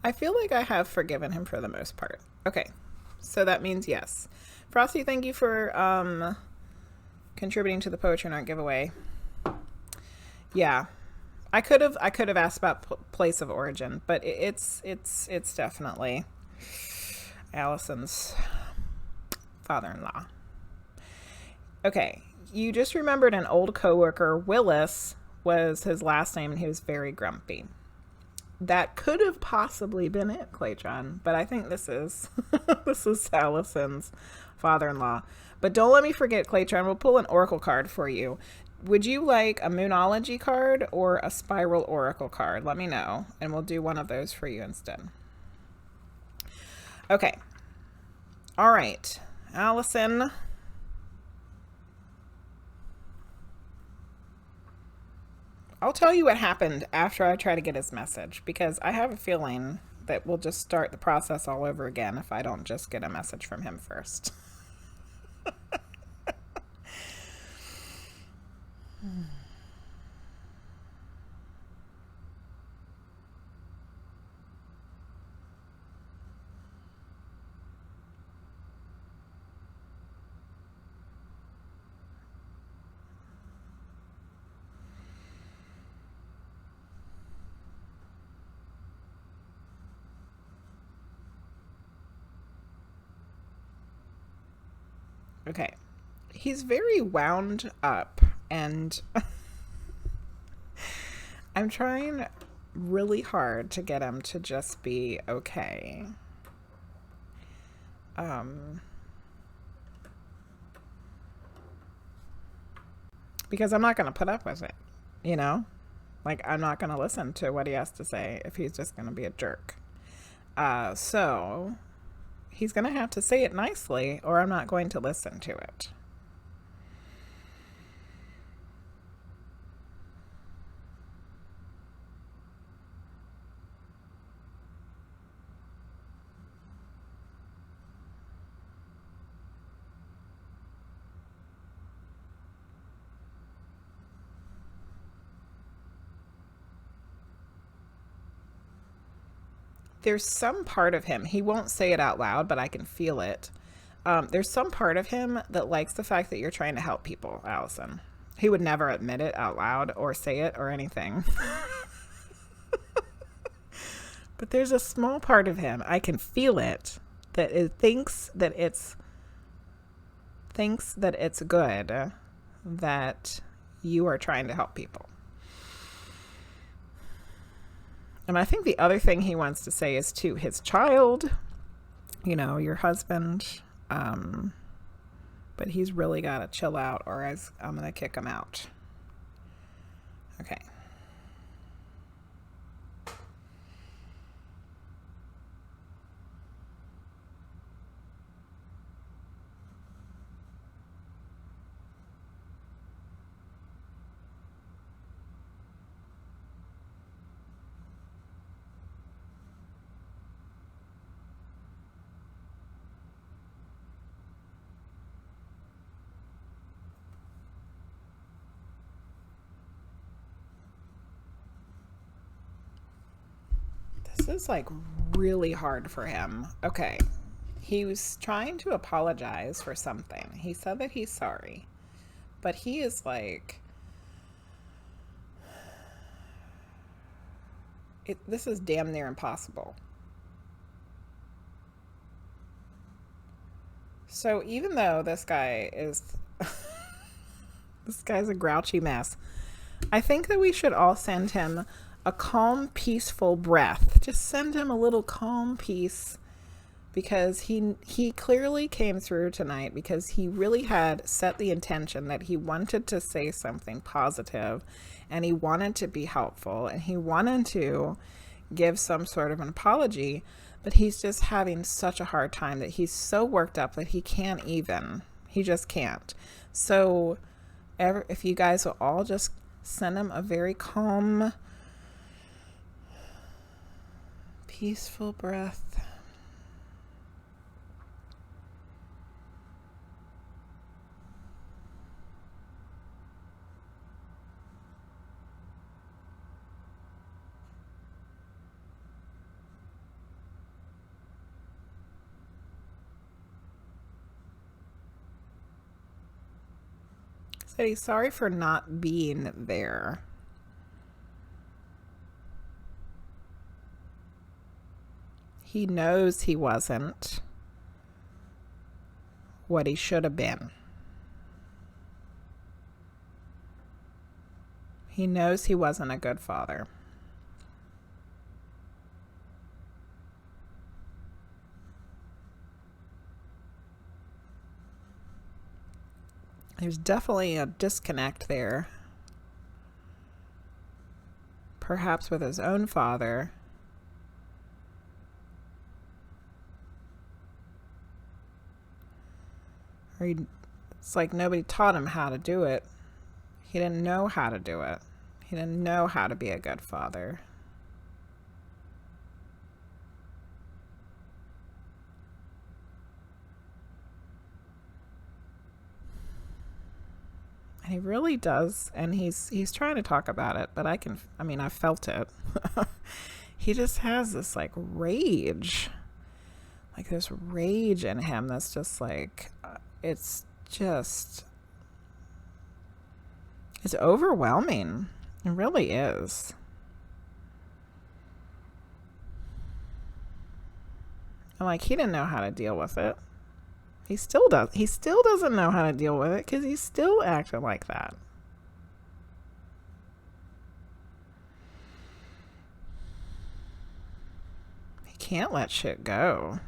I feel like I have forgiven him for the most part. Okay, so that means yes. Frosty, thank you for contributing to the Poetry Night giveaway. Yeah, I could have asked about place of origin, but it's definitely Allison's father-in-law. Okay, you just remembered an old coworker, Willis was his last name, and he was very grumpy. That could have possibly been it, Claytron, but I think this is this is Allison's father-in-law. But don't let me forget, Claytron, we'll pull an oracle card for you. Would you like a Moonology card or a Spiral Oracle card? Let me know, and we'll do one of those for you instead. Okay. All right, Allison. I'll tell you what happened after I try to get his message, because I have a feeling that we'll just start the process all over again if I don't just get a message from him first. Okay, he's very wound up, and I'm trying really hard to get him to just be okay. Because I'm not going to put up with it, you know? Like, I'm not going to listen to what he has to say if he's just going to be a jerk. So he's going to have to say it nicely, or I'm not going to listen to it. There's some part of him, he won't say it out loud, but I can feel it. There's some part of him that likes the fact that you're trying to help people, Allison. He would never admit it out loud or say it or anything. But there's a small part of him, I can feel it, that it thinks that it's good that you are trying to help people. And I think the other thing he wants to say is to his child, you know, your husband. But he's really got to chill out, or I'm going to kick him out. Okay. This is like really hard for him. Okay. He was trying to apologize for something. He said that he's sorry, but he is like, this is damn near impossible. So even though this guy is this guy's a grouchy mess, I think that we should all send him a calm, peaceful breath. Just send him a little calm peace, because he clearly came through tonight, because he really had set the intention that he wanted to say something positive, and he wanted to be helpful, and he wanted to give some sort of an apology, but he's just having such a hard time that he's so worked up that he just can't. So if you guys will all just send him a very calm, peaceful breath. Said he's sorry for not being there. He knows he wasn't what he should have been. He knows he wasn't a good father. There's definitely a disconnect there. Perhaps with his own father. Or it's like nobody taught him how to do it. He didn't know how to do it. He didn't know how to be a good father. He really does, and he's trying to talk about it, but I felt it. He just has this like rage, like this rage in him that's just like, it's overwhelming. It really is. And like, he didn't know how to deal with it. He still doesn't know how to deal with it, because he's still acting like that. He can't let shit go.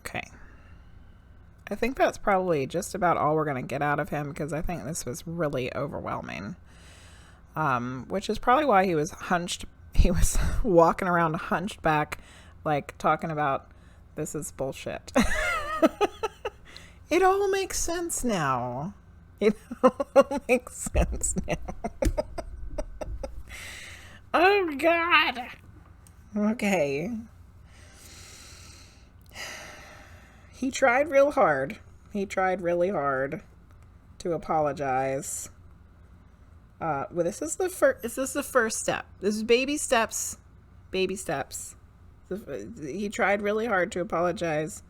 Okay. I think that's probably just about all we're going to get out of him, because I think this was really overwhelming. Which is probably why he was walking around hunched back, like talking about, this is bullshit. It all makes sense now. It all makes sense now. Oh, God. Okay. He tried real hard. He tried really hard to apologize. Well, this is the first step. This is baby steps. Baby steps. He tried really hard to apologize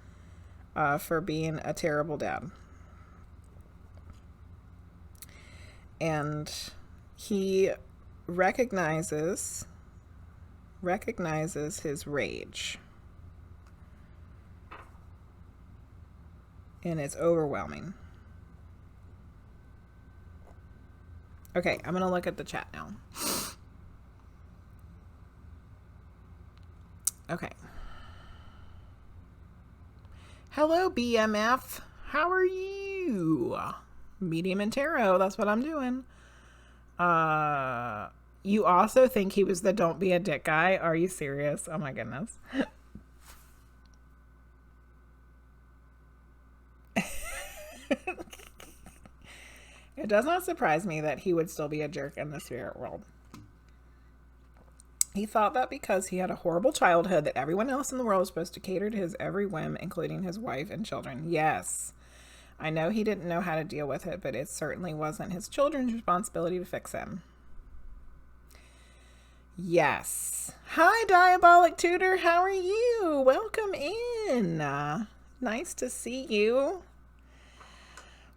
for being a terrible dad. And he recognizes his rage. And it's overwhelming. Okay, I'm going to look at the chat now. Okay. Hello, BMF. How are you? Medium and tarot. That's what I'm doing. You also think he was the don't be a dick guy? Are you serious? Oh my goodness. It does not surprise me that he would still be a jerk in the spirit world. He thought that because he had a horrible childhood that everyone else in the world was supposed to cater to his every whim, including his wife and children. Yes, I know he didn't know how to deal with it, but it certainly wasn't his children's responsibility to fix him. Yes. Hi, Diabolic Tutor. How are you? Welcome in. Nice to see you.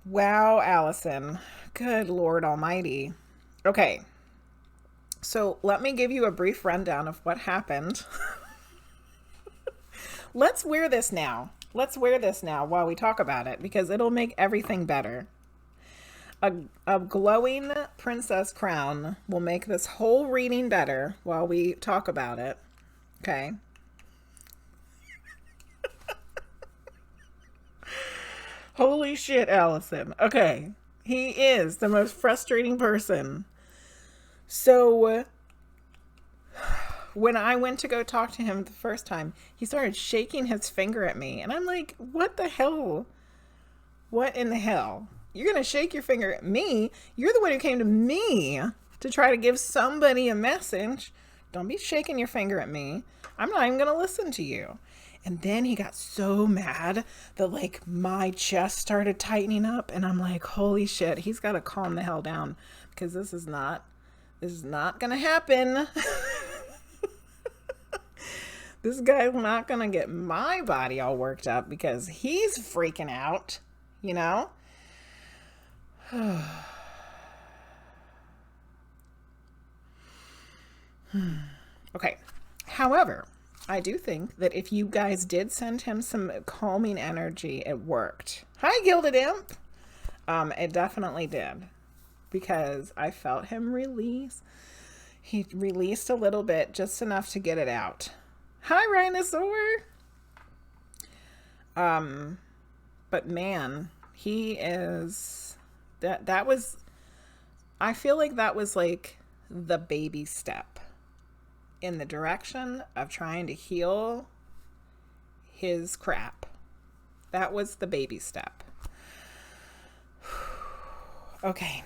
Wow, Allison. Good Lord Almighty. Okay. So let me give you a brief rundown of what happened. Let's wear this now. Let's wear this now while we talk about it, because it'll make everything better. A glowing princess crown will make this whole reading better while we talk about it. Okay. Holy shit, Allison. Okay. He is the most frustrating person. So when I went to go talk to him the first time, he started shaking his finger at me. And I'm like, what the hell? What in the hell? You're going to shake your finger at me? You're the one who came to me to try to give somebody a message. Don't be shaking your finger at me. I'm not even going to listen to you. And then he got so mad that like my chest started tightening up. And I'm like, holy shit, he's got to calm the hell down, because this is not going to happen. This guy's not going to get my body all worked up because he's freaking out, you know? Okay. However, I do think that if you guys did send him some calming energy, it worked. Hi, GildedImp. It definitely did, because I felt him release. He released a little bit, just enough to get it out. Hi, Rhinosaur. But man, he is, that was, I feel like that was like the baby step in the direction of trying to heal his crap. That was the baby step. Okay.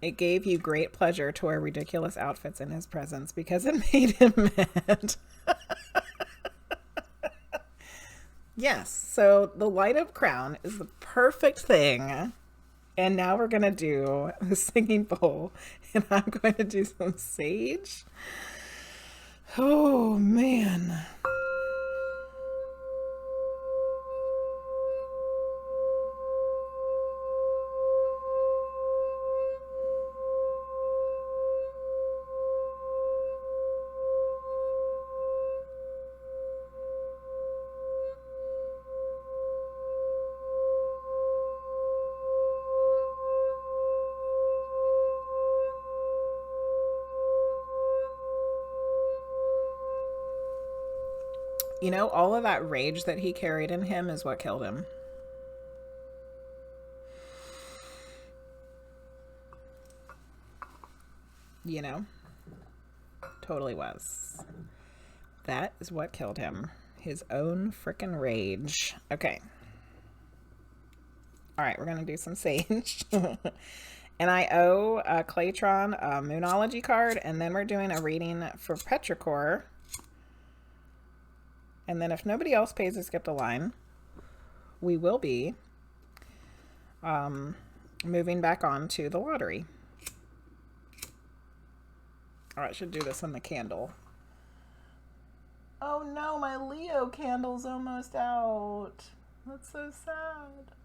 It gave you great pleasure to wear ridiculous outfits in his presence because it made him mad. Yes, so the light up crown is the perfect thing. And now we're going to do the singing bowl, and I'm going to do some sage. Oh, man. You know, all of that rage that he carried in him is what killed him. You know? Totally was. That is what killed him. His own frickin' rage. Okay. Alright, we're going to do some sage. And I owe Claytron a Moonology card, and then we're doing a reading for Petrichor. And then if nobody else pays to skip the line, we will be moving back on to the lottery. All right, I should do this on the candle. Oh no, my Leo candle's almost out. That's so sad.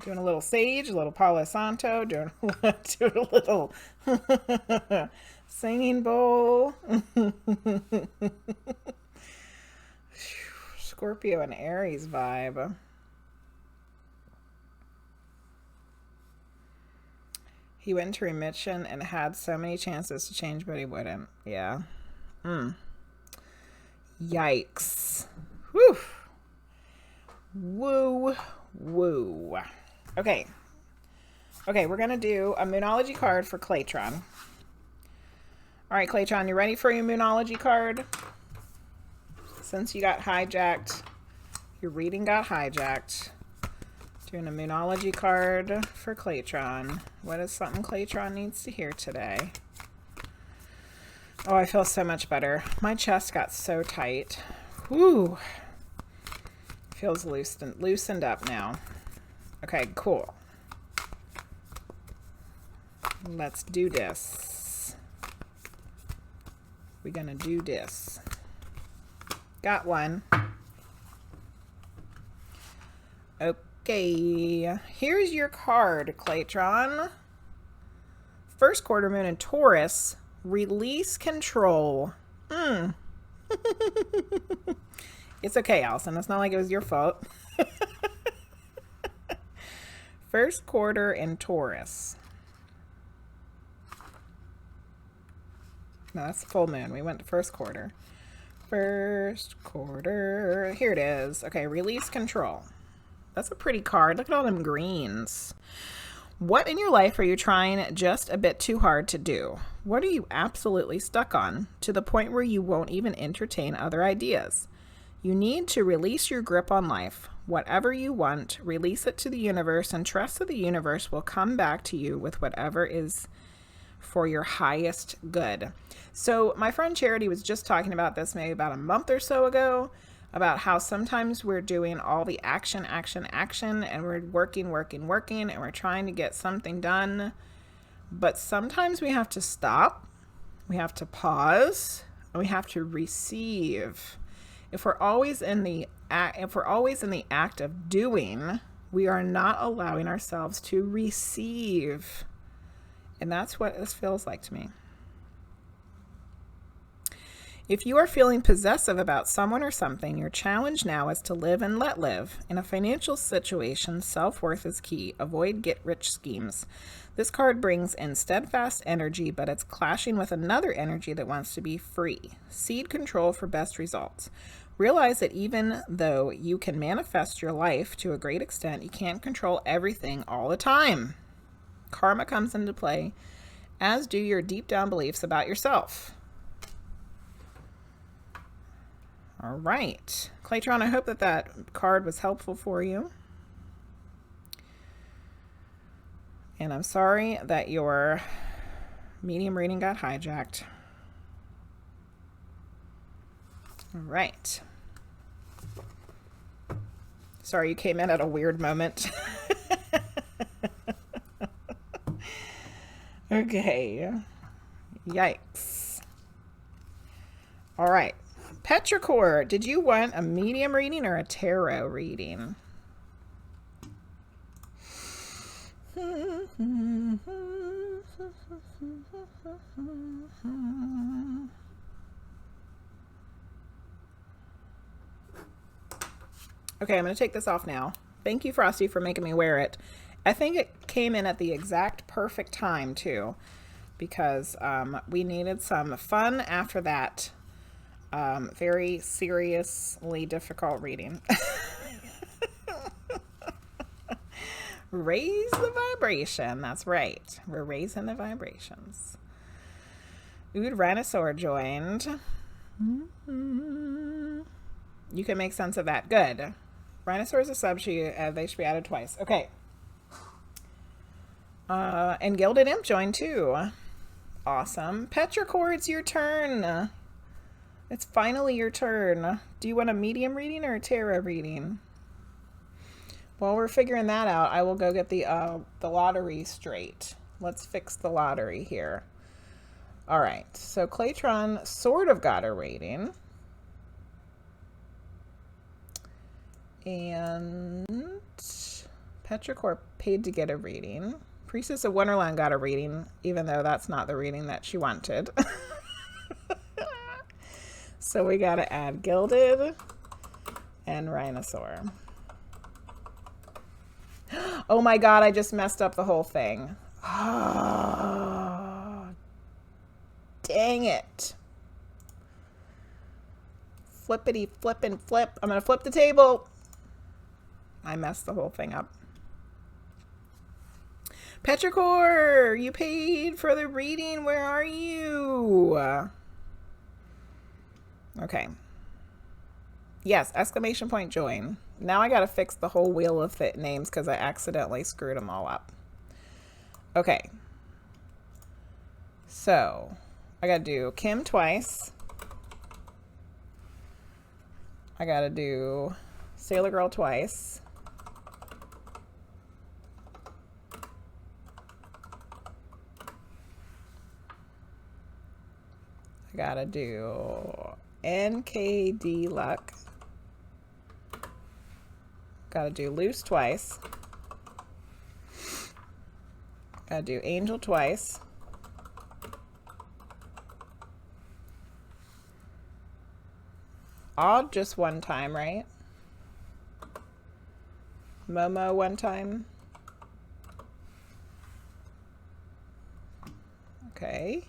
Doing a little sage, a little Palo Santo, doing a little singing bowl. Scorpio and Aries vibe. He went into remission and had so many chances to change, but he wouldn't. Yeah. Yikes. Whew. Woo. Woo. Okay. Okay, we're going to do a Moonology card for Claytron. All right, Claytron, you ready for your Moonology card? Since you got hijacked, your reading got hijacked. Doing a Moonology card for Claytron. What is something Claytron needs to hear today? Oh, I feel so much better. My chest got so tight. Whew. Feels loosened up now. Okay, cool. Let's do this. we're gonna do this. Got one. Okay, here's your card, Claytron. First quarter moon in Taurus. Release control. It's okay, Allison. It's not like it was your fault. First quarter in Taurus. No, that's the full moon. We went to first quarter. First quarter. Here it is. Okay, release control. That's a pretty card. Look at all them greens. What in your life are you trying just a bit too hard to do? What are you absolutely stuck on to the point where you won't even entertain other ideas? You need to release your grip on life. Whatever you want, release it to the universe and trust that the universe will come back to you with whatever is for your highest good. So my friend Charity was just talking about this maybe about a month or so ago, about how sometimes we're doing all the action, and we're working, and we're trying to get something done. But sometimes we have to stop, we have to pause, and we have to receive. If we're always in the act of doing, we are not allowing ourselves to receive. And that's what this feels like to me. If you are feeling possessive about someone or something, your challenge now is to live and let live. In a financial situation, self-worth is key. Avoid get-rich schemes. This card brings in steadfast energy, but it's clashing with another energy that wants to be free. Seed control for best results. Realize that even though you can manifest your life to a great extent, you can't control everything all the time. Karma comes into play, as do your deep down beliefs about yourself. All right, Claytron, I hope that that card was helpful for you. And I'm sorry that your medium reading got hijacked. All right. Sorry you came in at a weird moment. Okay. Yikes. All right. Petrichor, did you want a medium reading or a tarot reading? Okay, I'm going to take this off now. Thank you, Frosty, for making me wear it. I think it came in at the exact perfect time, too, because we needed some fun after that very seriously difficult reading. Raise the vibration. That's right. We're raising the vibrations. Ood Rhinosaur joined. You can make sense of that. Good. Rhinosaur is a sub. They should be added twice. Okay. And GildedImp joined too. Awesome. Petrichor, it's your turn. It's finally your turn. Do you want a medium reading or a tarot reading? While we're figuring that out, I will go get the lottery straight. Let's fix the lottery here. All right. So Claytron sort of got a rating. And Petrichor paid to get a reading. Priestess of Wonderland got a reading, even though that's not the reading that she wanted. So we got to add Gilded and Rhinosaur. Oh my God, I just messed up the whole thing. Oh, dang it. Flippity flip and flip. I'm going to flip the table. I messed the whole thing up. Petrichor, you paid for the reading. Where are you? Okay. Yes, exclamation point join. Now I got to fix the whole wheel of names because I accidentally screwed them all up. Okay. So I got to do Kim twice. I got to do Sailor Girl twice. I Gotta do NkdLucks. Gotta do Luce twice. Gotta do Angel twice. Odd just one time, right? Momo one time. Okay.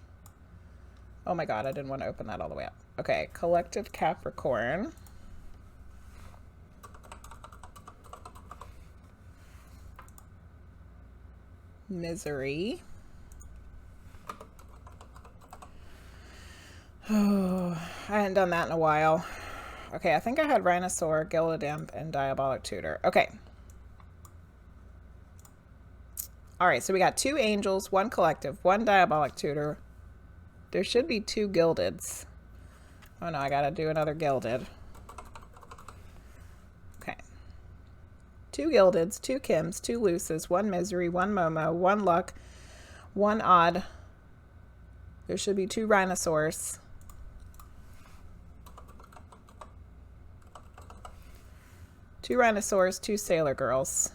Oh my god, I didn't want to open that all the way up. Okay, Collective Capricorn. Misery. Oh, I hadn't done that in a while. Okay, I think I had Rhinosaur, GildedImp, and Diabolic Tutor. Okay. Alright, so we got 2 Angels, 1 Collective, 1 Diabolic Tutor. There should be 2 Gildeds. Oh no, I gotta do another Gilded. Okay. 2 Gildeds, 2 Kims, 2 Luces, 1 Misery, 1 Momo, 1 Luck, 1 Odd. There should be 2 Rhinosaurs. 2 Rhinosaurs, 2 Sailor Girls.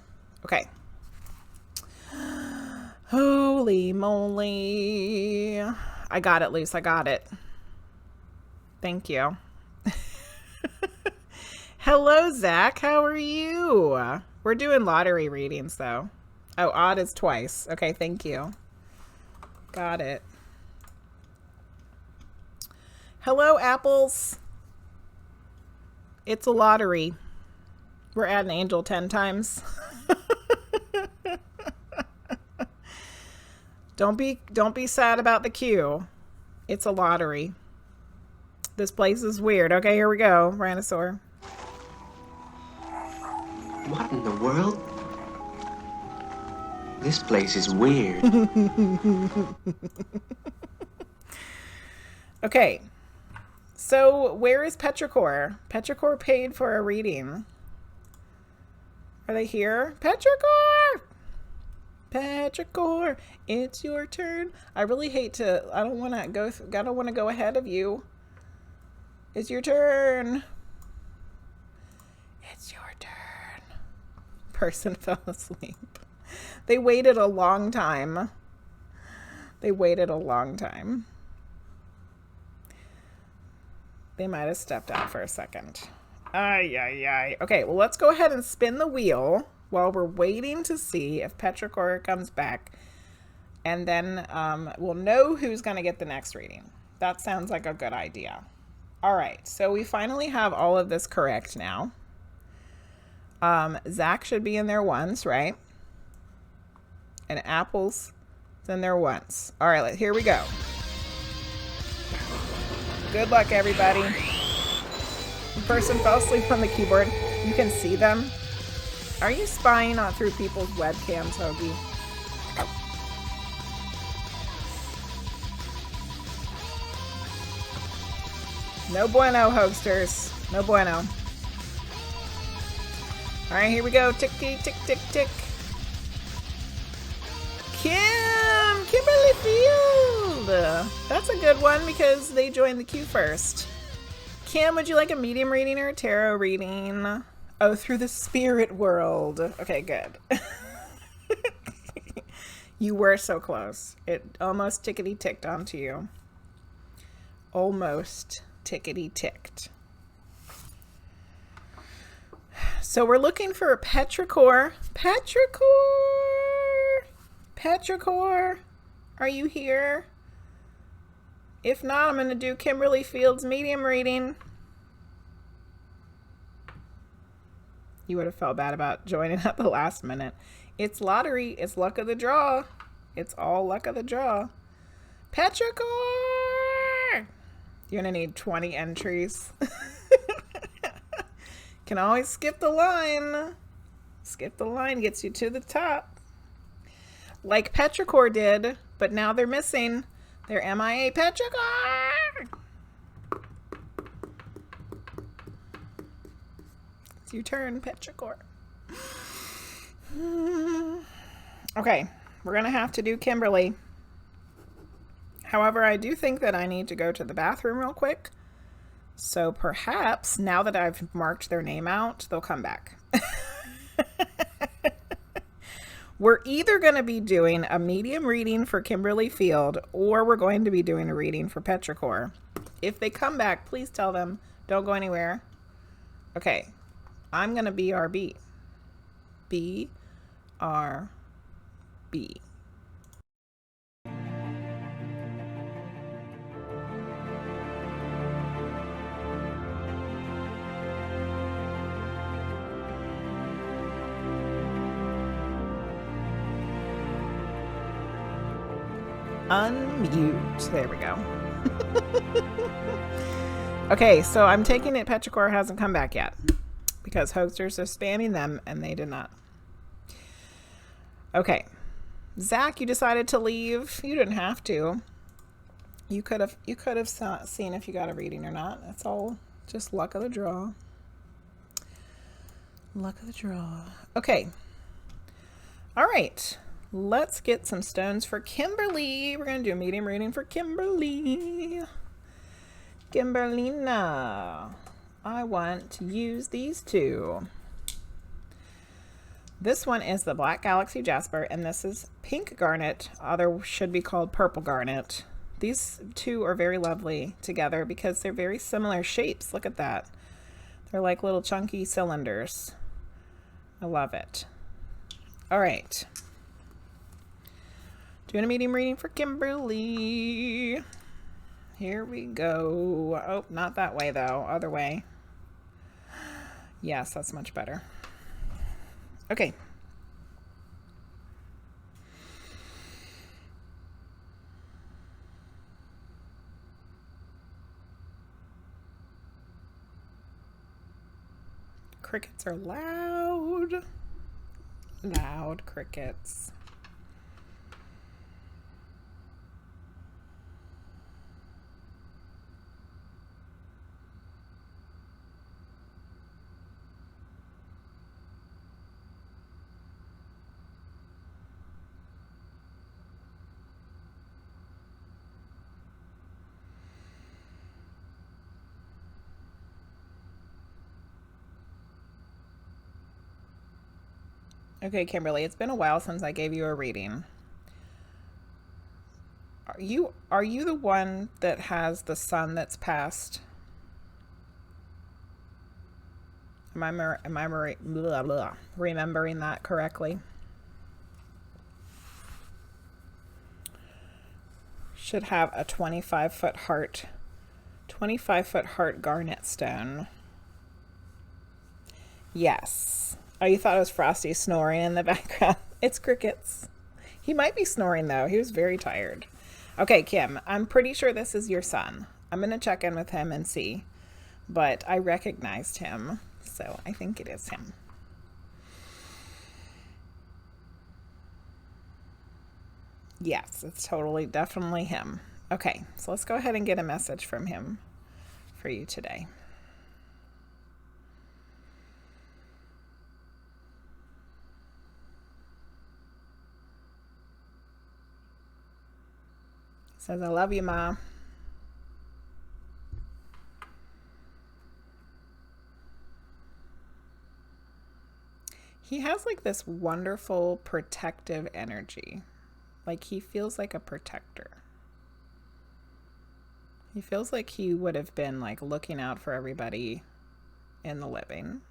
Okay. Holy moly. I got it, Luce. I got it. Thank you. Hello, Zach. How are you? We're doing lottery readings, though. Oh, odd is twice. Okay, thank you. Got it. Hello, apples. It's a lottery. We're adding Angel 10 times. Don't be sad about the queue. It's a lottery. This place is weird. Okay, here we go. Rhinosaur. What in the world? This place is weird. Okay. So, where is Petrichor? Petrichor paid for a reading. Are they here? Petrichor! Petrichor, it's your turn. I really hate to, I don't want to go ahead of you. It's your turn. It's your turn. Person fell asleep. They waited a long time. They waited a long time. They might have stepped out for a second. Ay, ay, ay. Okay, well, let's go ahead and spin the wheel while we're waiting to see if Petrichor comes back. And then we'll know who's going to get the next reading. That sounds like a good idea. All right, so we finally have all of this correct now. Zach should be in there once, right? And Apple's in there once. All right, here we go. Good luck, everybody. The person fell asleep on the keyboard. You can see them. Are you spying on through people's webcams, Hoagie? No bueno, Hoagsterz. No bueno. All right, here we go. Ticky, tick, tick, tick. KimberlyField. That's a good one because they joined the queue first. Kim, would you like a medium reading or a tarot reading? Oh, through the spirit world. Okay, good. You were so close. It almost tickety-ticked onto you. Almost tickety-ticked. So we're looking for a Petrichor. Petrichor! Petrichor! Are you here? If not, I'm going to do KimberlyField's medium reading. You would have felt bad about joining at the last minute. It's lottery. It's luck of the draw. It's all luck of the draw. Petrichor! You're going to need 20 entries. Can always skip the line. Skip the line gets you to the top. Like Petrichor did, but now they're missing. They're MIA. Petrichor! It's your turn, Petrichor. Okay, we're going to have to do Kimberly. However, I do think that I need to go to the bathroom real quick. So perhaps now that I've marked their name out, they'll come back. We're either going to be doing a medium reading for KimberlyField or we're going to be doing a reading for Petrichor. If they come back, please tell them, don't go anywhere. Okay, I'm going to BRB. BRB. Unmute. There we go. Okay, so I'm taking it Petrichor hasn't come back yet because Hoagsterz is spamming them and they did not. Okay. Zach, you decided to leave. You didn't have to. You could have seen if you got a reading or not. That's all just luck of the draw. Luck of the draw. Okay. All right. Let's get some stones for Kimberly. We're going to do a medium reading for Kimberly. Kimberlina. I want to use these two. This one is the Black Galaxy Jasper, and this is Pink Garnet. Other should be called Purple Garnet. These two are very lovely together because they're very similar shapes. Look at that. They're like little chunky cylinders. I love it. All right. Doing a medium reading for Kimberly. Here we go. Oh, not that way though. Other way. Yes, that's much better. Okay. Crickets are loud. Loud crickets. Okay, Kimberly, it's been a while since I gave you a reading. Are you the one that has the sun that's passed? Am I remembering that correctly? Should have a 25-foot heart. 25-foot heart garnet stone. Yes. Oh, you thought it was Frosty snoring in the background. It's crickets. He might be snoring, though. He was very tired. Okay, Kim, I'm pretty sure this is your son. I'm going to check in with him and see. But I recognized him, so I think it is him. Yes, it's totally, definitely him. Okay, so let's go ahead and get a message from him for you today. Says, I love you, Ma. He has like this wonderful protective energy. Like he feels like a protector. He feels like he would have been like looking out for everybody in the living.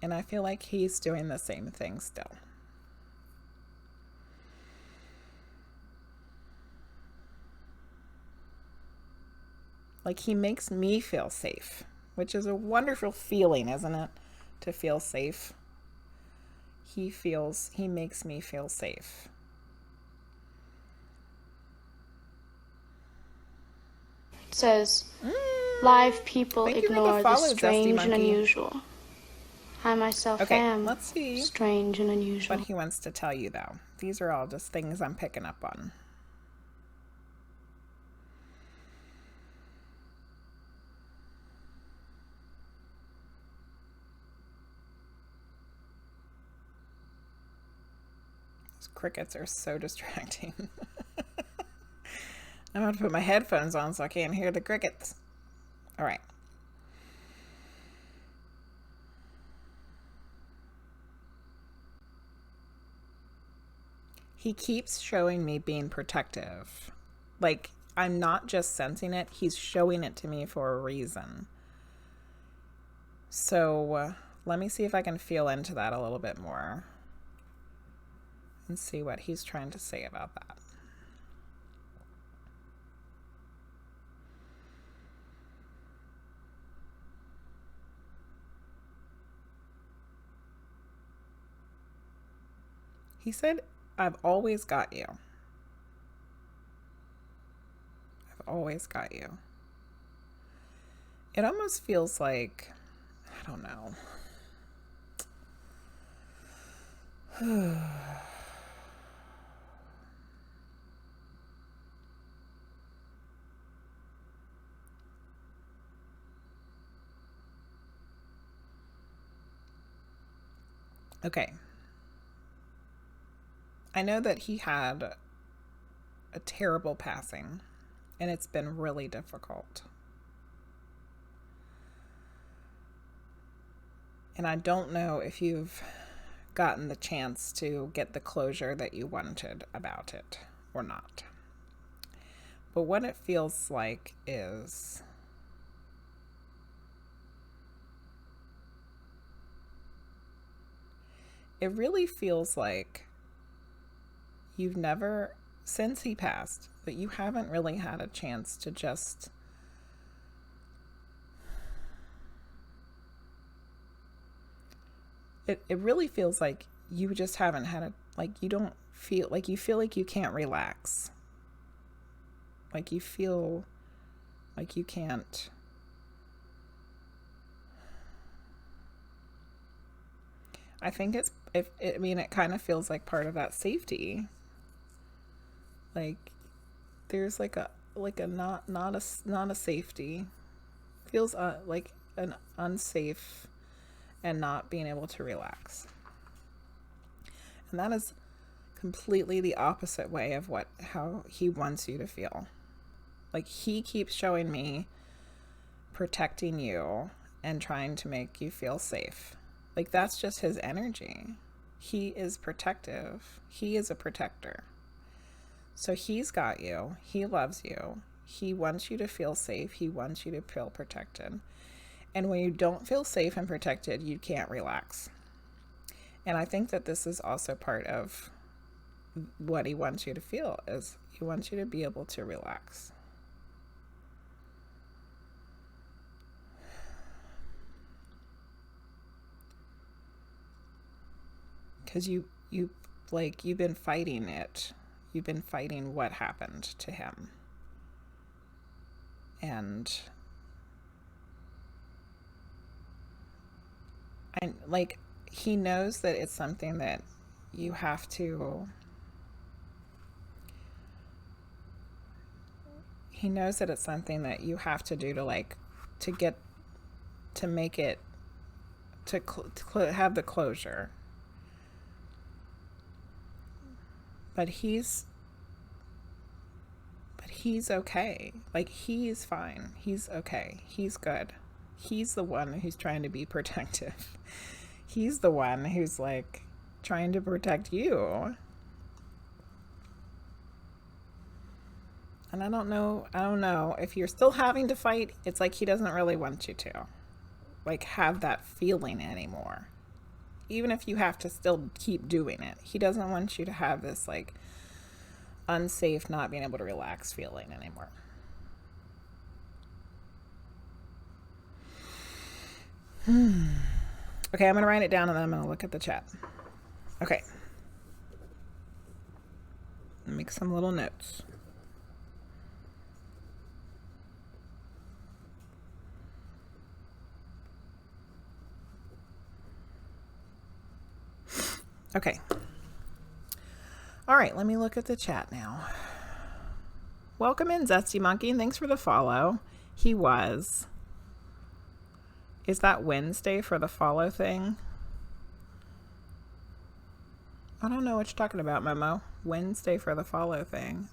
And I feel like he's doing the same thing still. Like he makes me feel safe, which is a wonderful feeling, isn't it? To feel safe. He makes me feel safe. It says, live people Thank you for ignore the follow, strange and ZestyMonkey. unusual. I myself am Let's see strange and unusual. what he wants to tell you, though. These are all just things I'm picking up on. Crickets are so distracting. I'm going to put my headphones on so I can't hear the crickets. All right. He keeps showing me being protective. Like, I'm not just sensing it. He's showing it to me for a reason. So let me see if I can feel into that a little bit more and see what he's trying to say about that. He said, I've always got you. I've always got you. It almost feels like, I don't know. Okay. I know that he had a terrible passing, and it's been really difficult. And I don't know if you've gotten the chance to get the closure that you wanted about it or not. But what it feels like is it really feels like you've never, since he passed, that you haven't really had a chance to just it really feels like you just haven't had a, like, you don't feel like, you feel like you can't relax. Like you feel like you can't. I think it's, I mean, it kind of feels like part of that safety. Like there's like a not a safety. Feels like an unsafe and not being able to relax. And that is completely the opposite way of how he wants you to feel. Like he keeps showing me protecting you and trying to make you feel safe. Like that's just his energy. He is protective. He is a protector. So he's got you. He loves you. He wants you to feel safe. He wants you to feel protected. And when you don't feel safe and protected, you can't relax. And I think that this is also part of what he wants you to feel, is he wants you to be able to relax. Because you've been fighting it. You've been fighting what happened to him. And like, he knows that it's something that you have to, he knows that it's something that you have to do to make it, to have the closure. But he's okay. Like, he's fine. He's okay. He's good. He's the one who's trying to be protective. He's the one who's like trying to protect you. And I don't know if you're still having to fight. It's like he doesn't really want you to like have that feeling anymore. Even if you have to still keep doing it, he doesn't want you to have this like unsafe, not being able to relax feeling anymore. Okay, I'm going to write it down and then I'm going to look at the chat. Okay. Make some little notes. Okay. All right, let me look at the chat now. Welcome in, ZestyMonkey, and thanks for the follow. He was. Is that Wednesday for the follow thing? I don't know what you're talking about, Momo. Wednesday for the follow thing.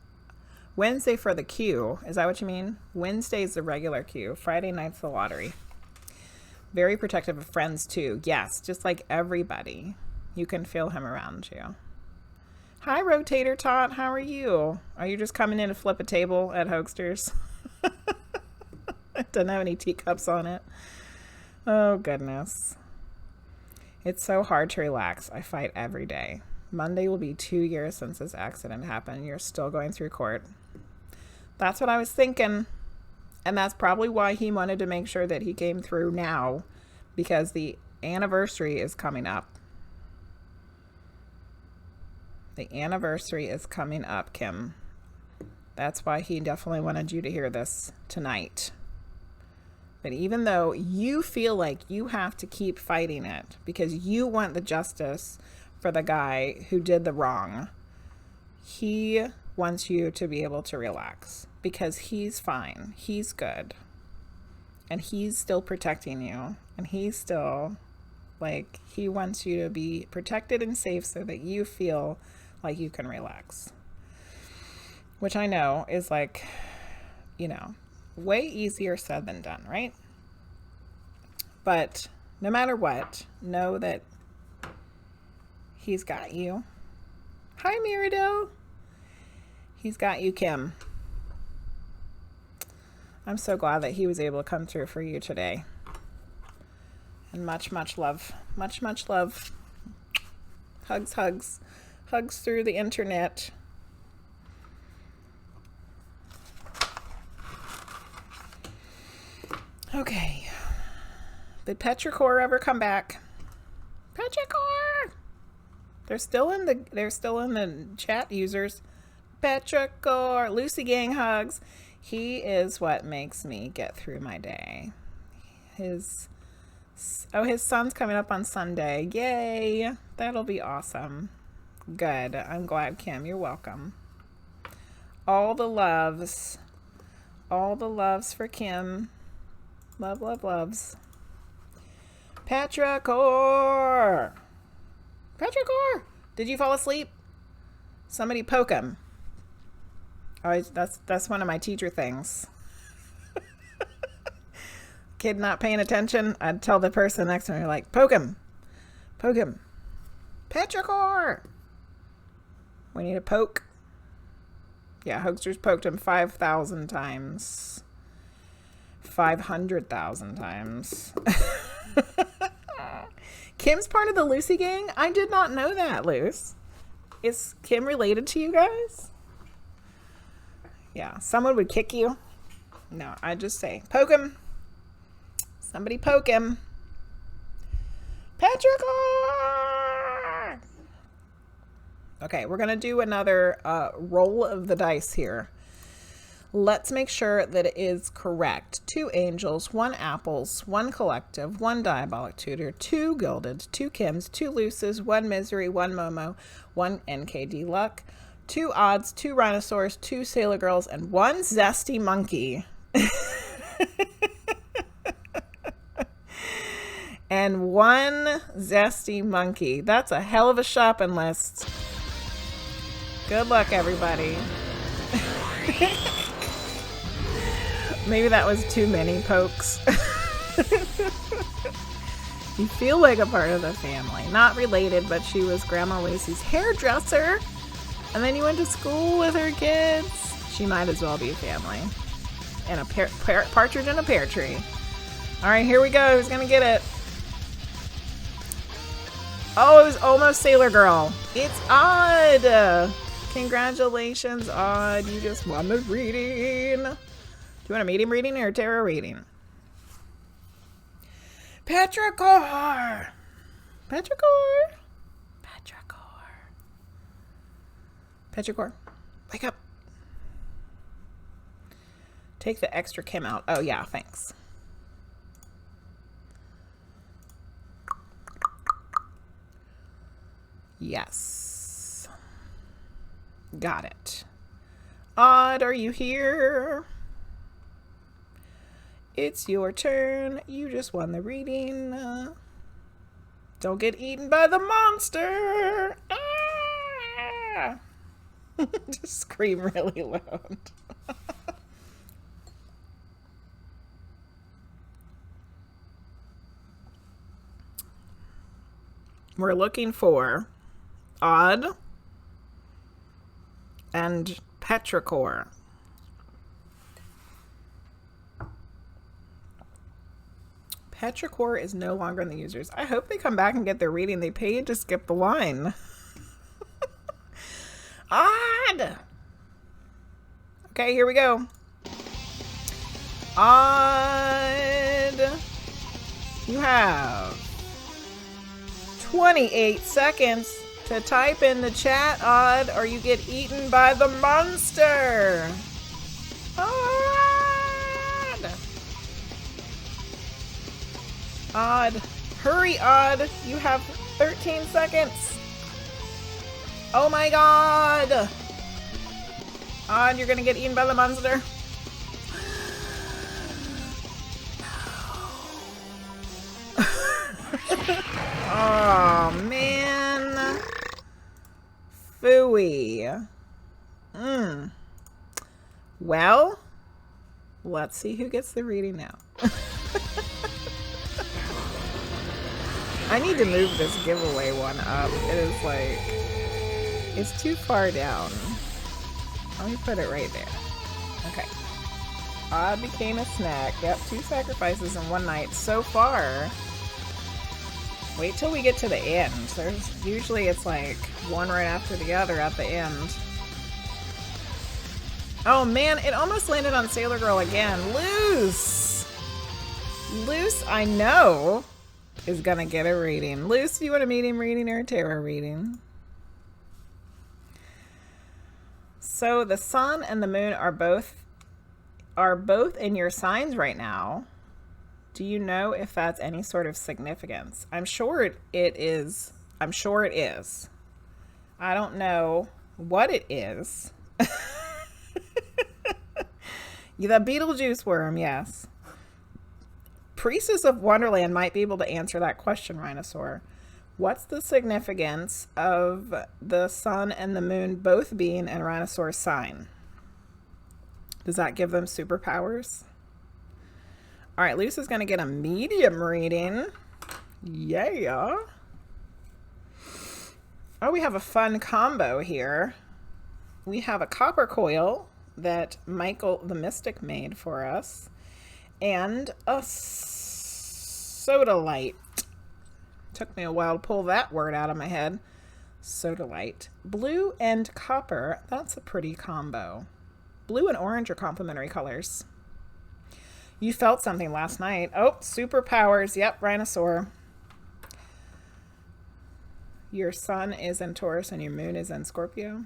Wednesday for the queue. Is that what you mean? Wednesday's the regular queue. Friday night's the lottery. Very protective of friends too. Yes, just like everybody. You can feel him around you. Hi, Rotator Tot. How are you? Are you just coming in to flip a table at Hoagsterz? It doesn't have any teacups on it. Oh, goodness. It's so hard to relax. I fight every day. Monday will be 2 years since this accident happened. You're still going through court. That's what I was thinking. And that's probably why he wanted to make sure that he came through now, because the anniversary is coming up. The anniversary is coming up, Kim. That's why he definitely wanted you to hear this tonight. But even though you feel like you have to keep fighting it because you want the justice for the guy who did the wrong, he wants you to be able to relax because he's fine. He's good. And he's still protecting you. And he's still, like, he wants you to be protected and safe so that you feel like you can relax. Which I know is like, you know, way easier said than done, right? But no matter what, know that he's got you. Hi, Miradil. He's got you, Kim. I'm so glad that he was able to come through for you today. And much, much love. Much, much love. Hugs, hugs. Hugs through the internet. Okay. Did Petrichor ever come back? Petrichor! They're still in the chat, users. Petrichor, Lucy gang hugs. He is what makes me get through my day. His son's coming up on Sunday. Yay! That'll be awesome. Good. I'm glad, Kim. You're welcome. All the loves. All the loves for Kim. Love, love, loves. Petrichor! Petrichor! Did you fall asleep? Somebody poke him. Oh, that's one of my teacher things. Kid not paying attention, I'd tell the person next to me, like, poke him. Poke him. Petrichor! We need a poke. Yeah, Hoagsterz poked him 5,000 times. 500,000 times. Kim's part of the Lucy gang? I did not know that, Luce. Is Kim related to you guys? Yeah, someone would kick you. No, I just say, poke him. Somebody poke him. Petrichor! Okay, we're going to do another roll of the dice here. Let's make sure that it is correct. 2 angels, 1 apples, 1 collective, 1 diabolic tutor, 2 gilded, 2 Kims, 2 Luces, 1 misery, 1 Momo, 1 NkdLucks, 2 odds, 2 rhinosaurs, 2 sailor girls, and 1 ZestyMonkey. And 1 ZestyMonkey. That's a hell of a shopping list. Good luck, everybody. Maybe that was too many pokes. You feel like a part of the family. Not related, but she was Grandma Lucy's hairdresser. And then you went to school with her kids. She might as well be family. And a partridge in a pear tree. All right, here we go. Who's going to get it? Oh, it was almost Sailor Girl. It's Odd. Congratulations, Odd. You just won the reading. Do you want a medium reading or a tarot reading? Petrichor! Petrichor! Petrichor. Petrichor, wake up. Take the extra Kim out. Oh, yeah, thanks. Yes. Got it. Odd, are you here? It's your turn. You just won the reading. Don't get eaten by the monster. Ah! Just scream really loud. We're looking for odd and petrichor. Petrichor is no longer in the users. I hope they come back and get their reading. They paid to skip the line. Odd! Okay, here we go. Odd. You have 28 seconds to type in the chat, Odd, or you get eaten by the monster. Odd. Odd. Hurry, Odd. You have 13 seconds. Oh my god. Odd, you're gonna get eaten by the monster. Oh man. Phooey. Well, let's see who gets the reading now. I need to move this giveaway one up. It is like, it's too far down. Let me put it right there. Okay. Odd became a snack. Yep, 2 sacrifices in one night so far. Wait till we get to the end. There's usually it's like one right after the other at the end. Oh man, it almost landed on Sailor Girl again. Luce! Luce, I know, is gonna get a reading. Luce, do you want a medium reading or a tarot reading? So the sun and the moon are both in your signs right now. Do you know if that's any sort of significance? I'm sure it is. I'm sure it is. I don't know what it is. The Beetlejuice worm, yes. Priestess of Wonderland might be able to answer that question, Rhinosaur. What's the significance of the sun and the moon both being in Rhinosaur's sign? Does that give them superpowers? All right, Luce is going to get a medium reading. Yeah. Oh, we have a fun combo here. We have a copper coil that Michael the Mystic made for us, and a soda light. Took me a while to pull that word out of my head. Soda light. Blue and copper. That's a pretty combo. Blue and orange are complementary colors. You felt something last night. Oh, superpowers. Yep, Rhinosaur. Your sun is in Taurus and your moon is in Scorpio.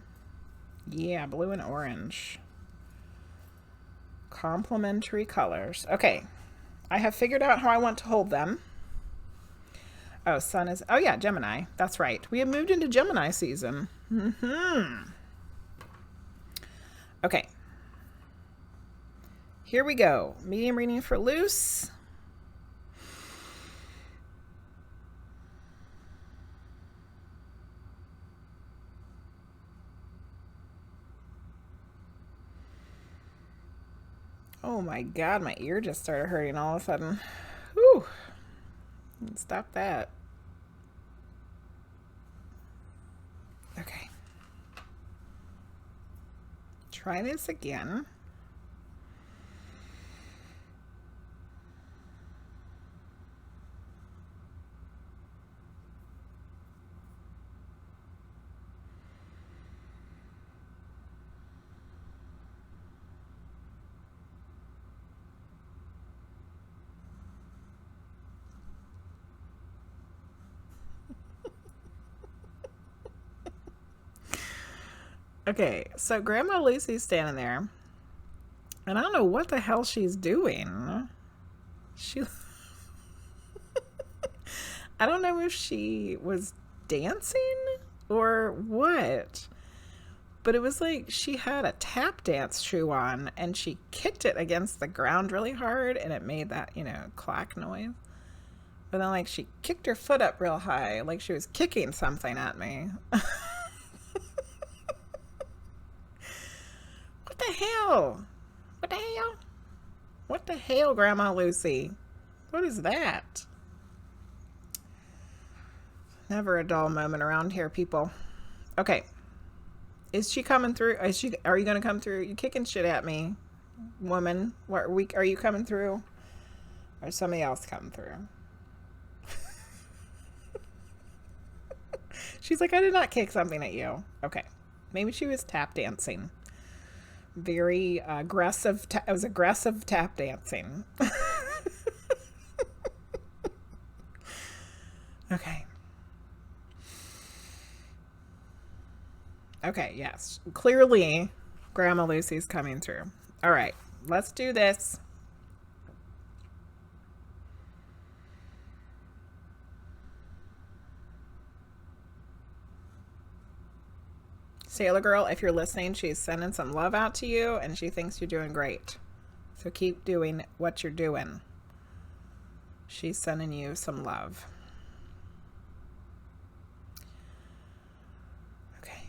Yeah, blue and orange. Complementary colors. Okay. I have figured out how I want to hold them. Oh, sun is... Oh, yeah, Gemini. That's right. We have moved into Gemini season. Okay. Here we go. Medium reading for Luce. Oh my god, my ear just started hurting all of a sudden. Whew. Stop that. Okay. Try this again. Okay, so Grandma Lucy's standing there, and I don't know what the hell she's doing. I don't know if she was dancing or what, but it was like she had a tap dance shoe on, and she kicked it against the ground really hard, and it made that, you know, clack noise. But then, like, she kicked her foot up real high, like she was kicking something at me. hell? What the hell? What the hell, Grandma Lucy? What is that? Never a dull moment around here, people. Okay. Is she coming through? Are you gonna come through? You kicking shit at me, woman. Are you coming through? Or somebody else coming through? She's like, I did not kick something at you. Okay. Maybe she was tap dancing. Very aggressive. It was aggressive tap dancing. Okay. Okay, yes. Clearly, Grandma Lucy's coming through. All right, let's do this. Sailor Girl, if you're listening, she's sending some love out to you, and she thinks you're doing great. So keep doing what you're doing. She's sending you some love. Okay.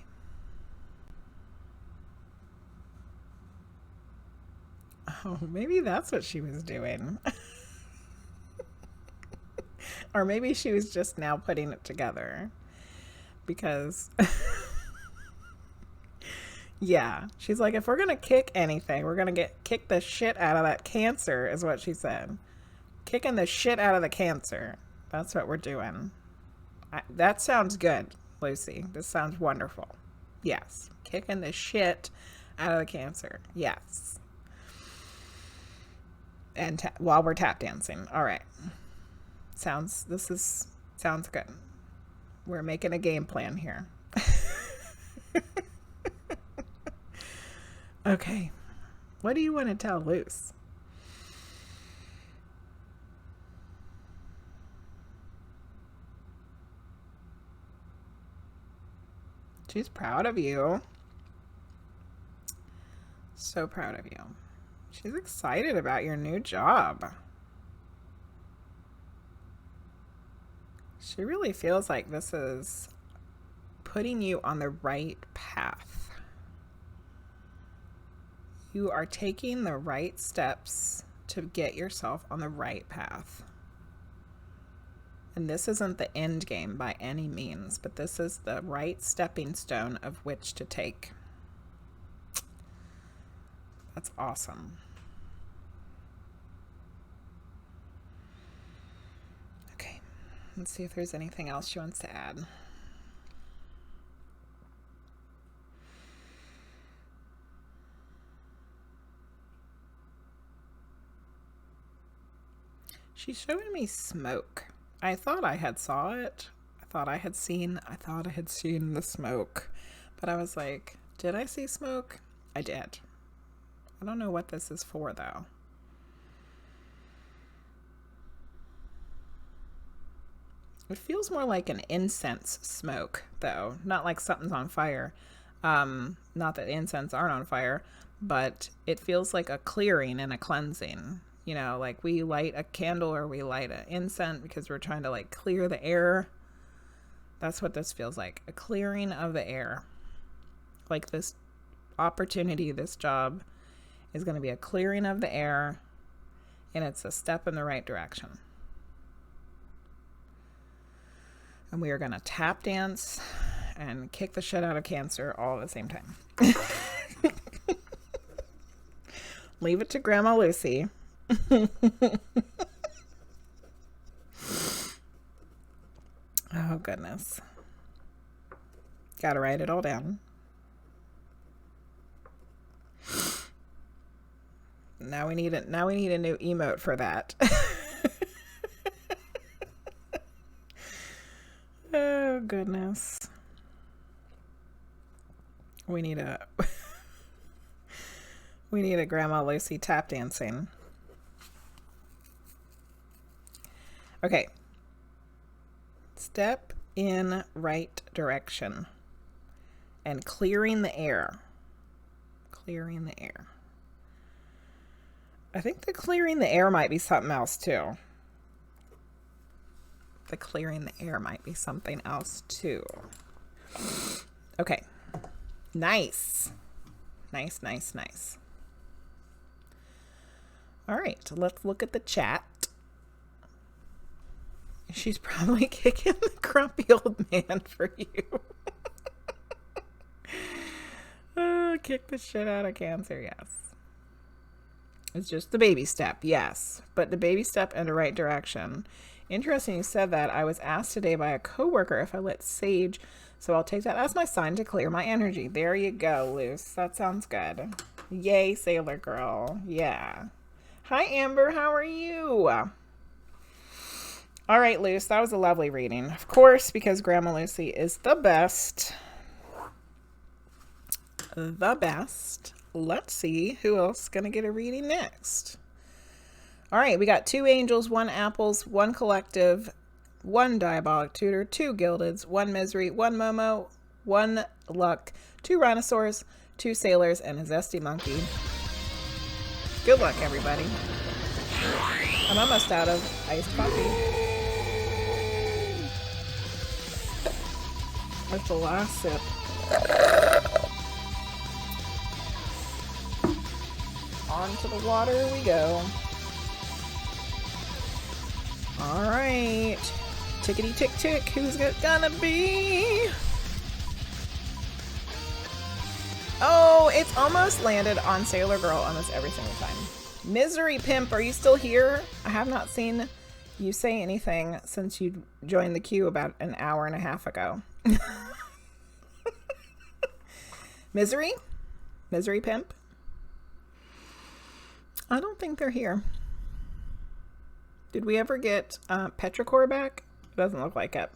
Oh, maybe that's what she was doing. Or maybe she was just now putting it together. Because... yeah, she's like, if we're gonna kick anything, we're gonna kick the shit out of that cancer, is what she said. Kicking the shit out of the cancer. That's what we're doing. That sounds good, Lucy. This sounds wonderful. Yes, kicking the shit out of the cancer. Yes. And while we're tap dancing. All right. Sounds good. We're making a game plan here. Okay, what do you want to tell Luce? She's proud of you. So proud of you. She's excited about your new job. She really feels like this is putting you on the right path. You are taking the right steps to get yourself on the right path. And this isn't the end game by any means, but this is the right stepping stone of which to take. That's awesome. Okay, let's see if there's anything else she wants to add. She's showing me smoke. I thought I had saw it. I thought I had seen the smoke. But I was like, did I see smoke? I did. I don't know what this is for, though. It feels more like an incense smoke, though. Not like something's on fire. Not that incense aren't on fire, but it feels like a clearing and a cleansing. You know, like we light a candle or we light an incense because we're trying to like clear the air. That's what this feels like. A clearing of the air. Like this opportunity, this job is going to be a clearing of the air, and it's a step in the right direction. And we are going to tap dance and kick the shit out of cancer all at the same time. Leave it to Grandma Lucy. Oh goodness. Gotta write it all down. Now we need a new emote for that. Oh goodness. We need a Grandma Lucy tap dancing. Okay. Step in right direction. And clearing the air. Clearing the air. I think the clearing the air might be something else too. The clearing the air might be something else too. Okay. Nice. Nice, nice, nice. All right, let's look at the chat. She's probably kicking the grumpy old man for you. Oh, kick the shit out of Cancer, yes. It's just the baby step, yes. But the baby step in the right direction. Interesting you said that. I was asked today by a coworker if I lit sage, so I'll take that as my sign to clear my energy. There you go, Luce. That sounds good. Yay, Sailor Girl. Yeah. Hi, Amber. How are you? All right, Luce. That was a lovely reading. Of course, because Grandma Lucy is the best. The best. Let's see who else is going to get a reading next. All right, we got 2 angels, 1 apples, 1 collective, 1 diabolic tutor, 2 gildeds, 1 misery, 1 Momo, 1 luck, 2 rhinosaurs, 2 sailors, and a zesty monkey. Good luck, everybody. I'm almost out of iced coffee. That's the last sip. Onto the water we go. All right. Tickety tick tick. Who's it gonna be? Oh, it's almost landed on Sailor Girl almost every single time. Misery Pimp, are you still here? I have not seen you say anything since you joined the queue about an hour and a half ago. Misery? Misery Pimp? I don't think they're here. Did we ever get Petrichor back? It doesn't look like it.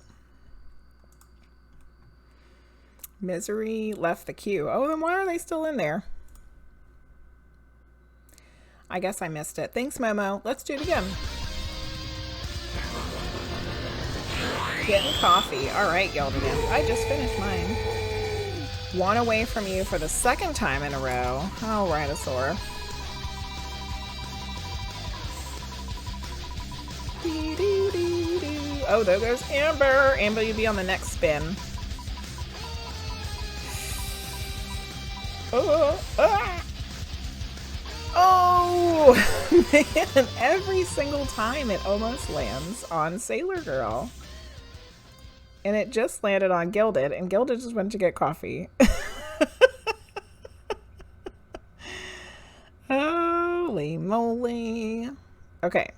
Misery left the queue. Oh, then why are they still in there? I guess I missed it. Thanks, Momo. Let's do it again. Getting coffee. All right, GildedImp. I just finished mine. 1 away from you for the 2nd time in a row. Oh, Rhinosaur. Oh, there goes Amber. Amber, you'll be on the next spin. Oh, man. Every single time it almost lands on Sailor Girl. And it just landed on Gilded, and Gilded just went to get coffee. Holy moly. Okay.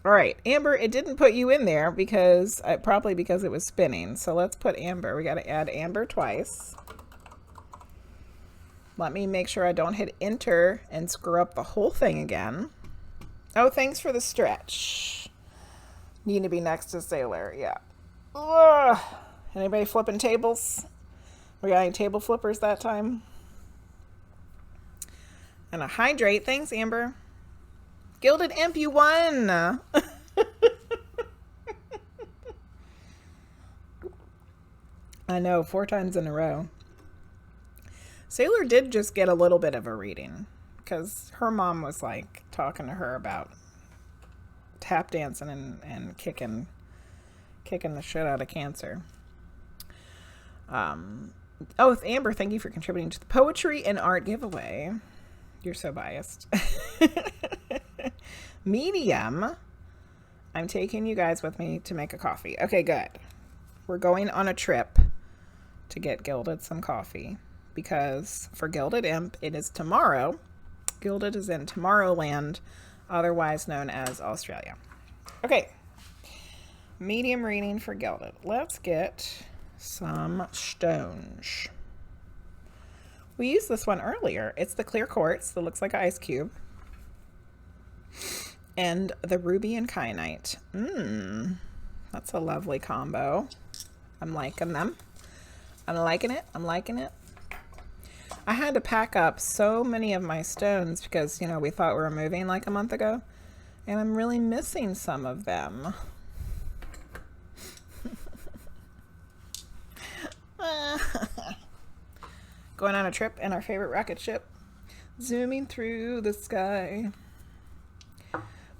All right, Amber, it didn't put you in there because, probably because it was spinning. So let's put Amber. We got to add Amber twice. Let me make sure I don't hit enter and screw up the whole thing again. Oh, thanks for the stretch. Need to be next to Sailor, yeah. Ugh. Anybody flipping tables? We got any table flippers that time? And a hydrate. Thanks, Amber. GildedImp, you won! I know, 4 times in a row. Sailor did just get a little bit of a reading because her mom was like talking to her about tap dancing and kicking the shit out of Cancer. Oh, Amber, thank you for contributing to the poetry and art giveaway. You're so biased. Medium. I'm taking you guys with me to make a coffee. Okay, good. We're going on a trip to get Gilded some coffee because for GildedImp, it is tomorrow. Gilded is in Tomorrowland, otherwise known as Australia. Okay. Medium reading for Gilded. Let's get some stones. We used this one earlier. It's the clear quartz that looks like an ice cube. And the ruby and kyanite. That's a lovely combo. I'm liking them. I'm liking it. I'm liking it. I had to pack up so many of my stones because, you know, we thought we were moving like a month ago. And I'm really missing some of them. Going on a trip in our favorite rocket ship. Zooming through the sky.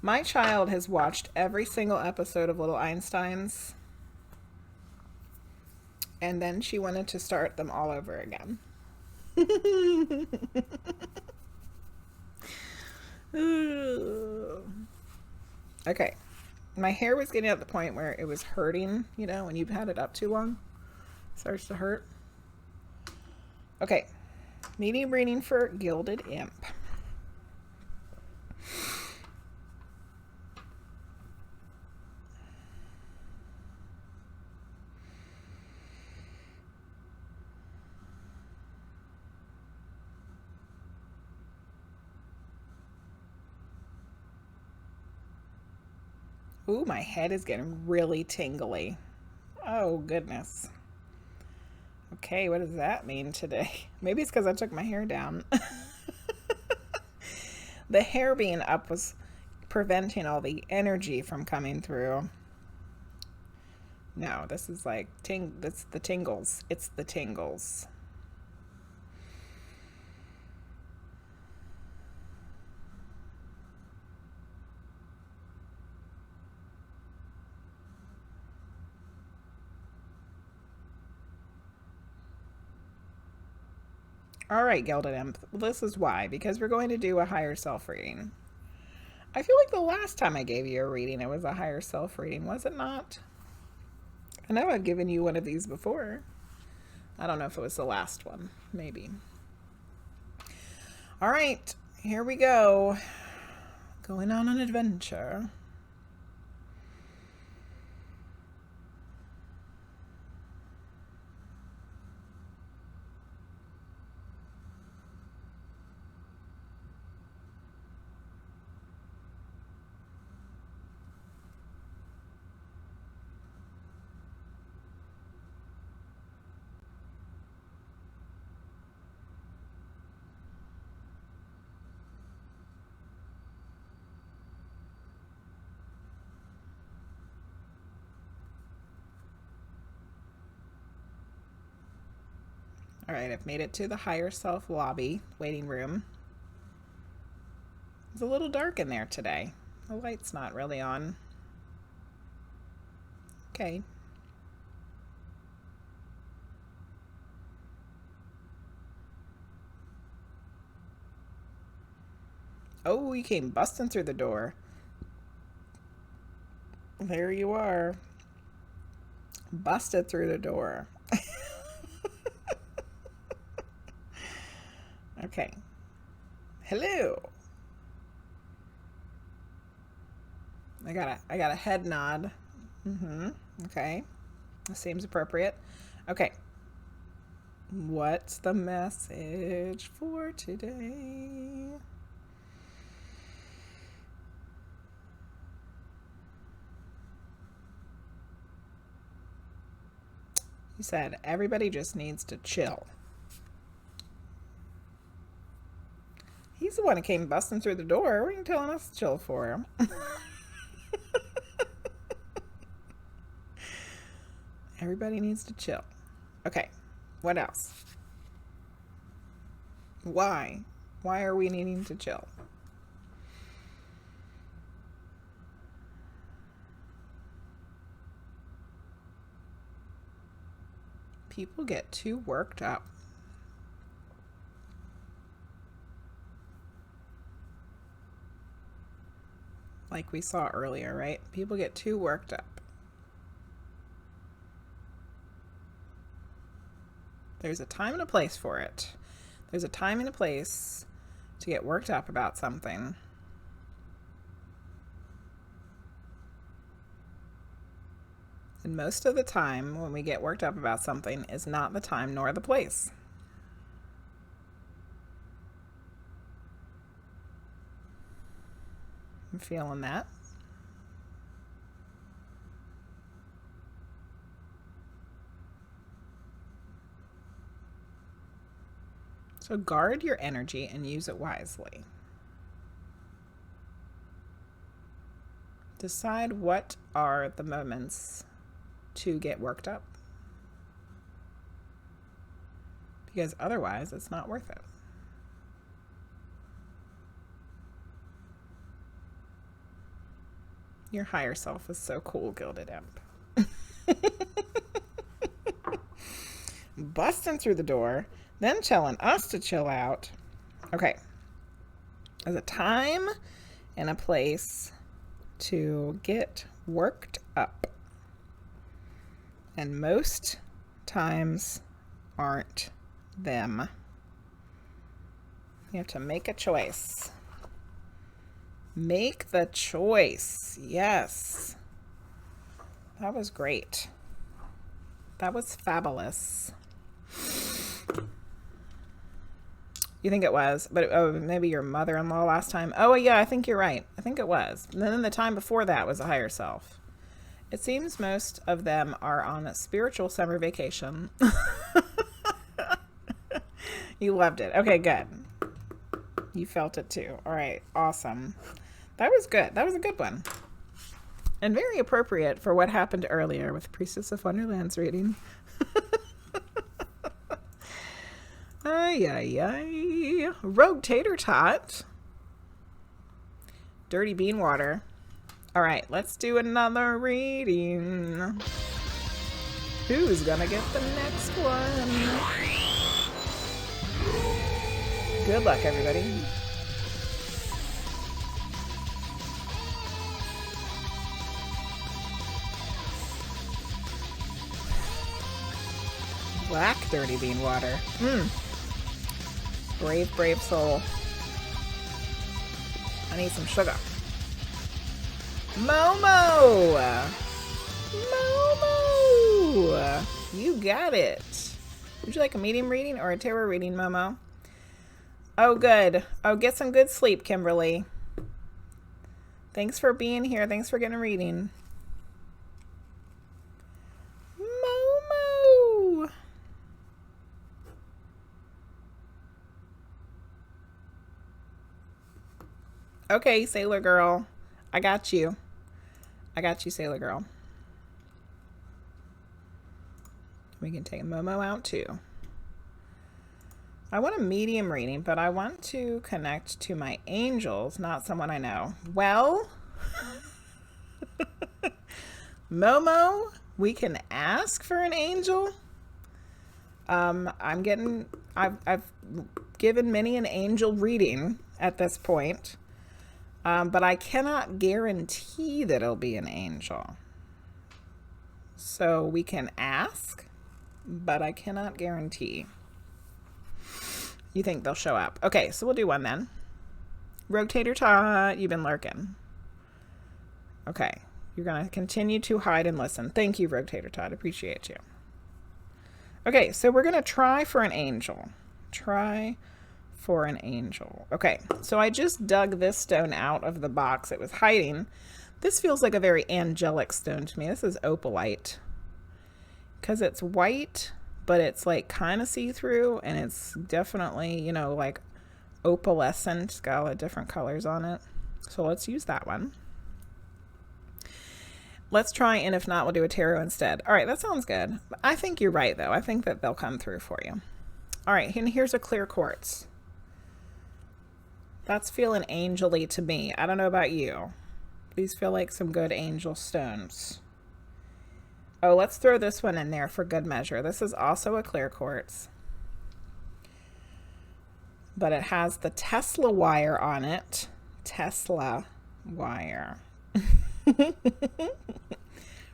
My child has watched every single episode of Little Einsteins. And then she wanted to start them all over again. Okay. My hair was getting at the point where it was hurting, you know, when you've had it up too long. It starts to hurt. Okay. Medium reading for GildedImp. Ooh, my head is getting really tingly. Oh, goodness. Okay, what does that mean today? Maybe it's because I took my hair down. The hair being up was preventing all the energy from coming through. No, this is like, it's the tingles. It's the tingles. All right, GildedImp, this is why, because we're going to do a higher self reading. I feel like the last time I gave you a reading, it was a higher self reading, was it not? I know I've given you one of these before. I don't know if it was the last one, maybe. All right, here we go. Going on an adventure. All right, I've made it to the higher self lobby waiting room. It's a little dark in there today. The light's not really on. Okay. Oh, you came busting through the door. There you are. Busted through the door. Okay. Hello. I got a head nod. Okay. That seems appropriate. Okay. What's the message for today? He said, everybody just needs to chill. He's the one who came busting through the door. What are you telling us to chill for him? Everybody needs to chill. Okay, what else? Why? Why are we needing to chill? People get too worked up. Like we saw earlier, right? People get too worked up. There's a time and a place for it. There's a time and a place to get worked up about something. And most of the time when we get worked up about something is not the time nor the place. I'm feeling that. So guard your energy and use it wisely. Decide what are the moments to get worked up. Because otherwise it's not worth it. Your higher self is so cool, GildedImp. Busting through the door. then telling us to chill out. Okay. There's a time and a place to get worked up. And most times aren't them. You have to make a choice. Make the choice. Yes. That was great. That was fabulous. You think it was, but maybe your mother-in-law last time. Oh, yeah, I think you're right. I think it was. And then the time before that was a higher self. It seems most of them are on a spiritual summer vacation. You loved it. Okay, good. You felt it too. All right, awesome. That was good. That was a good one. And very appropriate for what happened earlier with Priestess of Wonderland's reading. Ay, ay, ay. Rogue Tater Tot. Dirty Bean Water. All right, let's do another reading. Who's gonna get the next one? Good luck, everybody. Black Dirty Bean Water. Brave, brave soul. I need some sugar. Momo! Momo! You got it. Would you like a medium reading or a tarot reading, Momo? Oh, good. Oh, get some good sleep, Kimberly. Thanks for being here. Thanks for getting a reading. Momo! Okay, Sailor Girl. I got you. I got you, Sailor Girl. We can take Momo out too. I want a medium reading, but I want to connect to my angels, not someone I know. Well, Momo, we can ask for an angel. I've given many an angel reading at this point. But I cannot guarantee that it'll be an angel. So we can ask, but I cannot guarantee. You think they'll show up? Okay, so we'll do one then. Rogue Tater Tot, you've been lurking. Okay, you're going to continue to hide and listen. Thank you, Rogue Tater Tot. Appreciate you. Okay, so we're going to try for an angel. Try for an angel. Okay, so I just dug this stone out of the box it was hiding. This feels like a very angelic stone to me. This is opalite because it's white, but it's like kind of see-through, and it's definitely, you know, like opalescent. It's got a lot of different colors on it. So let's use that one. Let's try, and if not, we'll do a tarot instead. All right, that sounds good. I think you're right, though. I think that they'll come through for you. All right, and here's a clear quartz. That's feeling angel-y to me. I don't know about you. These feel like some good angel stones. Oh, let's throw this one in there for good measure. This is also a clear quartz. But it has the Tesla wire on it. Tesla wire.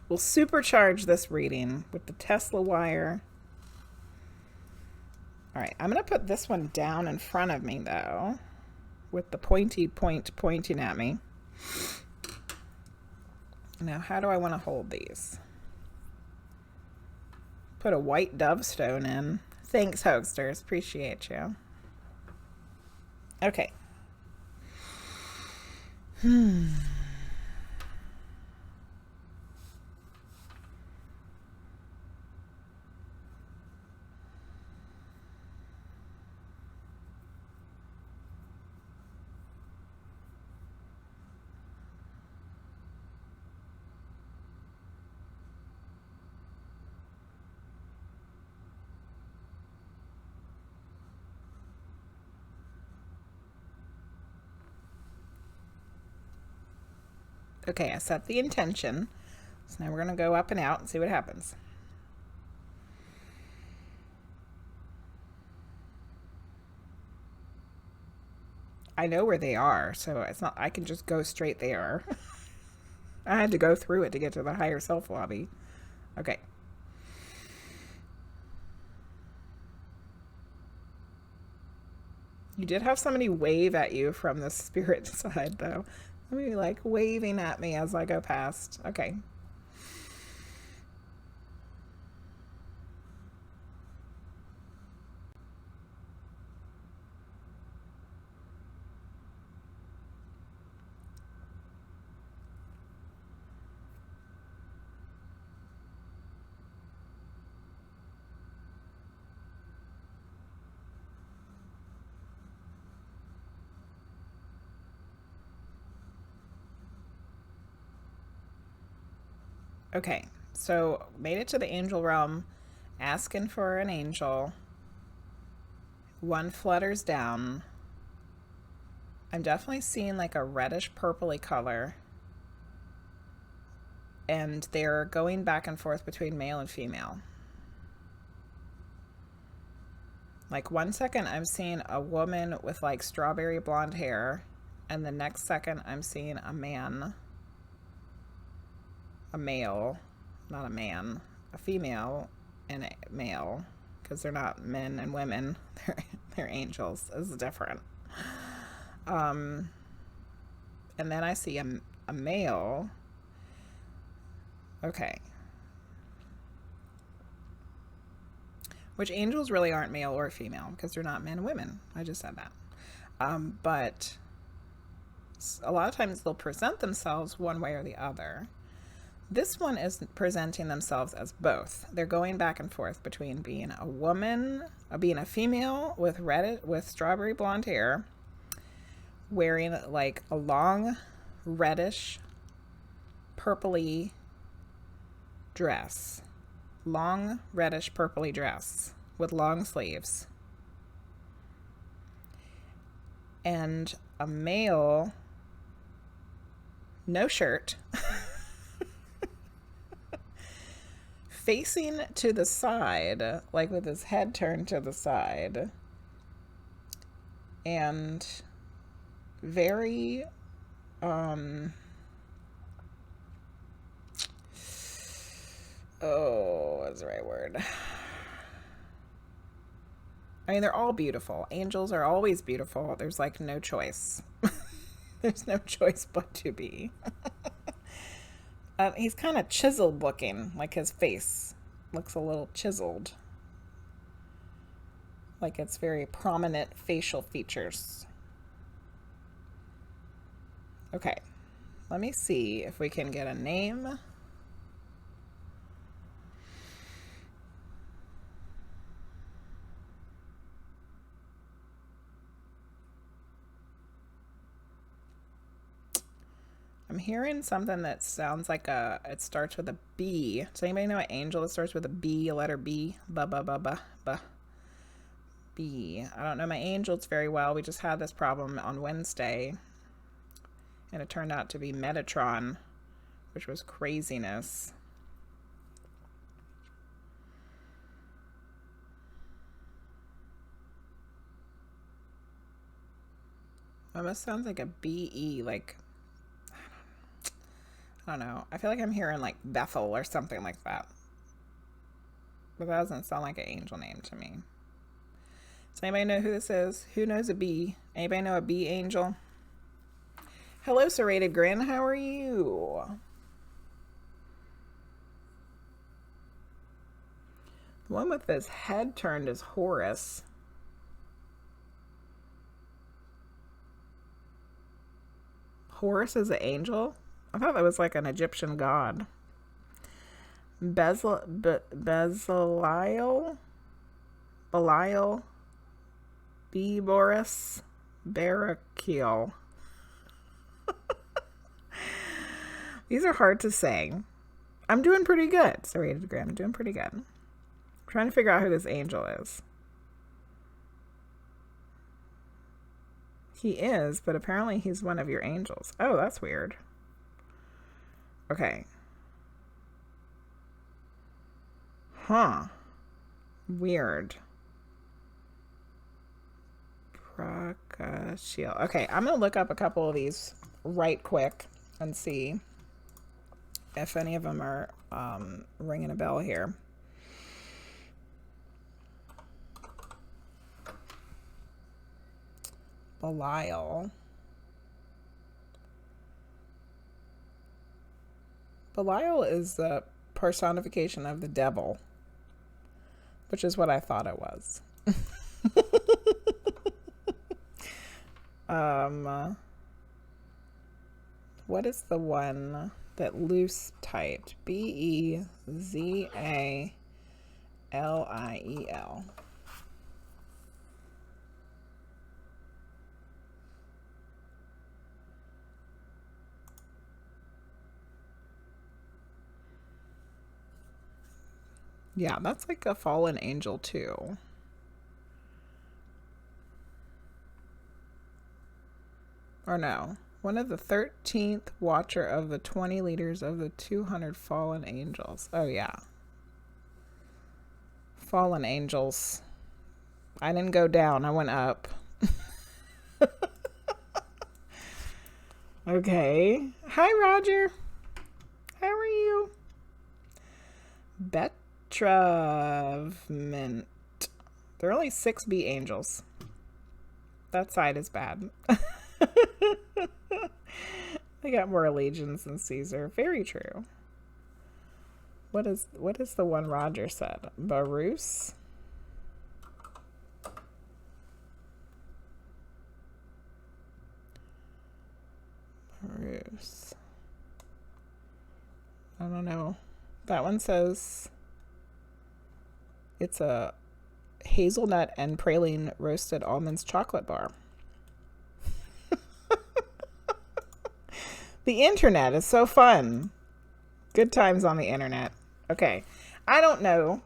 We'll supercharge this reading with the Tesla wire. All right, I'm going to put this one down in front of me, though, with the pointy point pointing at me. Now, how do I want to hold these? Put a white dove stone in. Thanks, Hoagsterz. Appreciate you. Okay. Okay, I set the intention. So now we're going to go up and out and see what happens. I know where they are, so it's not, I can just go straight there. I had to go through it to get to the higher self lobby. Okay. You did have somebody wave at you from the spirit side, though. Somebody like waving at me as I go past. Okay. Okay, so made it to the angel realm, asking for an angel. One flutters down. I'm definitely seeing like a reddish purpley color. And they're going back and forth between male and female. Like 1 second I'm seeing a woman with like strawberry blonde hair, and the next second I'm seeing a man. A male, not a man, a female and a male, because they're not men and women, they're angels. This is different. And then I see a male. Okay. Which angels really aren't male or female, because they're not men and women. I just said that. But a lot of times they'll present themselves one way or the other. This one is presenting themselves as both. They're going back and forth between being a woman, being a female with strawberry blonde hair, wearing like a long reddish purpley dress. Long reddish purpley dress with long sleeves. And a male, no shirt. Facing to the side, like with his head turned to the side, and very what's the right word? I mean, they're all beautiful. Angels are always beautiful. There's like no choice. There's no choice but to be. He's kind of chiseled looking, like his face looks a little chiseled. Like it's very prominent facial features. Okay, let me see if we can get a name. I'm hearing something that sounds like it starts with a B. Does anybody know an angel that starts with a B, a letter B? B. I don't know my angels very well. We just had this problem on Wednesday. And it turned out to be Metatron, which was craziness. Almost sounds like a B-E, like... I don't know. I feel like I'm hearing like Bethel or something like that. But that doesn't sound like an angel name to me. Does anybody know who this is? Who knows a bee? Anybody know a bee angel? Hello, Serrated Grin. How are you? The one with his head turned is Horus. Horus is an angel? I thought that was like an Egyptian god. Belial? Boris? Barakiel. These are hard to say. I'm doing pretty good. Serrated Grin. I'm doing pretty good. I'm trying to figure out who this angel is. He is, but apparently he's one of your angels. Oh, that's weird. Okay. Huh. Weird. Shield. Okay, I'm going to look up a couple of these right quick and see if any of them are ringing a bell here. Belial. Belial is the personification of the devil, which is what I thought it was. What is the one that Luce typed? Bezaliel. Yeah, that's like a fallen angel too. Or no, one of the 13th watcher of the 20 leaders of the 200 fallen angels. Oh yeah. Fallen angels. I didn't go down, I went up. Okay. Hi, Roger. How are you? Betravment. There are only 6B angels. That side is bad. They got more legions than Caesar. Very true. What is the one Roger said? Barus? Barus. I don't know. That one says it's a hazelnut and praline roasted almonds chocolate bar. The internet is so fun. Good times on the internet. Okay. I don't know.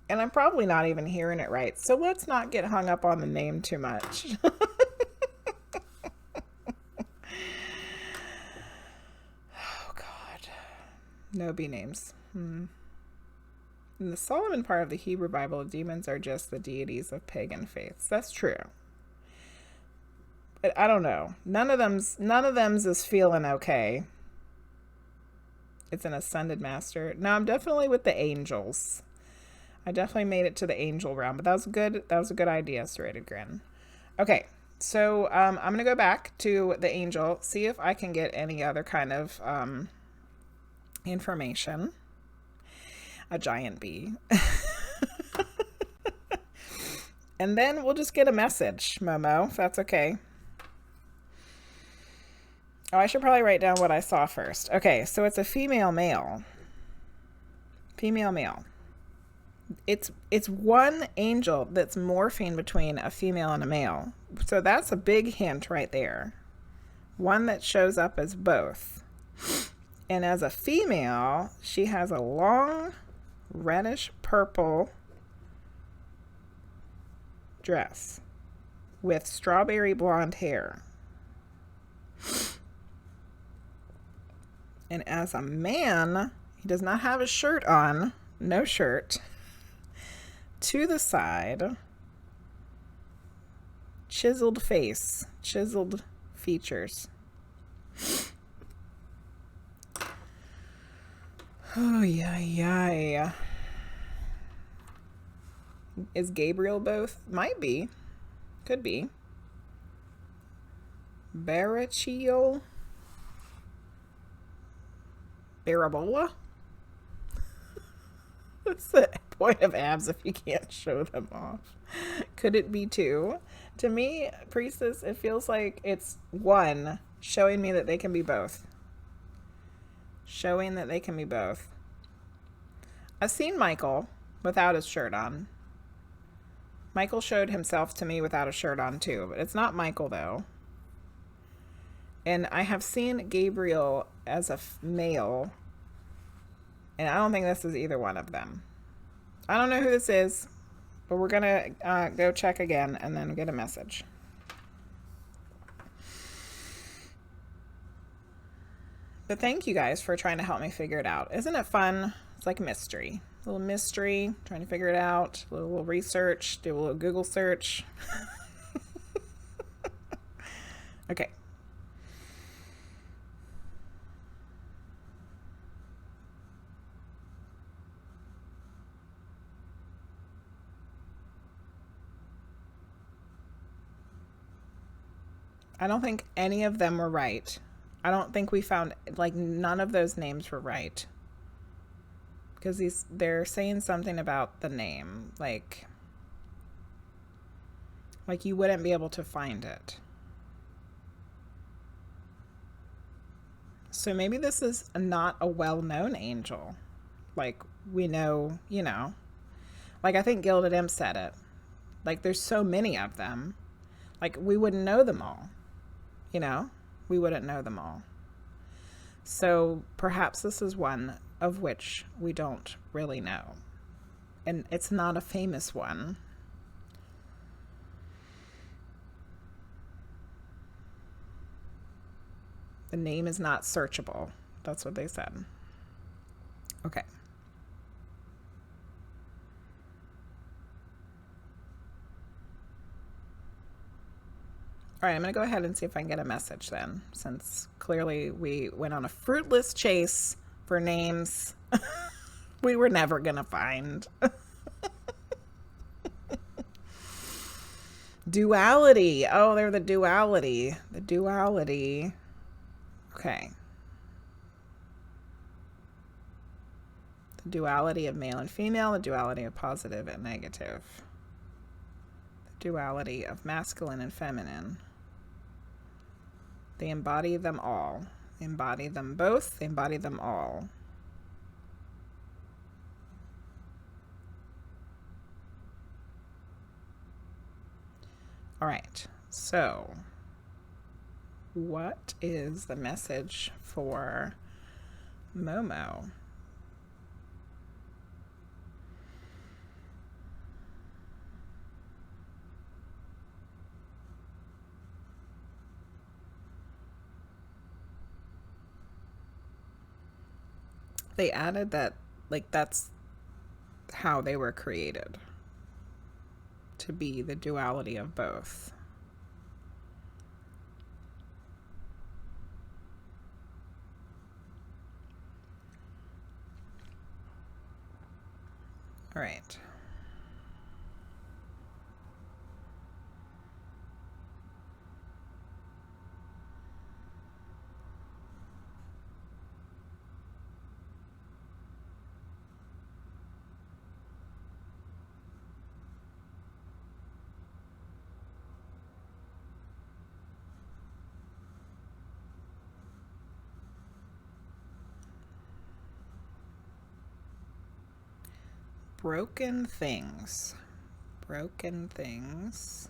And I'm probably not even hearing it right. So let's not get hung up on the name too much. Oh, God. No B names. In the Solomon part of the Hebrew Bible, demons are just the deities of pagan faiths. That's true. But I don't know. None of them's is feeling okay. It's an ascended master. No, I'm definitely with the angels. I definitely made it to the angel realm, but that was good. That was a good idea, Serrated Grin. Okay, so I'm gonna go back to the angel, see if I can get any other kind of information. A giant bee. And then we'll just get a message, Momo, if that's okay. Oh, I should probably write down what I saw first. Okay, so it's a female male. Female male. It's one angel that's morphing between a female and a male. So that's a big hint right there. One that shows up as both. And as a female, she has a long reddish purple dress with strawberry blonde hair. And as a man, he does not have a shirt on. No shirt. To the side. Chiseled face. Chiseled features. Oh, yeah. Is Gabriel both? Might be. Could be. Barachio. Barabola? What's the point of abs if you can't show them off? Could it be two? To me, priestess, it feels like it's one showing me that they can be both. Showing that they can be both. I've seen Michael without his shirt on. Michael showed himself to me without a shirt on too, but it's not Michael though. And I have seen Gabriel as a male, and I don't think this is either one of them. I don't know who this is, but we're gonna go check again and then get a message. But thank you guys for trying to help me figure it out. Isn't it fun? It's like a mystery. A little mystery, trying to figure it out. A little research, do a little Google search. Okay. I don't think any of them were right. I don't think we found, like, none of those names were right. Because they're saying something about the name. Like you wouldn't be able to find it. So maybe this is not a well-known angel. Like, we know, you know. Like, I think GildedImp said it. Like, there's so many of them. Like, we wouldn't know them all. You know? We wouldn't know them all. So perhaps this is one of which we don't really know. And it's not a famous one. The name is not searchable. That's what they said. Okay. All right, I'm going to go ahead and see if I can get a message then, since clearly we went on a fruitless chase for names we were never going to find. Duality. Oh, they're the duality. The duality. Okay. The duality of male and female, the duality of positive and negative. The duality of masculine and feminine. They embody them all. They embody them both. They embody them all. All right. So, what is the message for Momo? They added that, like, that's how they were created, to be the duality of both. All right. Broken things. Broken things.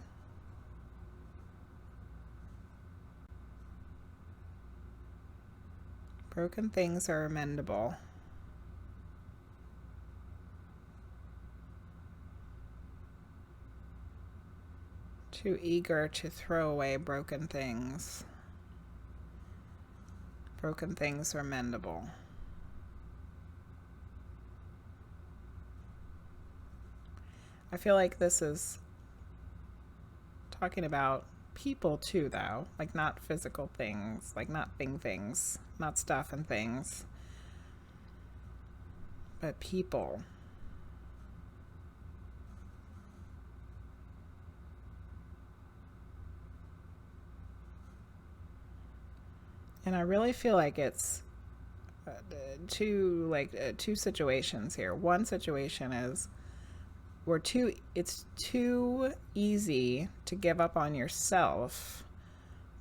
Broken things are amendable. Too eager to throw away broken things. Broken things are mendable. I feel like this is talking about people too, though. Like, not physical things, like not things, not stuff and things, but people. And I really feel like it's two situations here. One situation is it's too easy to give up on yourself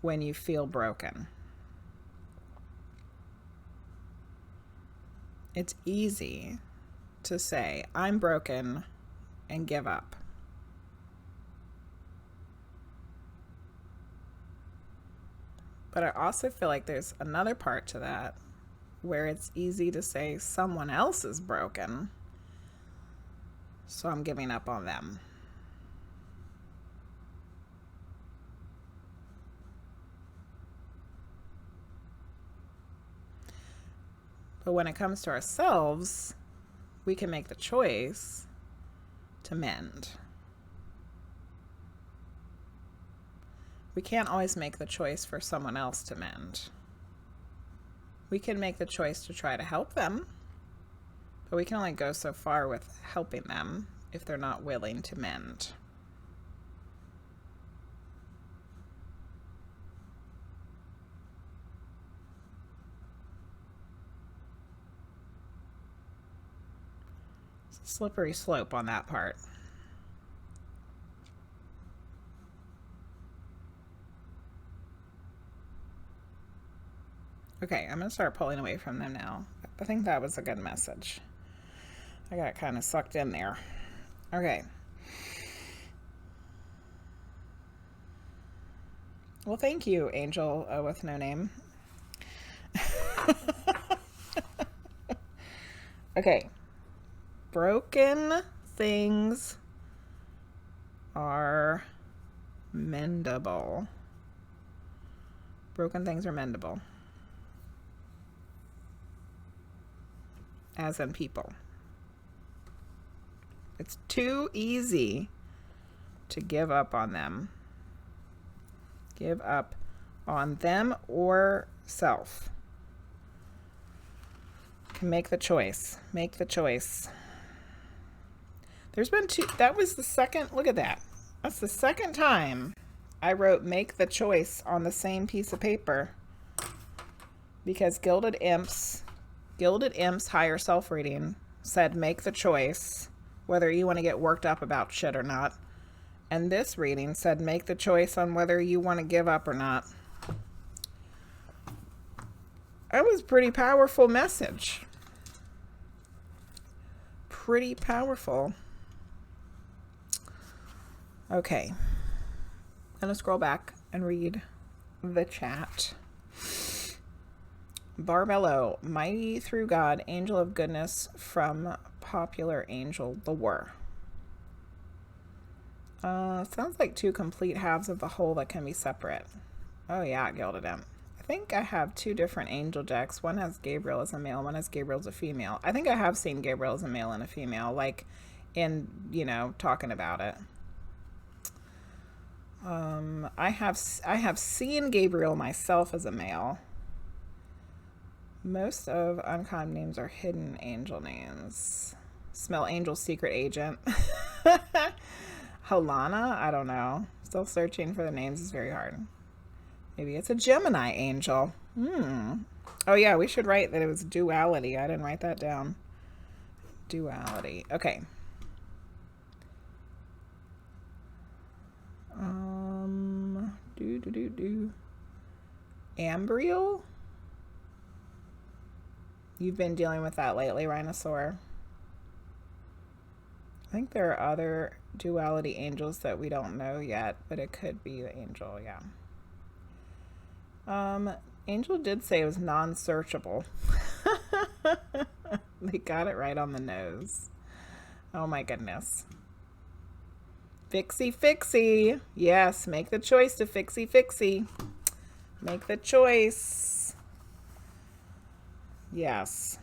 when you feel broken. It's easy to say, I'm broken, and give up. But I also feel like there's another part to that where it's easy to say someone else is broken, so I'm giving up on them. But when it comes to ourselves, we can make the choice to mend. We can't always make the choice for someone else to mend. We can make the choice to try to help them, but we can only go so far with helping them if they're not willing to mend. It's a slippery slope on that part. Okay, I'm going to start pulling away from them now. I think that was a good message. I got kind of sucked in there. Okay. Well, thank you, Angel with no name. Okay. Broken things are mendable. Broken things are mendable. As in people. It's too easy to give up on them. Give up on them or self. Can make the choice. Make the choice. There's been two. That was the second. Look at that. That's the second time I wrote make the choice on the same piece of paper. Because GildedImp's higher self reading said make the choice whether you want to get worked up about shit or not. And this reading said make the choice on whether you want to give up or not. That was a pretty powerful message. Pretty powerful. Okay. I'm going to scroll back and read the chat. Barbello, mighty through God, angel of goodness from popular angel lore. Sounds like two complete halves of the whole that can be separate. Oh yeah, GildedImp. I think I have two different angel decks. One has Gabriel as a male, one has Gabriel as a female. I think I have seen Gabriel as a male and a female, like in, you know, talking about it. I have seen Gabriel myself as a male. Most of uncommon names are hidden angel names. Smell angel secret agent. Halana? I don't know. Still searching for the names is very hard. Maybe it's a Gemini angel. Oh yeah, we should write that it was duality. I didn't write that down. Duality. Okay. Ambriel? You've been dealing with that lately, Rhinosaur. I think there are other duality angels that we don't know yet, but it could be the angel, yeah. Angel did say it was non-searchable. They got it right on the nose. Oh my goodness. Fixie, fixie. Yes, make the choice to fixie, fixie. Make the choice. Yes.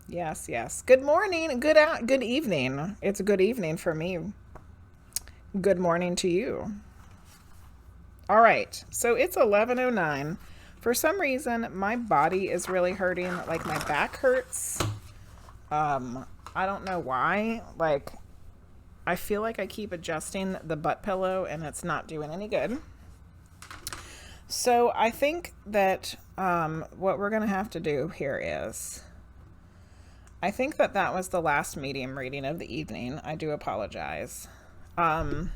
Yes, yes. Good morning. Good evening. It's a good evening for me. Good morning to you. All right. So it's 11:09. For some reason, my body is really hurting. Like my back hurts. I don't know why. Like, I feel like I keep adjusting the butt pillow and it's not doing any good. So I think that what we're going to have to do here is, I think that that was the last medium reading of the evening. I do apologize. I'm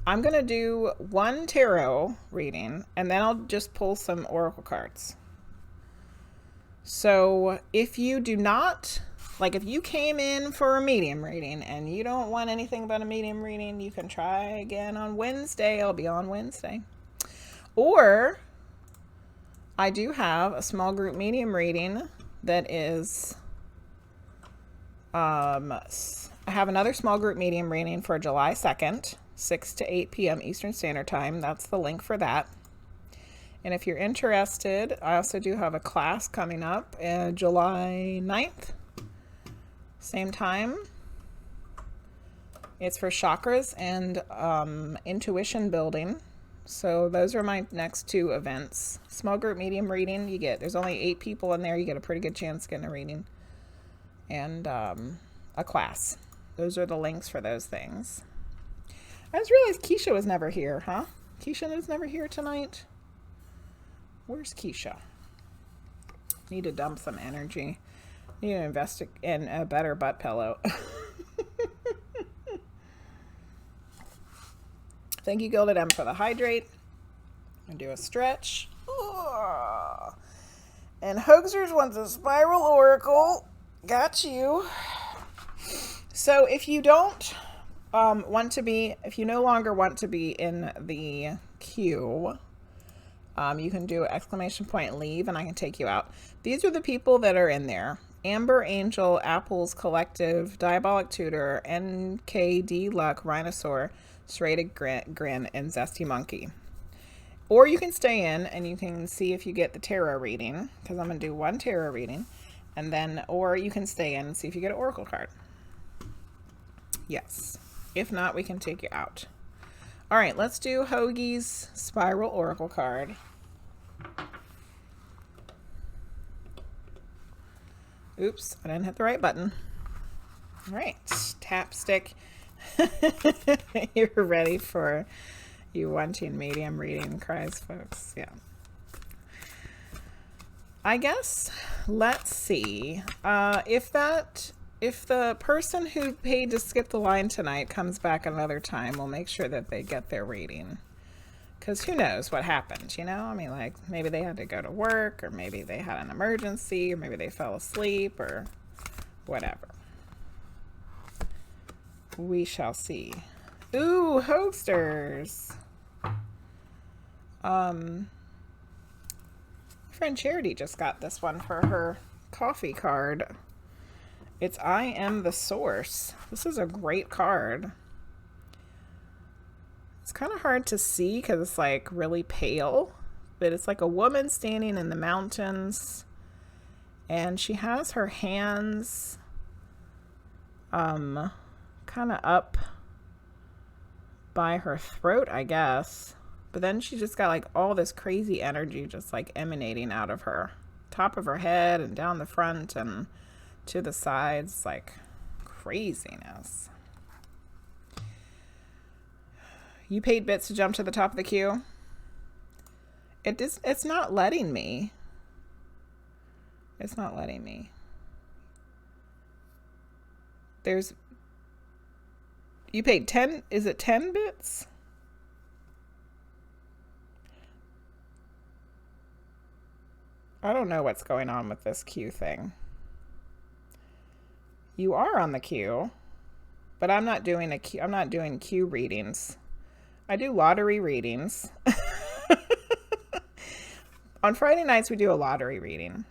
going to do one tarot reading and then I'll just pull some oracle cards. So if you do not, like if you came in for a medium reading and you don't want anything but a medium reading, you can try again on Wednesday. I'll be on Wednesday. Or I do have a small group medium reading that is, I have another small group medium reading for July 2nd, 6 to 8 p.m. Eastern Standard Time. That's the link for that. And if you're interested, I also do have a class coming up July 9th, same time. It's for chakras and intuition building. So those are my next 2 events. Small group medium reading, there's only 8 people in there, you get a pretty good chance of getting a reading. And a class. Those are the links for those things. I just realized Keisha was never here, huh? Keisha was never here tonight. Where's Keisha? Need to dump some energy. Need to invest in a better butt pillow. Thank you, GildedImp, for the hydrate. I'm gonna do a stretch. Oh. And Hoagsterz wants a spiral oracle. Got you. So if you don't if you no longer want to be in the queue, you can do !leave and I can take you out. These are the people that are in there. Amber Angel, Apples Collective, Diabolic Tutor, NkdLucks, Rhinosaur, Serrated Grin, and ZestyMonkey. Or you can stay in and you can see if you get the tarot reading, because I'm going to do 1 tarot reading, and then, or you can stay in and see if you get an oracle card. Yes. If not, we can take you out. All right, let's do Hoagie's Spiral Oracle card. Oops, I didn't hit the right button. All right, tap stick. You're ready for you wanting medium reading cries, folks. Yeah. I guess, let's see. If the person who paid to skip the line tonight comes back another time, we'll make sure that they get their reading. Because who knows what happened, you know? I mean, like, maybe they had to go to work, or maybe they had an emergency, or maybe they fell asleep, or whatever. We shall see. Ooh, Hoagsterz. Friend Charity just got this one for her coffee card. It's I Am the Source. This is a great card. It's kind of hard to see because it's like really pale, but it's like a woman standing in the mountains, and she has her hands kind of up by her throat, I guess. But then she just got like all this crazy energy just like emanating out of her, top of her head and down the front and to the sides, like craziness. You paid bits to jump to the top of the queue. It's not letting me. It's not letting me. You paid 10, is it 10 bits? I don't know what's going on with this queue thing. You are on the queue, but I'm not doing I'm not doing queue readings. I do lottery readings. On Friday nights, we do a lottery reading.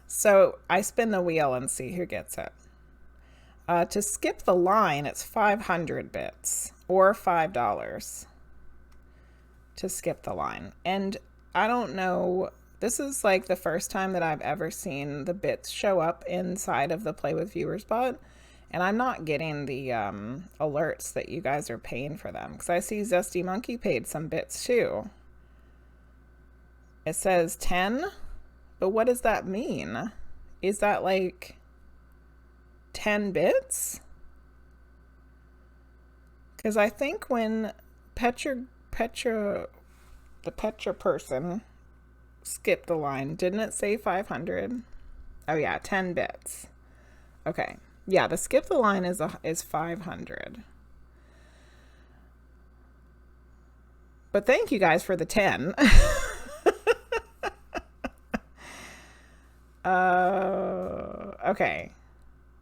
So I spin the wheel and see who gets it. To skip the line, it's 500 bits or $5 to skip the line. And I don't know, this is like the first time that I've ever seen the bits show up inside of the Play with Viewers bot. And I'm not getting the alerts that you guys are paying for them. Because I see ZestyMonkey paid some bits too. It says 10, but what does that mean? Is that like 10 bits? Because I think when the Petra person skipped the line, didn't it say 500? Oh yeah, 10 bits. Okay. Yeah, the skip the line is 500. But thank you guys for the 10. Okay.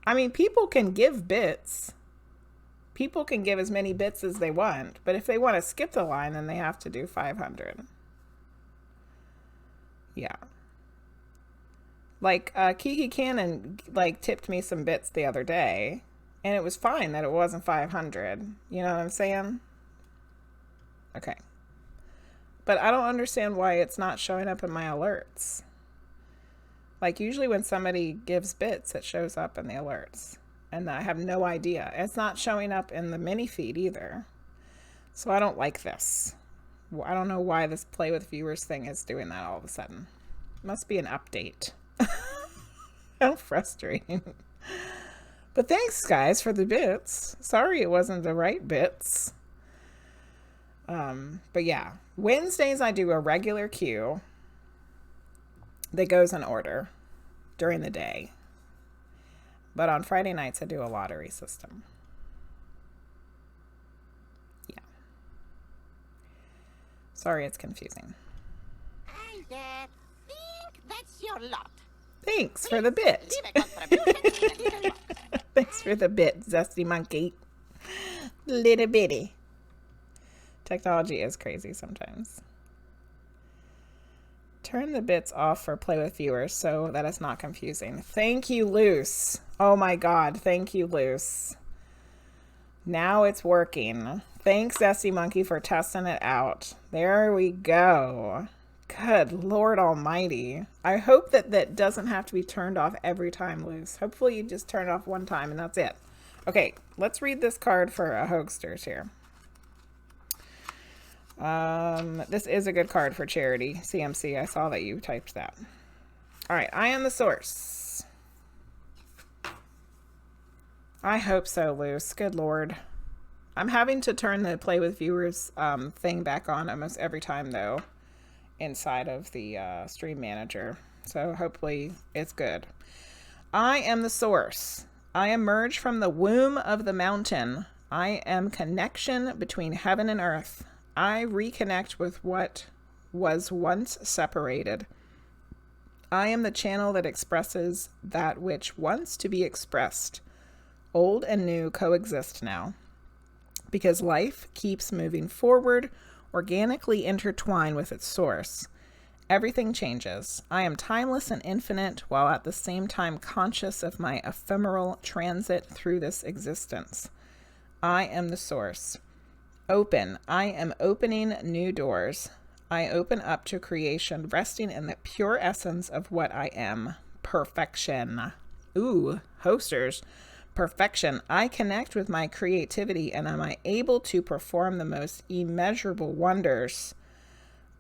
I mean, people can give bits. People can give as many bits as they want, but if they want to skip the line, then they have to do 500. Yeah. Like, Kiki Cannon, like, tipped me some bits the other day, and it was fine that it wasn't 500. You know what I'm saying? Okay. But I don't understand why it's not showing up in my alerts. Like, usually when somebody gives bits, it shows up in the alerts. And I have no idea. It's not showing up in the mini feed either. So I don't like this. I don't know why this play with viewers thing is doing that all of a sudden. Must be an update. How frustrating. But thanks, guys, for the bits. Sorry it wasn't the right bits. But yeah, Wednesdays I do a regular queue that goes in order during the day. But on Friday nights I do a lottery system. Yeah. Sorry it's confusing. I think that's your lot. Thanks for the bit. Thanks for the bit, ZestyMonkey. Little bitty. Technology is crazy sometimes. Turn the bits off for play with viewers so that it's not confusing. Thank you, Luce. Oh my god, thank you, Luce. Now it's working. Thanks, ZestyMonkey, for testing it out. There we go. Good Lord Almighty. I hope that that doesn't have to be turned off every time, Luce. Hopefully you just turn it off one time and that's it. Okay, let's read this card for a Hoagsterz here. This is a good card for charity. CMC, I saw that you typed that. All right, I am the source. I hope so, Luce. Good Lord. I'm having to turn the play with viewers thing back on almost every time, though, inside of the stream manager. So hopefully it's good. I am the source. I emerge from the womb of the mountain. I am connection between heaven and earth. I reconnect with what was once separated. I am the channel that expresses that which wants to be expressed. Old and new coexist now. Because life keeps moving forward, organically intertwined with its source. Everything changes. I am timeless and infinite, while at the same time conscious of my ephemeral transit through this existence. I am the source. Open. I am opening new doors. I open up to creation, resting in the pure essence of what I am. Perfection. Ooh, Hoagsterz. Perfection. I connect with my creativity and am able to perform the most immeasurable wonders.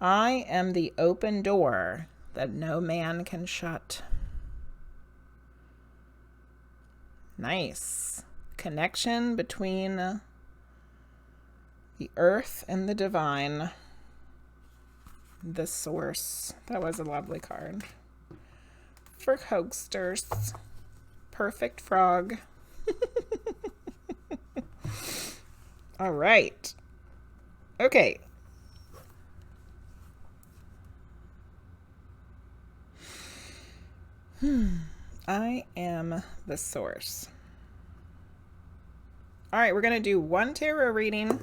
I am the open door that no man can shut. Nice. Connection between the earth and the divine. The source. That was a lovely card. For Hoagsterz. Perfect frog. All right. Okay. I am the source. All right, we're going to do one tarot reading.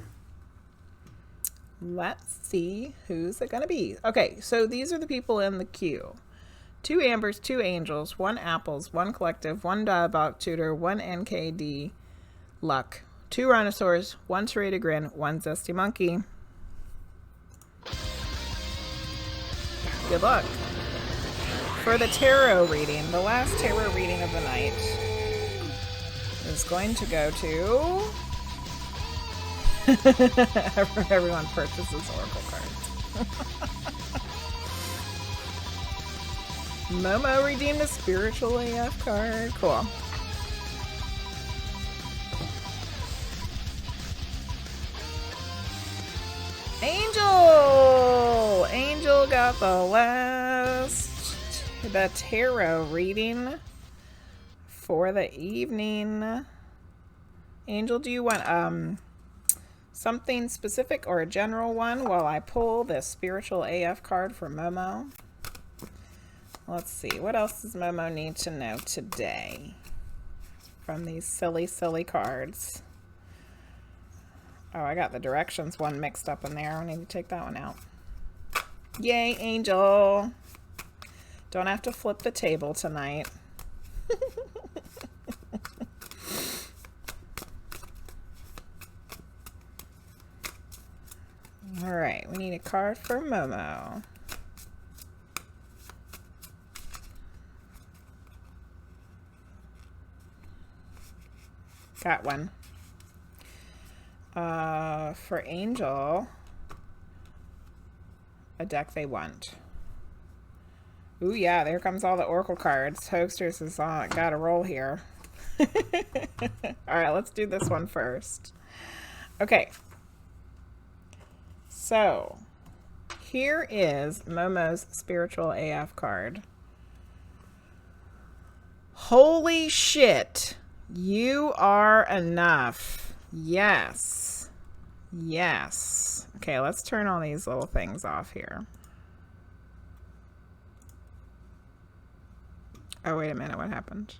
Let's see who's it going to be. Okay, so these are the people in the queue. 2 Ambers, 2 Angels, 1 Apples, 1 Collective, 1 Diabolic Tutor, 1 NkdLucks, 2 Rhinosaurs, 1 Serrated Grin, 1 ZestyMonkey. Good luck. For the tarot reading, the last tarot reading of the night is going to go to... Everyone purchases Oracle cards. Momo redeemed a spiritual AF card. Cool. Angel! Angel got the tarot reading for the evening. Angel, do you want something specific or a general one while I pull the spiritual AF card for Momo? Let's see. What else does Momo need to know today from these silly, silly cards? Oh, I got the directions one mixed up in there. I need to take that one out. Yay, Angel. Don't have to flip the table tonight. All right, we need a card for Momo. Got one. For Angel, a deck they want. Ooh, yeah, there comes all the Oracle cards. Hoagsterz has got a roll here. All right, let's do this one first. Okay. So, here is Momo's Spiritual AF card. Holy shit. You are enough. Yes. Yes. Okay, let's turn all these little things off here. Oh, wait a minute. What happened?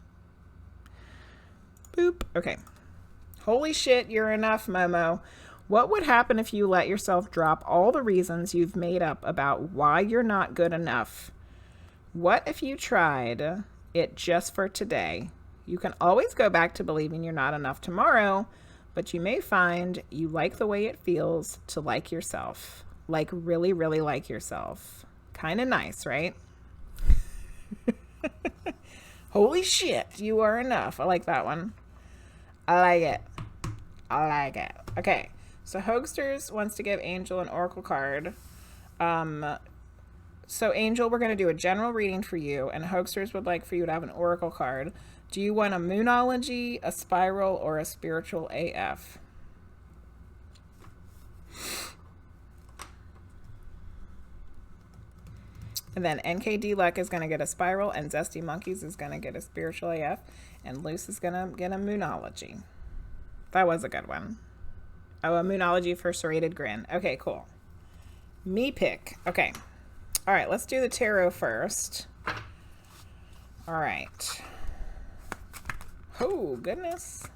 Boop. Okay. Holy shit, you're enough, Momo. What would happen if you let yourself drop all the reasons you've made up about why you're not good enough? What if you tried it just for today? You can always go back to believing you're not enough tomorrow, but you may find you like the way it feels to like yourself. Like really, really like yourself. Kind of nice, right? Holy shit, you are enough. I like that one. I like it. I like it. Okay, so Hoagsterz wants to give Angel an oracle card. So Angel, we're going to do a general reading for you, and Hoagsterz would like for you to have an oracle card. Do you want a Moonology, a Spiral, or a Spiritual AF? And then NkdLucks is going to get a Spiral, and ZestyMonkey is going to get a Spiritual AF, and Luce is going to get a Moonology. That was a good one. Oh, a Moonology for Serrated Grin. Okay, cool. Me pick. Okay. All right, let's do the tarot first. All right. Oh, goodness.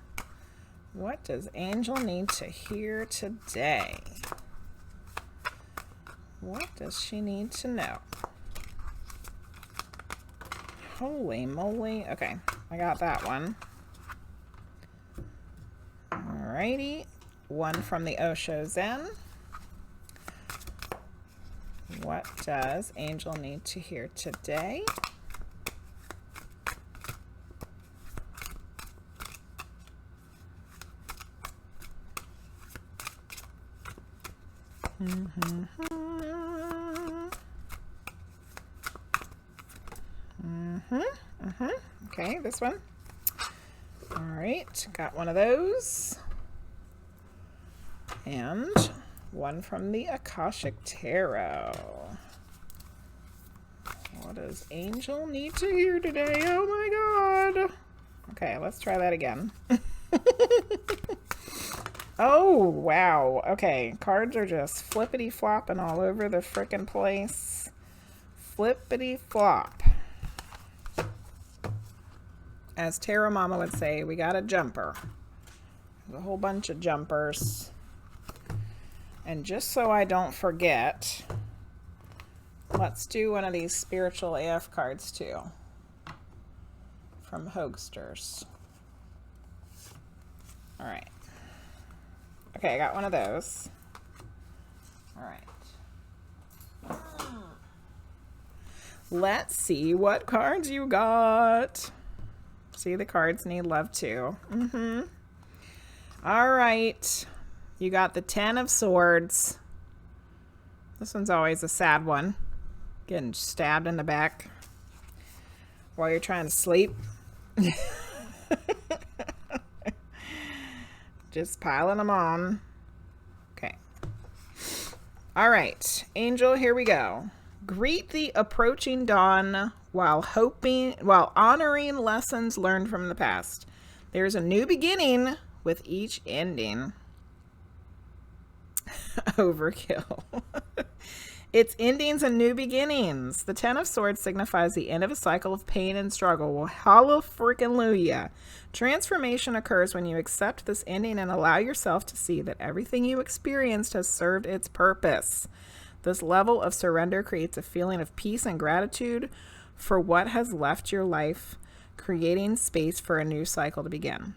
What does Angel need to hear today? What does she need to know? Holy moly. Okay, I got that one. Alrighty. One from the Osho Zen. What does Angel need to hear today? Okay, this one. All right, got one of those. And one from the Akashic Tarot. What does Angel need to hear today? Oh my god. Okay, let's try that again. Oh, wow. Okay, cards are just flippity flopping all over the frickin' place. Flippity flop. As Tarot Mama would say, we got a jumper. There's a whole bunch of jumpers. And just so I don't forget, let's do one of these Spiritual AF cards too. From Hoagsterz. All right. Okay, I got one of those. All right. Let's see what cards you got. See, the cards need love too. All right. You got the 10 of Swords. This one's always a sad one. Getting stabbed in the back while you're trying to sleep. Just piling them on. Okay. All right, Angel, here we go. Greet the approaching dawn while honoring lessons learned from the past. There's a new beginning with each ending. Overkill. It's endings and new beginnings. The 10 of Swords signifies the end of a cycle of pain and struggle. Well, hallelujah. Transformation occurs when you accept this ending and allow yourself to see that everything you experienced has served its purpose. This level of surrender creates a feeling of peace and gratitude for what has left your life, creating space for a new cycle to begin.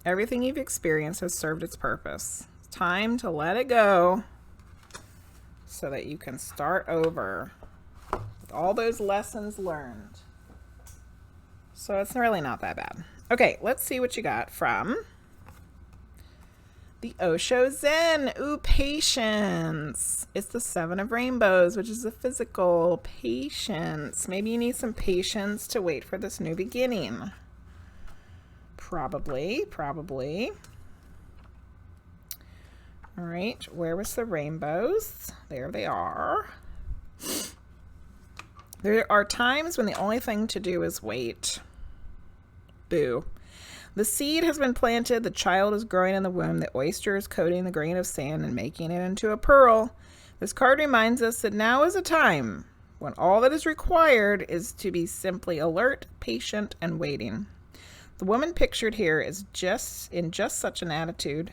Everything you've experienced has served its purpose. It's time to let it go so that you can start over with all those lessons learned. So it's really not that bad. Okay, let's see what you got from The Osho Zen. Ooh, patience. It's the Seven of Rainbows, which is the physical. Patience. Maybe you need some patience to wait for this new beginning. Probably. All right, where was the rainbows? There they are. There are times when the only thing to do is wait. Boo. The seed has been planted, the child is growing in the womb, the oyster is coating the grain of sand and making it into a pearl. This card reminds us that now is a time when all that is required is to be simply alert, patient, and waiting. The woman pictured here is in just such an attitude,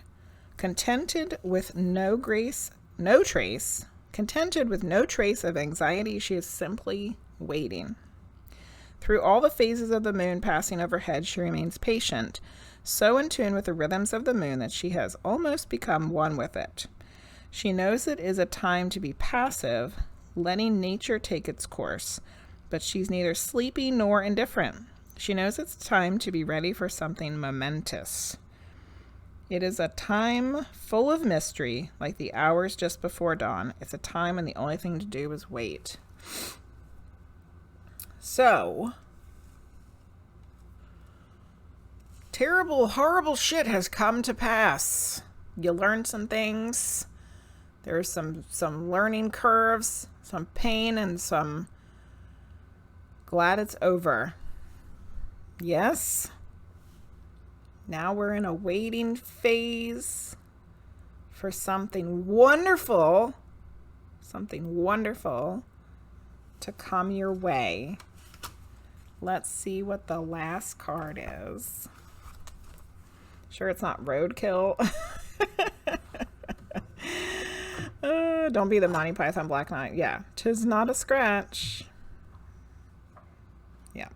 contented with no trace of anxiety. She is simply waiting. Through all the phases of the moon passing overhead, she remains patient, so in tune with the rhythms of the moon that she has almost become one with it. She knows it is a time to be passive, letting nature take its course, but she's neither sleepy nor indifferent. She knows it's time to be ready for something momentous. It is a time full of mystery, like the hours just before dawn. It's a time when the only thing to do is wait. So, terrible, horrible shit has come to pass. You learned some things. There's some learning curves, some pain, and some glad it's over. Yes. Now we're in a waiting phase for something wonderful to come your way. Let's see what the last card is. Sure it's not roadkill. Don't be the Monty Python Black Knight. Yeah, 'tis not a scratch. Yeah.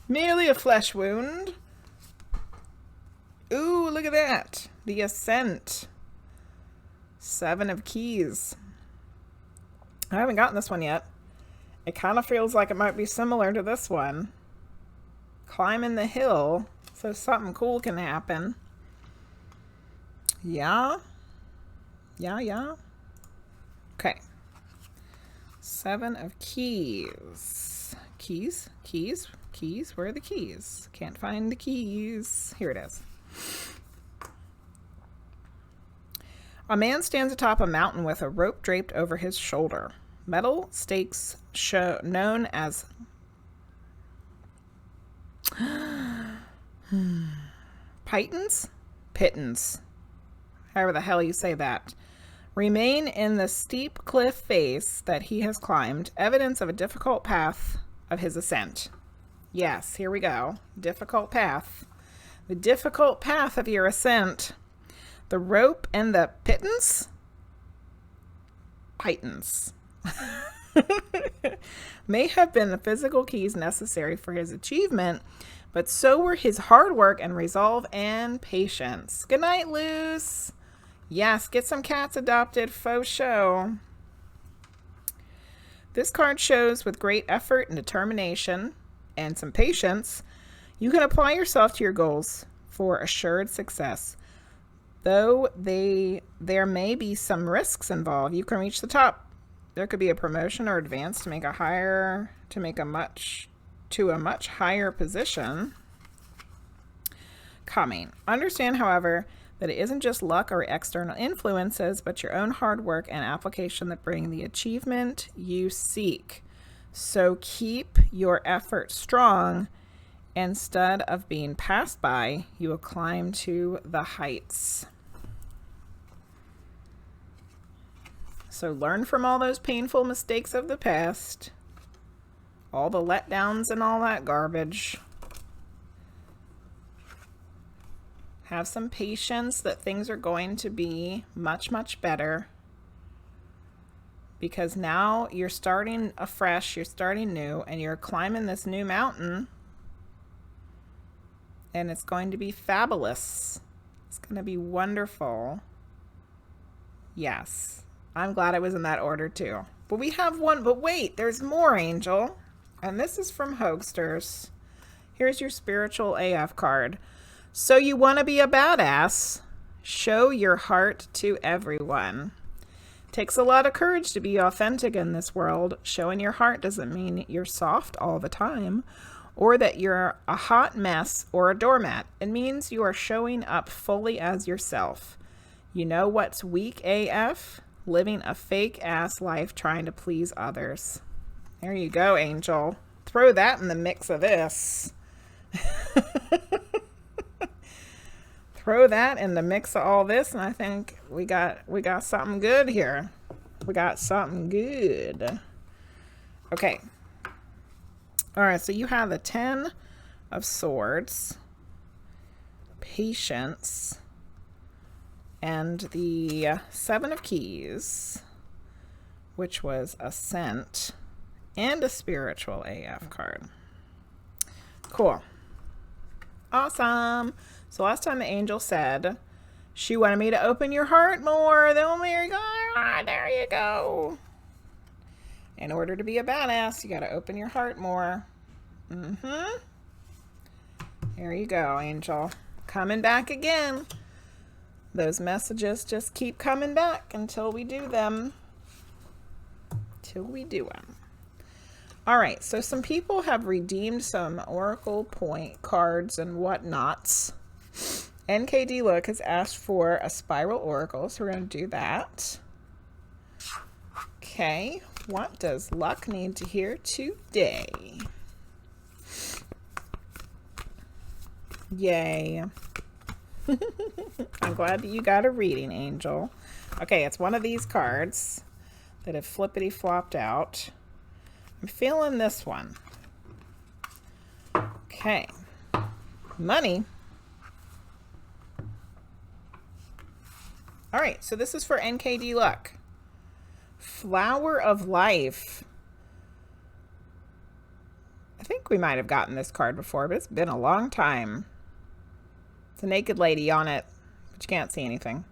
Merely a flesh wound. Ooh, look at that. The Ascent. 7 of Keys. I haven't gotten this one yet. It kind of feels like it might be similar to this one. Climbing the hill, so something cool can happen. Yeah. Okay. 7 of Keys. Keys? Where are the keys? Can't find the keys. Here it is. A man stands atop a mountain with a rope draped over his shoulder. Metal stakes known as Pittons, however the hell you say that, remain in the steep cliff face that he has climbed, evidence of a difficult path of his ascent. Yes, here we go. Difficult path. The difficult path of your ascent. The rope and the Pittons may have been the physical keys necessary for his achievement, but so were his hard work and resolve and patience. Good night, Luce. Yes, get some cats adopted, faux show. This card shows with great effort and determination and some patience, you can apply yourself to your goals for assured success. Though there may be some risks involved, you can reach the top. There could be a promotion or advance to a much higher position coming. Understand, however, that it isn't just luck or external influences, but your own hard work and application that bring the achievement you seek. So keep your effort strong. Instead of being passed by, you will climb to the heights. So learn from all those painful mistakes of the past, all the letdowns and all that garbage. Have some patience that things are going to be much, much better. Because now you're starting afresh, you're starting new, and you're climbing this new mountain. And it's going to be fabulous. It's going to be wonderful. Yes. I'm glad it was in that order too. But we have one, but wait, there's more, Angel. And this is from Hoagsterz. Here's your spiritual AF card. So you want to be a badass? Show your heart to everyone. Takes a lot of courage to be authentic in this world. Showing your heart doesn't mean you're soft all the time or that you're a hot mess or a doormat. It means you are showing up fully as yourself. You know what's weak AF? Living a fake-ass life trying to please others. There you go, Angel. Throw that in the mix of this. Throw that in the mix of all this, and I think we got something good here. We got something good. Okay. All right, so you have the 10 of Swords, Patience, and the 7 of Keys, which was Ascent, and a Spiritual AF card. Cool. Awesome. So last time the angel said she wanted me to open your heart more. Then there you go. There you go. In order to be a badass, you got to open your heart more. There you go, Angel. Coming back again. Those messages just keep coming back until we do them. Till we do them. All right, so some people have redeemed some Oracle point cards and whatnots. NkdLucks has asked for a Spiral Oracle, so we're going to do that. Okay, what does Luck need to hear today? Yay. I'm glad that you got a reading, Angel. Okay, it's one of these cards that have flippity-flopped out. I'm feeling this one. Okay. Money. All right, so this is for NkdLucks. Flower of Life. I think we might have gotten this card before, but it's been a long time. It's a naked lady on it, but you can't see anything.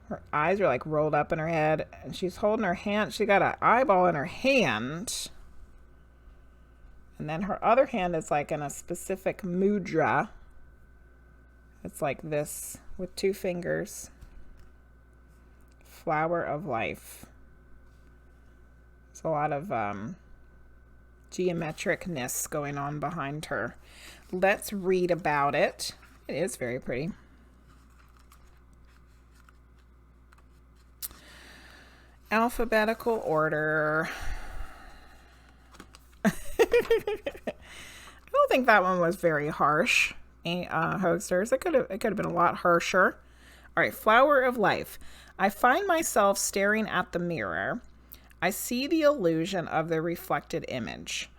Her eyes are like rolled up in her head, and she's holding her hand. She got an eyeball in her hand. And then her other hand is like in a specific mudra. It's like this with 2 fingers. Flower of Life. There's a lot of geometricness going on behind her. Let's read about it. It is very pretty. Alphabetical order. I don't think that one was very harsh. Hoagsterz. It could have been a lot harsher. All right, Flower of Life. I find myself staring at the mirror. I see the illusion of the reflected image.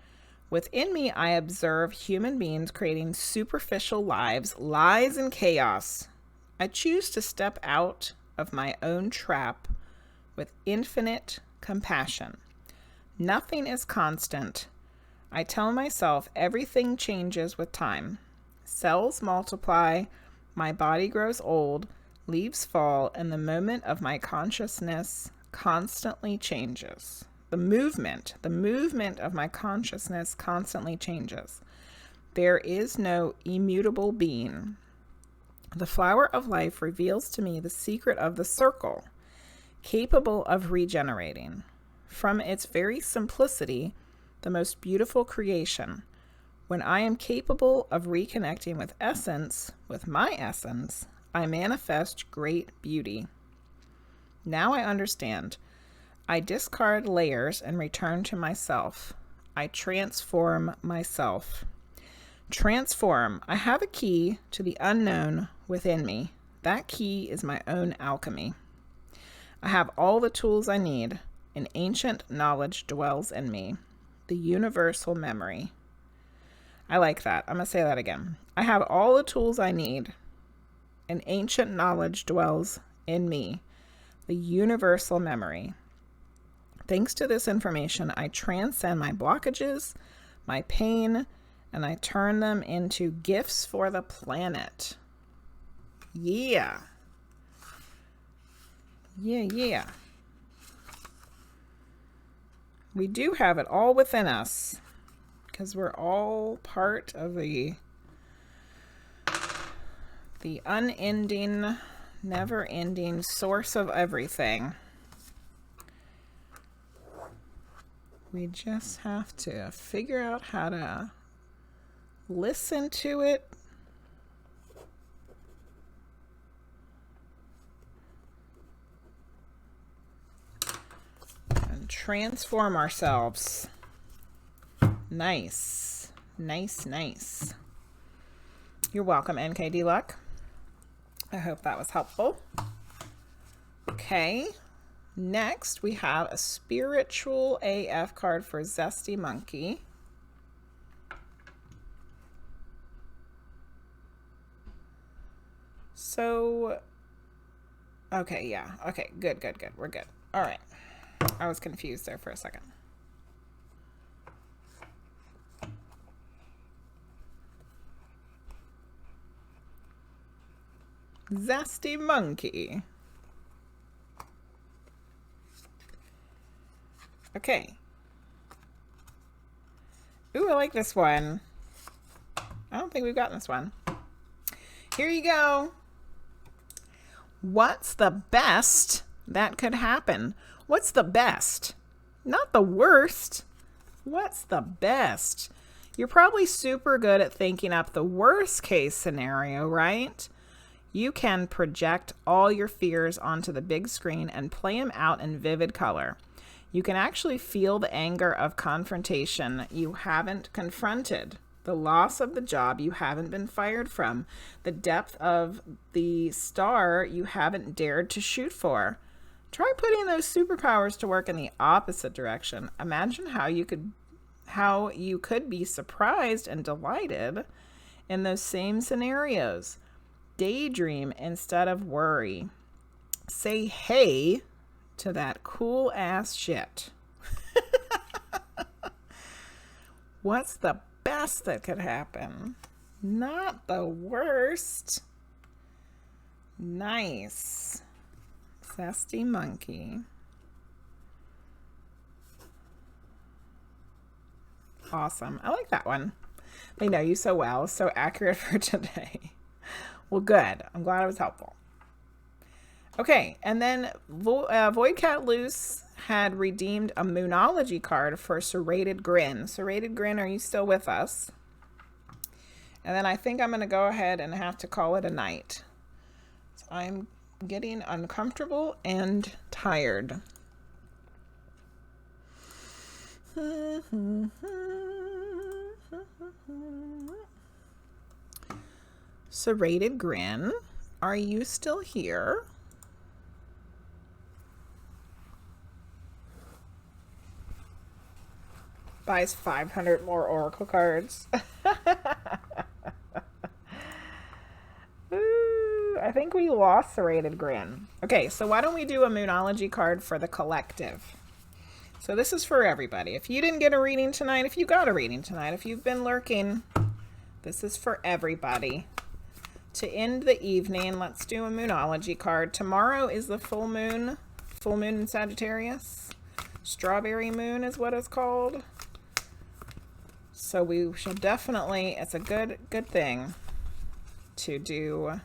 Within me, I observe human beings creating superficial lives, lies, and chaos. I choose to step out of my own trap with infinite compassion. Nothing is constant. I tell myself everything changes with time. Cells multiply, my body grows old, leaves fall, and the moment of my consciousness constantly changes. The movement of my consciousness constantly changes. There is no immutable being. The Flower of Life reveals to me the secret of the circle, capable of regenerating. From its very simplicity, the most beautiful creation. When I am capable of reconnecting with essence, with my essence, I manifest great beauty. Now I understand. I discard layers and return to myself. I transform myself. Transform. I have a key to the unknown within me. That key is my own alchemy. I have all the tools I need. An ancient knowledge dwells in me. The universal memory. I like that. I'm going to say that again. I have all the tools I need. An ancient knowledge dwells in me. The universal memory. Thanks to this information, I transcend my blockages, my pain, and I turn them into gifts for the planet. Yeah. Yeah. We do have it all within us because we're all part of the The unending, never-ending source of everything. We just have to figure out how to listen to it. And transform ourselves. Nice. Nice, nice. You're welcome, NkdLucks. I hope that was helpful. Okay. Next, we have a spiritual AF card for ZestyMonkey. So, okay, yeah. Okay, good, good, good. We're good. All right. I was confused there for a second. ZestyMonkey. Okay. Ooh, I like this one. I don't think we've gotten this one. Here you go. What's the best that could happen? What's the best? Not the worst. What's the best? You're probably super good at thinking up the worst case scenario, right? You can project all your fears onto the big screen and play them out in vivid color. You can actually feel the anger of confrontation you haven't confronted, the loss of the job you haven't been fired from, the depth of the star you haven't dared to shoot for. Try putting those superpowers to work in the opposite direction. Imagine how you could be surprised and delighted in those same scenarios. Daydream instead of worry. Say hey to that cool ass shit. What's the best that could happen? Not the worst. Nice. ZestyMonkey. Awesome. I like that one. They know you so well. So accurate for today. Well, good. I'm glad it was helpful. Okay, and then VoidCatLuce had redeemed a Moonology card for Serrated Grin. Serrated Grin, are you still with us? And then I think I'm going to go ahead and have to call it a night. So I'm getting uncomfortable and tired. Serrated Grin, are you still here? Buys 500 more Oracle cards. Ooh, I think we lost Serrated Grin. Okay, so why don't we do a Moonology card for the collective? So this is for everybody. If you didn't get a reading tonight, if you got a reading tonight, if you've been lurking, this is for everybody. To end the evening, let's do a Moonology card. Tomorrow is the full moon in Sagittarius. Strawberry moon is what it's called. So we should definitely, it's a good thing to do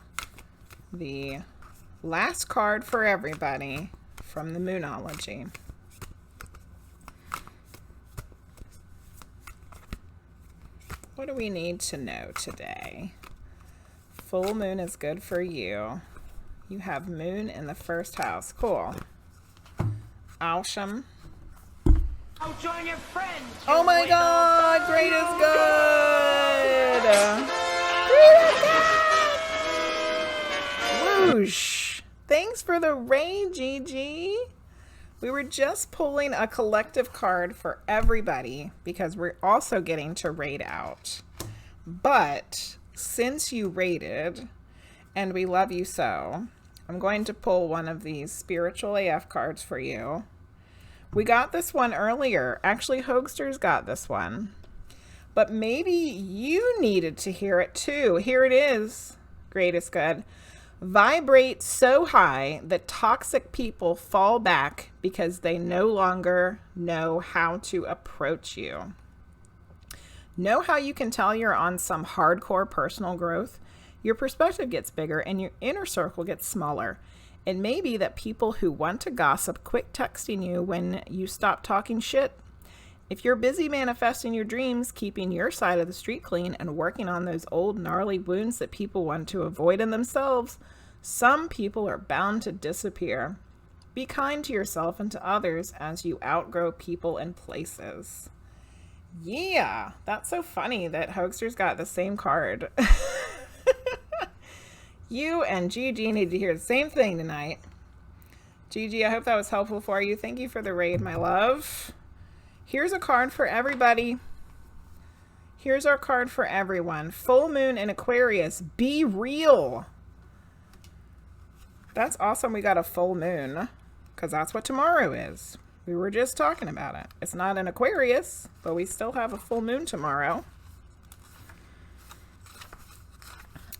the last card for everybody from the Moonology. What do we need to know today? Full moon is good for you. You have moon in the first house. Cool. Awesome. Oh, join your friends. Oh my God, great is good. Whoosh. Thanks for the raid, Gigi. We were just pulling a collective card for everybody because we're also getting to raid out. But since you raided, and we love you so, I'm going to pull one of these spiritual AF cards for you. We got this one earlier. Actually, Hoagsterz got this one. But maybe you needed to hear it too. Here it is. Greatest good. Vibrate so high that toxic people fall back because they no longer know how to approach you. Know how you can tell you're on some hardcore personal growth? Your perspective gets bigger and your inner circle gets smaller. It may be that people who want to gossip quit texting you when you stop talking shit. If you're busy manifesting your dreams, keeping your side of the street clean, and working on those old gnarly wounds that people want to avoid in themselves, some people are bound to disappear. Be kind to yourself and to others as you outgrow people and places. Yeah, that's so funny that Hoagsterz got the same card. You and Gigi need to hear the same thing tonight. Gigi, I hope that was helpful for you. Thank you for the raid, my love. Here's a card for everybody. Here's our card for everyone. Full moon in Aquarius. Be real. That's awesome. We got a full moon because that's what tomorrow is. We were just talking about it. It's not in Aquarius, but we still have a full moon tomorrow.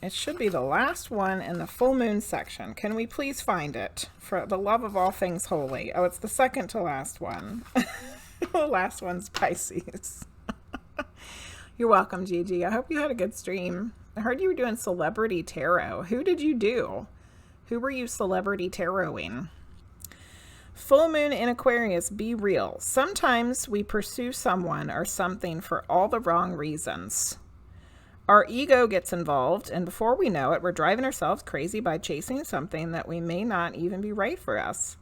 It should be the last one in the full moon section. Can we please find it? For the love of all things holy. Oh, it's the second to last one. The last one's Pisces. You're welcome, Gigi. I hope you had a good stream. I heard you were doing celebrity tarot. Who did you do? Who were you celebrity taroting? Full moon in Aquarius, be real. Sometimes we pursue someone or something for all the wrong reasons. Our ego gets involved, and before we know it, we're driving ourselves crazy by chasing something that we may not even be right for us.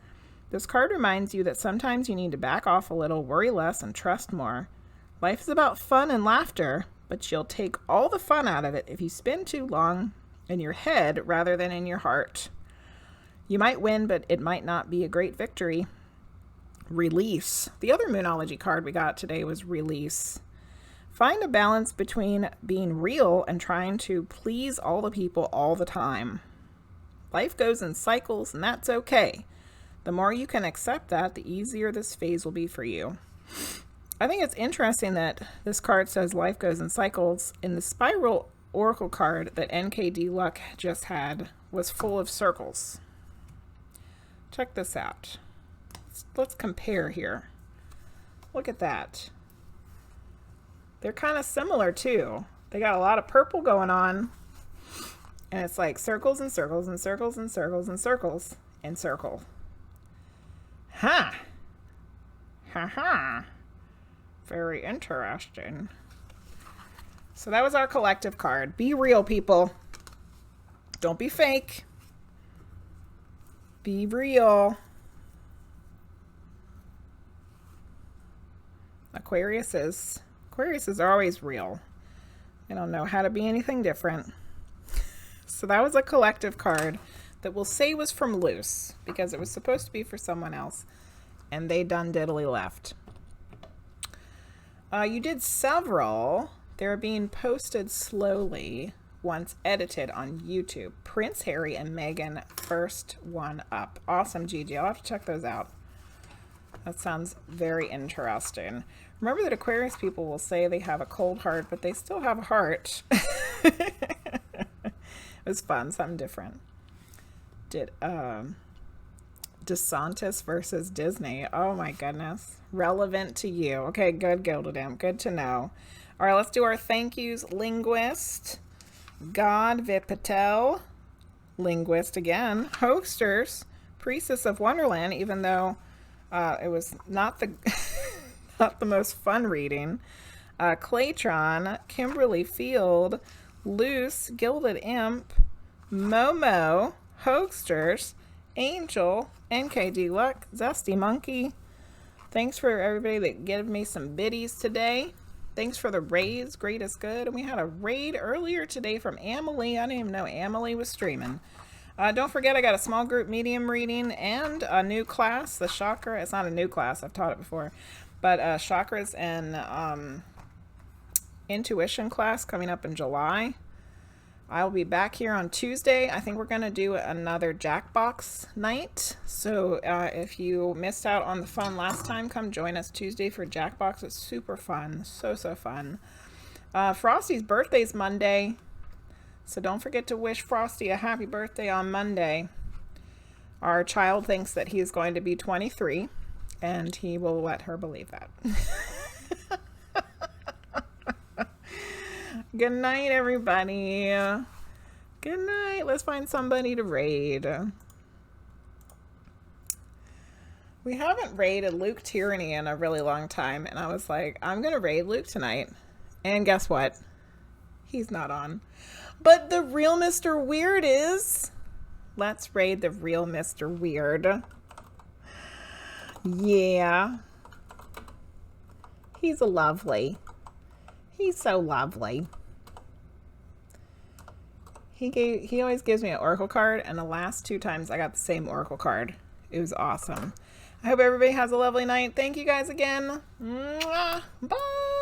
This card reminds you that sometimes you need to back off a little, worry less, and trust more. Life is about fun and laughter, but you'll take all the fun out of it if you spend too long in your head rather than in your heart. You might win, but it might not be a great victory. Release. The other Moonology card we got today was Release. Find a balance between being real and trying to please all the people all the time. Life goes in cycles, and that's okay. The more you can accept that, the easier this phase will be for you. I think it's interesting that this card says life goes in cycles. In the Spiral Oracle card that NkdLucks just had was full of circles. Check this out. Let's compare here. Look at that. They're kind of similar too. They got a lot of purple going on. And it's like circles and circles and circles and circles and circles and circle. Huh. Ha ha. Very interesting. So that was our collective card. Be real, people. Don't be fake. Be real. Aquariuses are always real. They don't know how to be anything different. So that was a collective card that we'll say was from Luce because it was supposed to be for someone else and they done diddly left. You did several. They're being posted slowly once edited on YouTube. Prince Harry and Meghan, first one up. Awesome, Gigi. I'll have to check those out. That sounds very interesting. Remember that Aquarius people will say they have a cold heart, but they still have a heart. It was fun, something different. Did DeSantis versus Disney. Oh my goodness. Relevant to you. Okay, good, GildedImp. Good to know. All right, let's do our thank yous. Linguizt, Godvipatl, Linguizt again, Hoagsterz, Priestess of Wonderland, even though it was not the not the most fun reading. Claytron, KimberlyField, Luce, GildedImp, Momo, Hoagsterz, Angel, NkdLucks, ZestyMonkey. Thanks for everybody that gave me some biddies today. Thanks for the raids, great is good. And we had a raid earlier today from Amelie. I didn't even know Amelie was streaming. Don't forget, I got a small group medium reading and a new class, the chakra. It's not a new class, I've taught it before. But chakras and intuition class coming up in July. I'll be back here on Tuesday. I think we're going to do another Jackbox night. So if you missed out on the fun last time, come join us Tuesday for Jackbox. It's super fun. So fun. Frosty's birthday's Monday. So don't forget to wish Frosty a happy birthday on Monday. Our child thinks that he is going to be 23, and he will let her believe that. Good night, everybody. Good night. Let's find somebody to raid. We haven't raided Luke Tyranny in a really long time, and I was like, I'm gonna raid Luke tonight. And guess what? He's not on. But the real Mr. Weird is. Let's raid the real Mr. Weird. Yeah. He's a lovely. He's so lovely. He always gives me an oracle card, and the last 2 times I got the same oracle card. It was awesome. I hope everybody has a lovely night. Thank you guys again. Mwah. Bye.